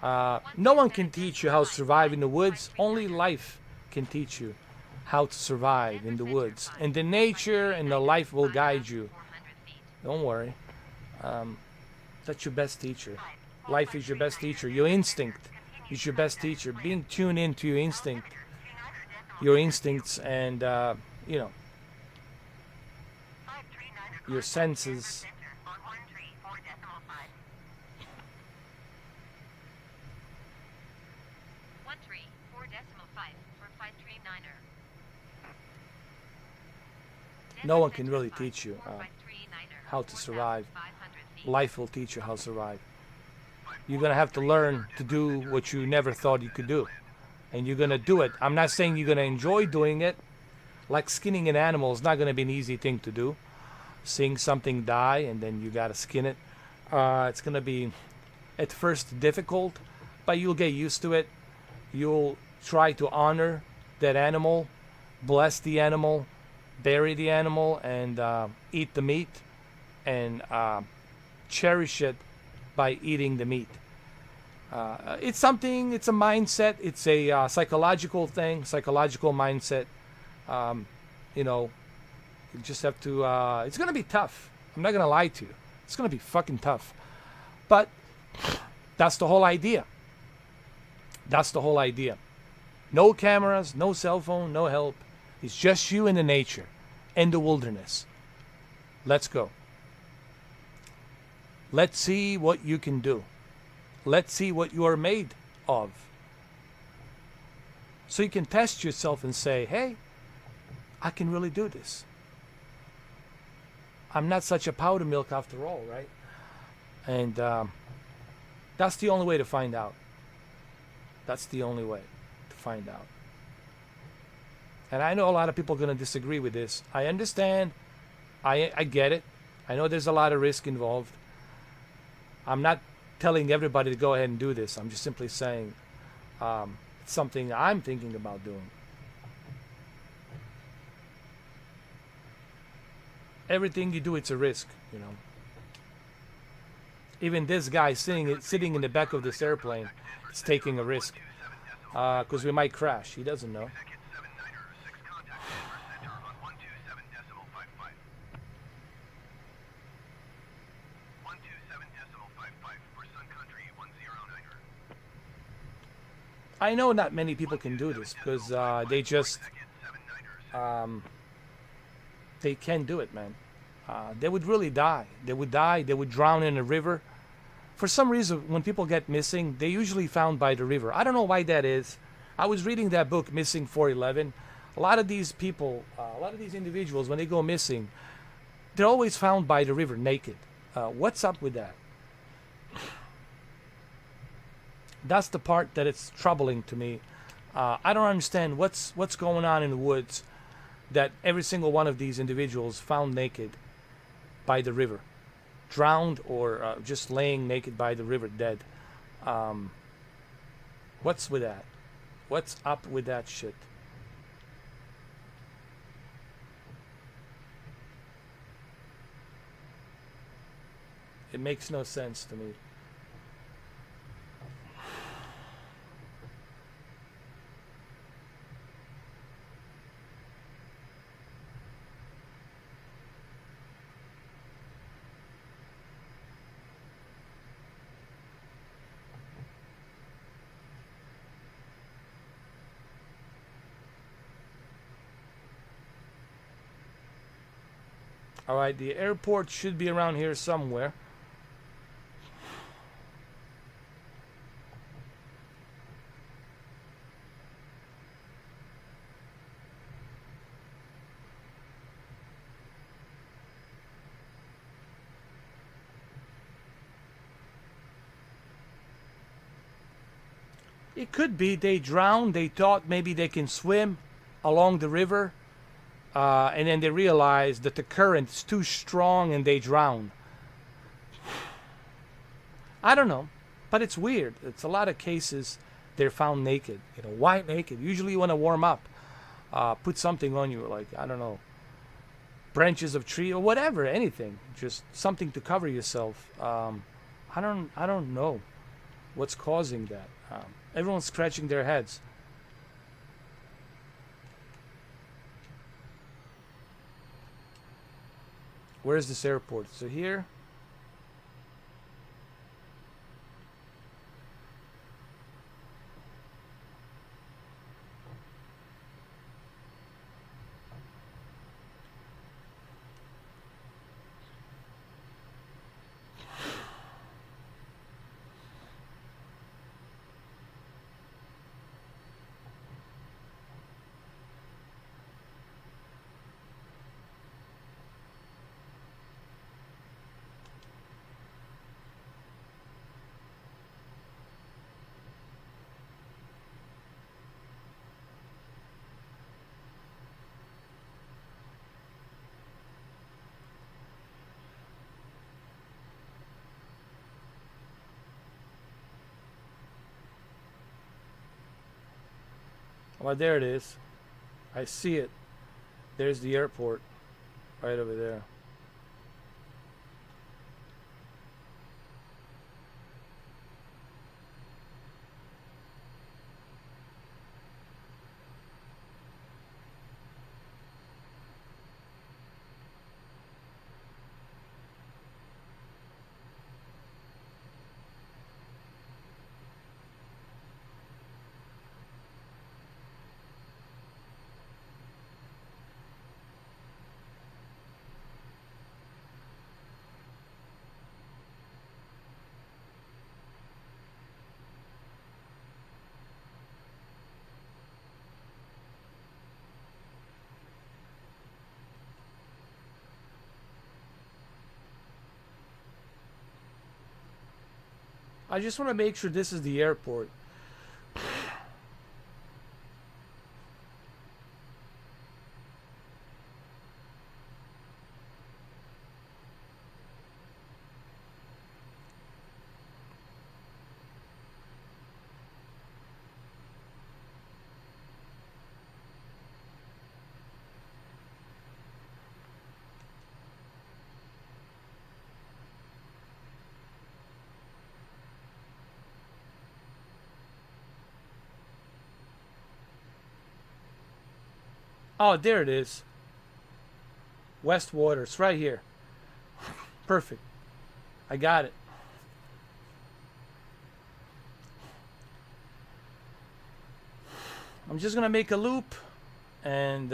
No one can teach you how to survive in the woods. Only life can teach you how to survive in the woods. And the nature and the life will guide you. Don't worry. That's your best teacher. Life is your best teacher. Your instinct is your best teacher. Being tuned into your instincts, and you know, your senses. No one can really teach you how to survive. Life will teach you how to survive. You're going to have to learn to do what you never thought you could do. And you're going to do it. I'm not saying you're going to enjoy doing it. Like skinning an animal is not going to be an easy thing to do. Seeing something die and then you got to skin it. It's going to be at first difficult, but you'll get used to it. You'll try to honor that animal, bless the animal, bury the animal, and eat the meat, and cherish it by eating the meat. It's something, it's a mindset, it's a psychological thing, psychological mindset. You know, you just have to, it's going to be tough. I'm not going to lie to you. It's going to be fucking tough. But that's the whole idea. That's the whole idea. No cameras, no cell phone, no help. It's just you and the nature and the wilderness. Let's go. Let's see what you can do. Let's see what you are made of. So you can test yourself and say, hey, I can really do this. I'm not such a powder milk after all, right? And that's the only way to find out. That's the only way to find out. And I know a lot of people are going to disagree with this. I understand. I get it. I know there's a lot of risk involved. I'm not telling everybody to go ahead and do this. I'm just simply saying it's something I'm thinking about doing. Everything you do, it's a risk, you know. Even this guy sitting in the back of this airplane is taking a risk because we might crash. He doesn't know. I know not many people can do this because they just they can't do it, man. They would really die. They would die. They would drown in a river. For some reason, when people get missing, they're usually found by the river. I don't know why that is. I was reading that book, Missing 411. A lot of these people, a lot of these individuals, when they go missing, they're always found by the river naked. What's up with that? That's the part that it's troubling to me. I don't understand what's going on in the woods that every single one of these individuals found naked by the river, drowned or just laying naked by the river dead. What's with that? What's up with that shit? It makes no sense to me. All right, the airport should be around here somewhere. It could be they drowned. They thought maybe they can swim along the river. And then they realize that the current is too strong and they drown. I don't know, but it's weird. It's a lot of cases they're found naked. You know, why naked? Usually you want to warm up. Put something on you, like, I don't know, branches of tree or whatever, anything. Just something to cover yourself. I don't know. What's causing that? Everyone's scratching their heads. Where's this airport? So here. Well, there it is. I see it. There's the airport right over there. I just want to make sure this is the airport. Oh, there it is. West Water. It's right here. Perfect. I got it. I'm just gonna make a loop and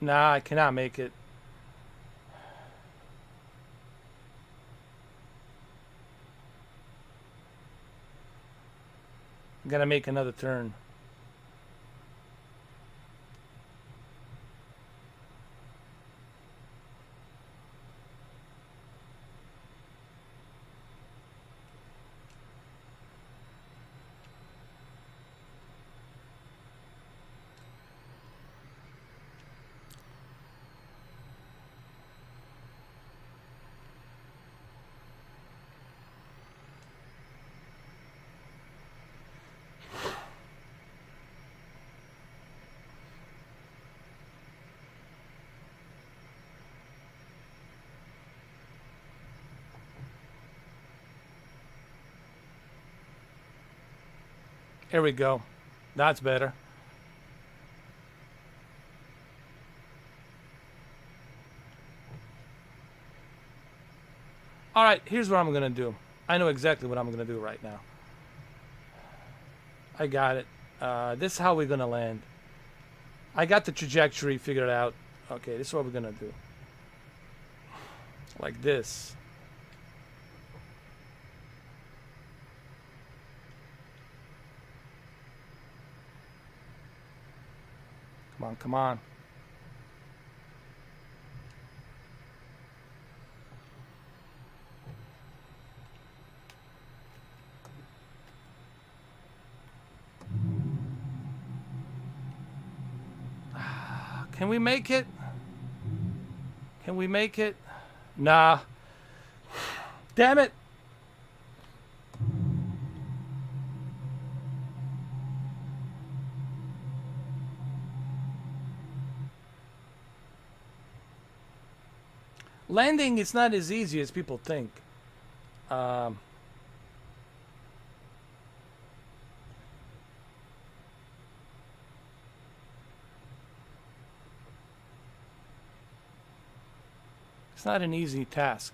nah, I cannot make it. I'm gonna make another turn. Here we go. That's better. All right, here's what I'm gonna do. I know exactly what I'm gonna do right now. I got it. This is how we're gonna land. I got the trajectory figured out. Okay, this is what we're gonna do. Like this. Come on, come on. Can we make it? Can we make it? Nah. Damn it. Landing is not as easy as people think. It's not an easy task.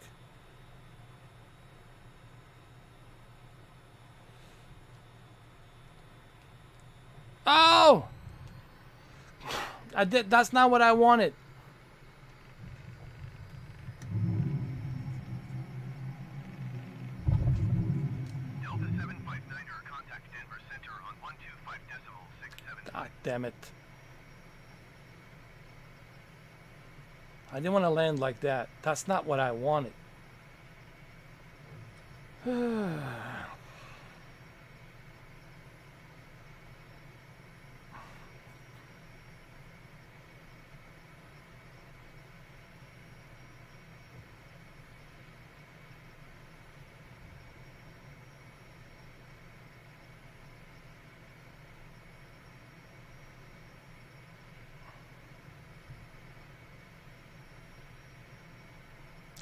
Oh! That's not what I wanted. Delta 759er, contact Denver Center on 125.673. God damn it. I didn't want to land like that. That's not what I wanted.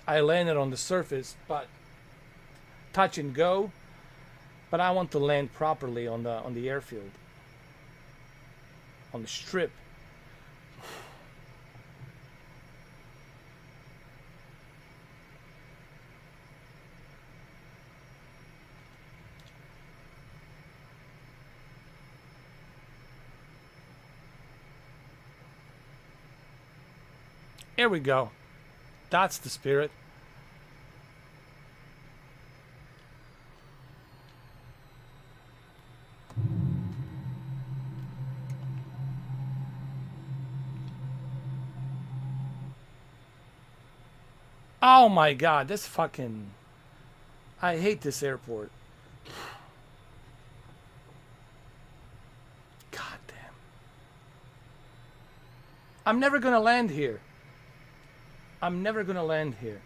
I landed on the surface, but touch and go. But I want to land properly on the airfield, on the strip. Here we go. That's the spirit. Oh my god, this fucking... I hate this airport. God damn. I'm never gonna land here. I'm never gonna land here.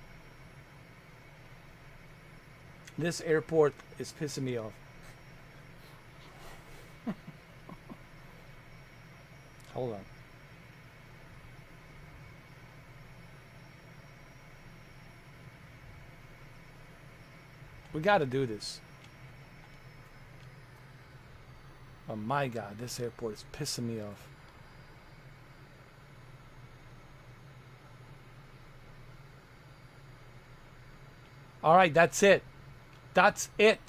This airport is pissing me off. Hold on. We gotta do this. Oh my god, this airport is pissing me off. Alright, that's it. That's it.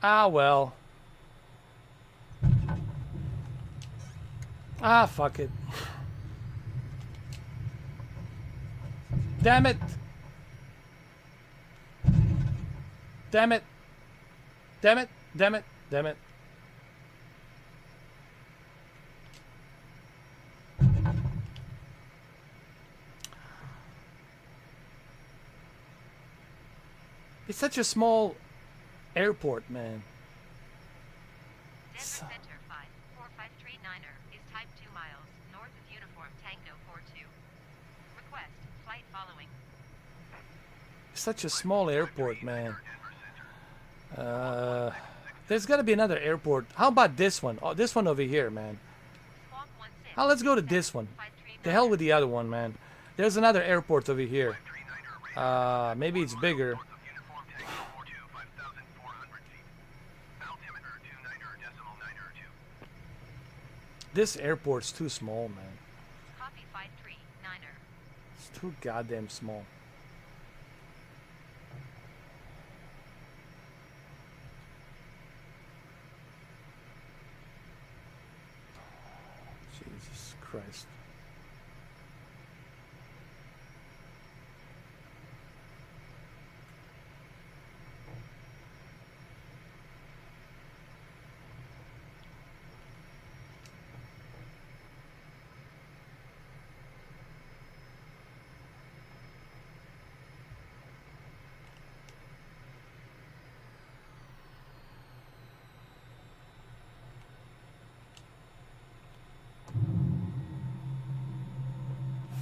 Ah, well. Ah, fuck it. Damn it. Damn it. Damn it. Damn it. Damn it. It's such a small airport, man. Denver Center 54539er is type 2 miles north of Uniform Tango 42. Request flight following. It's such a small airport, man. There's got to be another airport. How about this one? Oh, this one over here, man. Squawk 16. Oh, let's go to this one. The hell with the other one, man. There's another airport over here. Maybe it's bigger. Uniform Tango 42, 5,400 feet. Altimeter 29.902. This airport's too small, man. Copy 539er. It's too goddamn small. Christ.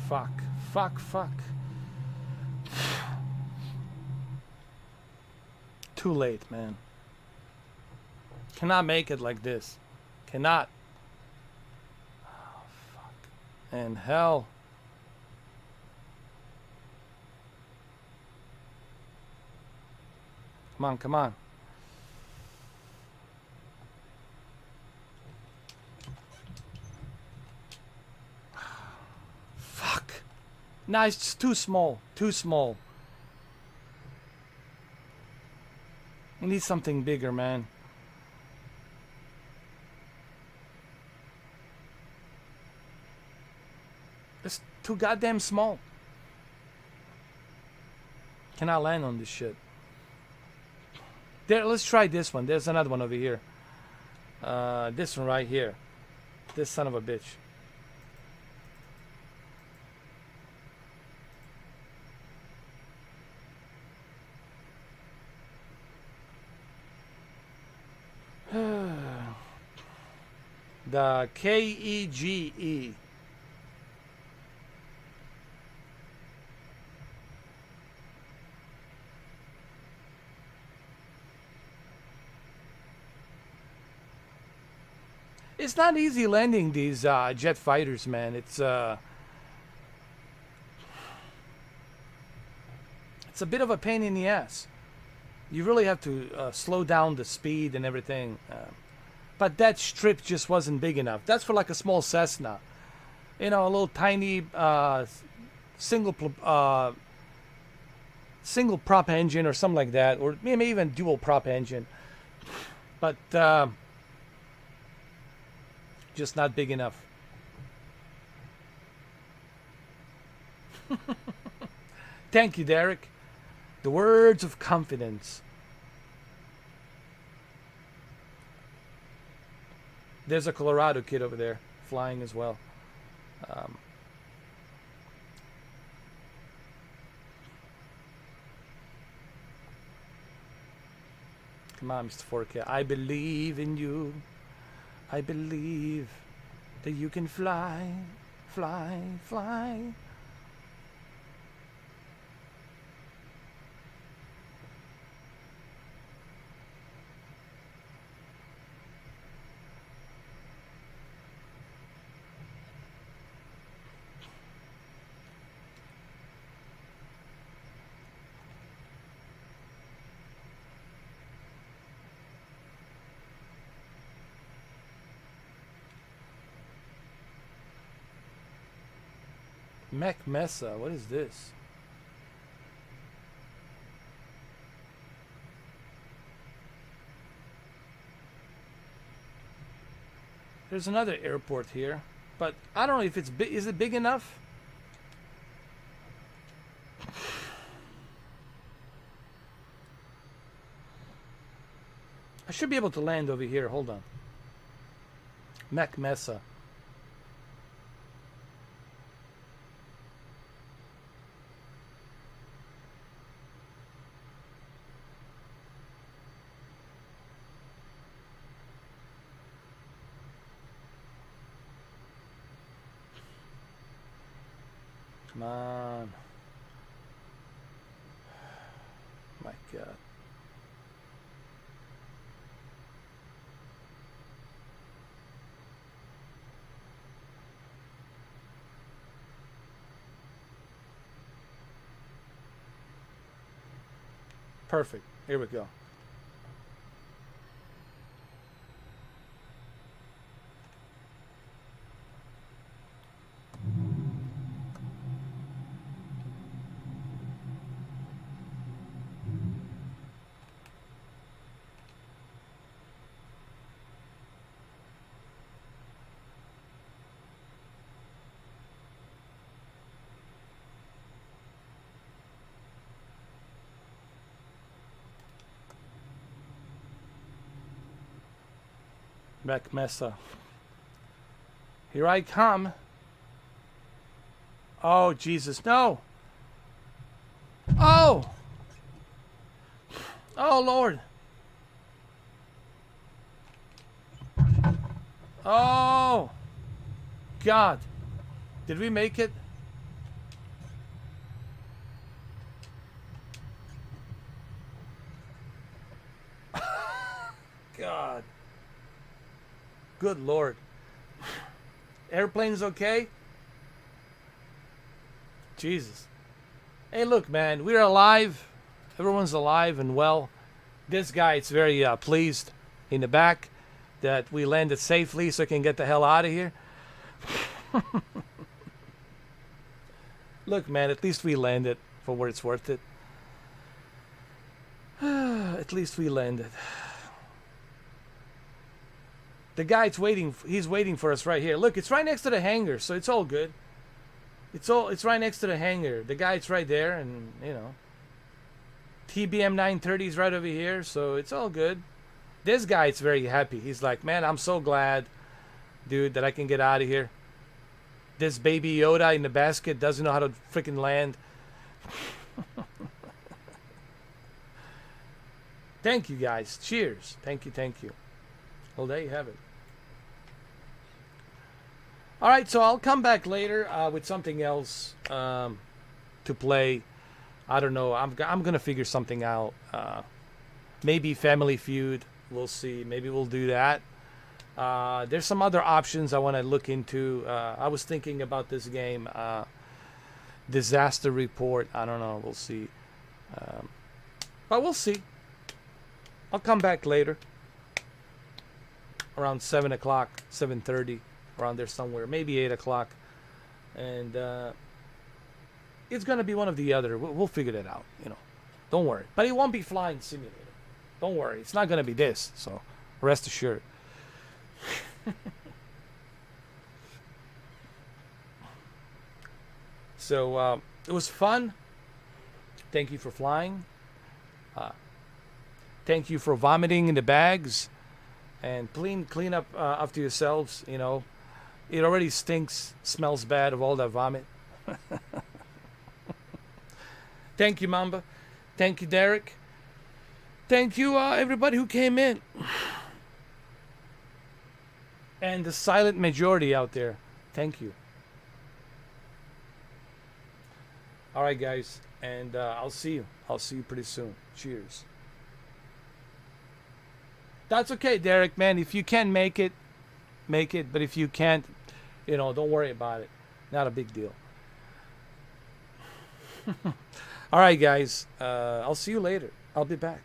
Fuck, fuck, fuck. Too late, man. Cannot make it like this. Cannot. Oh, fuck. And hell. Come on, come on. Fuck. Nah, it's just too small. Too small. We need something bigger, man. It's too goddamn small. Cannot land on this shit. There, let's try this one. There's another one over here. This one right here. This son of a bitch. The KEGE. It's not easy landing these jet fighters, man. It's a bit of a pain in the ass. You really have to slow down the speed and everything. But that strip just wasn't big enough. That's for like a small Cessna. You know, a little tiny single prop engine or something like that. Or maybe even dual prop engine. But just not big enough. Thank you, Derek. The words of confidence. There's a Colorado kid over there flying as well. Come on, Mr. 4K. I believe in you. I believe that you can fly, fly, fly. Mech Mesa, what is this? There's another airport here, but I don't know if it's big. Is it big enough? I should be able to land over here. Hold on. Mech Mesa. Come on. My God. Perfect. Here we go. Mac Mesa. Here I come. Oh, Jesus, no. Oh! Oh, Lord. Oh! God. Did we make it? God. Good Lord. Airplane's okay? Jesus. Hey, look, man. We're alive. Everyone's alive and well. This guy is very pleased in the back that we landed safely so I can get the hell out of here. Look, man, at least we landed for what it's worth it. At least we landed. The guy's waiting. He's waiting for us right here. Look, it's right next to the hangar, so it's all good. It's right next to the hangar. The guy's right there, and you know, TBM 930 is right over here, so it's all good. This guy's very happy. He's like, man, I'm so glad, dude, that I can get out of here. This baby Yoda in the basket doesn't know how to freaking land. Thank you, guys. Cheers. Thank you, thank you. Well, there you have it. All right, so I'll come back later with something else to play. I don't know. I'm gonna figure something out. Maybe Family Feud. We'll see. Maybe we'll do that. There's some other options I want to look into. I was thinking about this game, Disaster Report. I don't know. We'll see. But we'll see. I'll come back later. Around 7 o'clock, 7:30, around there somewhere. Maybe 8 o'clock. And it's going to be one of the other. We'll figure it out, you know. Don't worry. But it won't be Flying Simulator. Don't worry. It's not going to be this. So rest assured. So it was fun. Thank you for flying. Thank you for vomiting in the bags, and clean up after yourselves. You know, it already stinks, smells bad of all that vomit. Thank you, Mamba. Thank you, Derek. Thank you, everybody who came in. And the silent majority out there. Thank you. All right, guys. And I'll see you. I'll see you pretty soon. Cheers. That's okay, Derek, man. If you can make it, make it. But if you can't, you know, don't worry about it. Not a big deal. All right, guys. I'll see you later. I'll be back.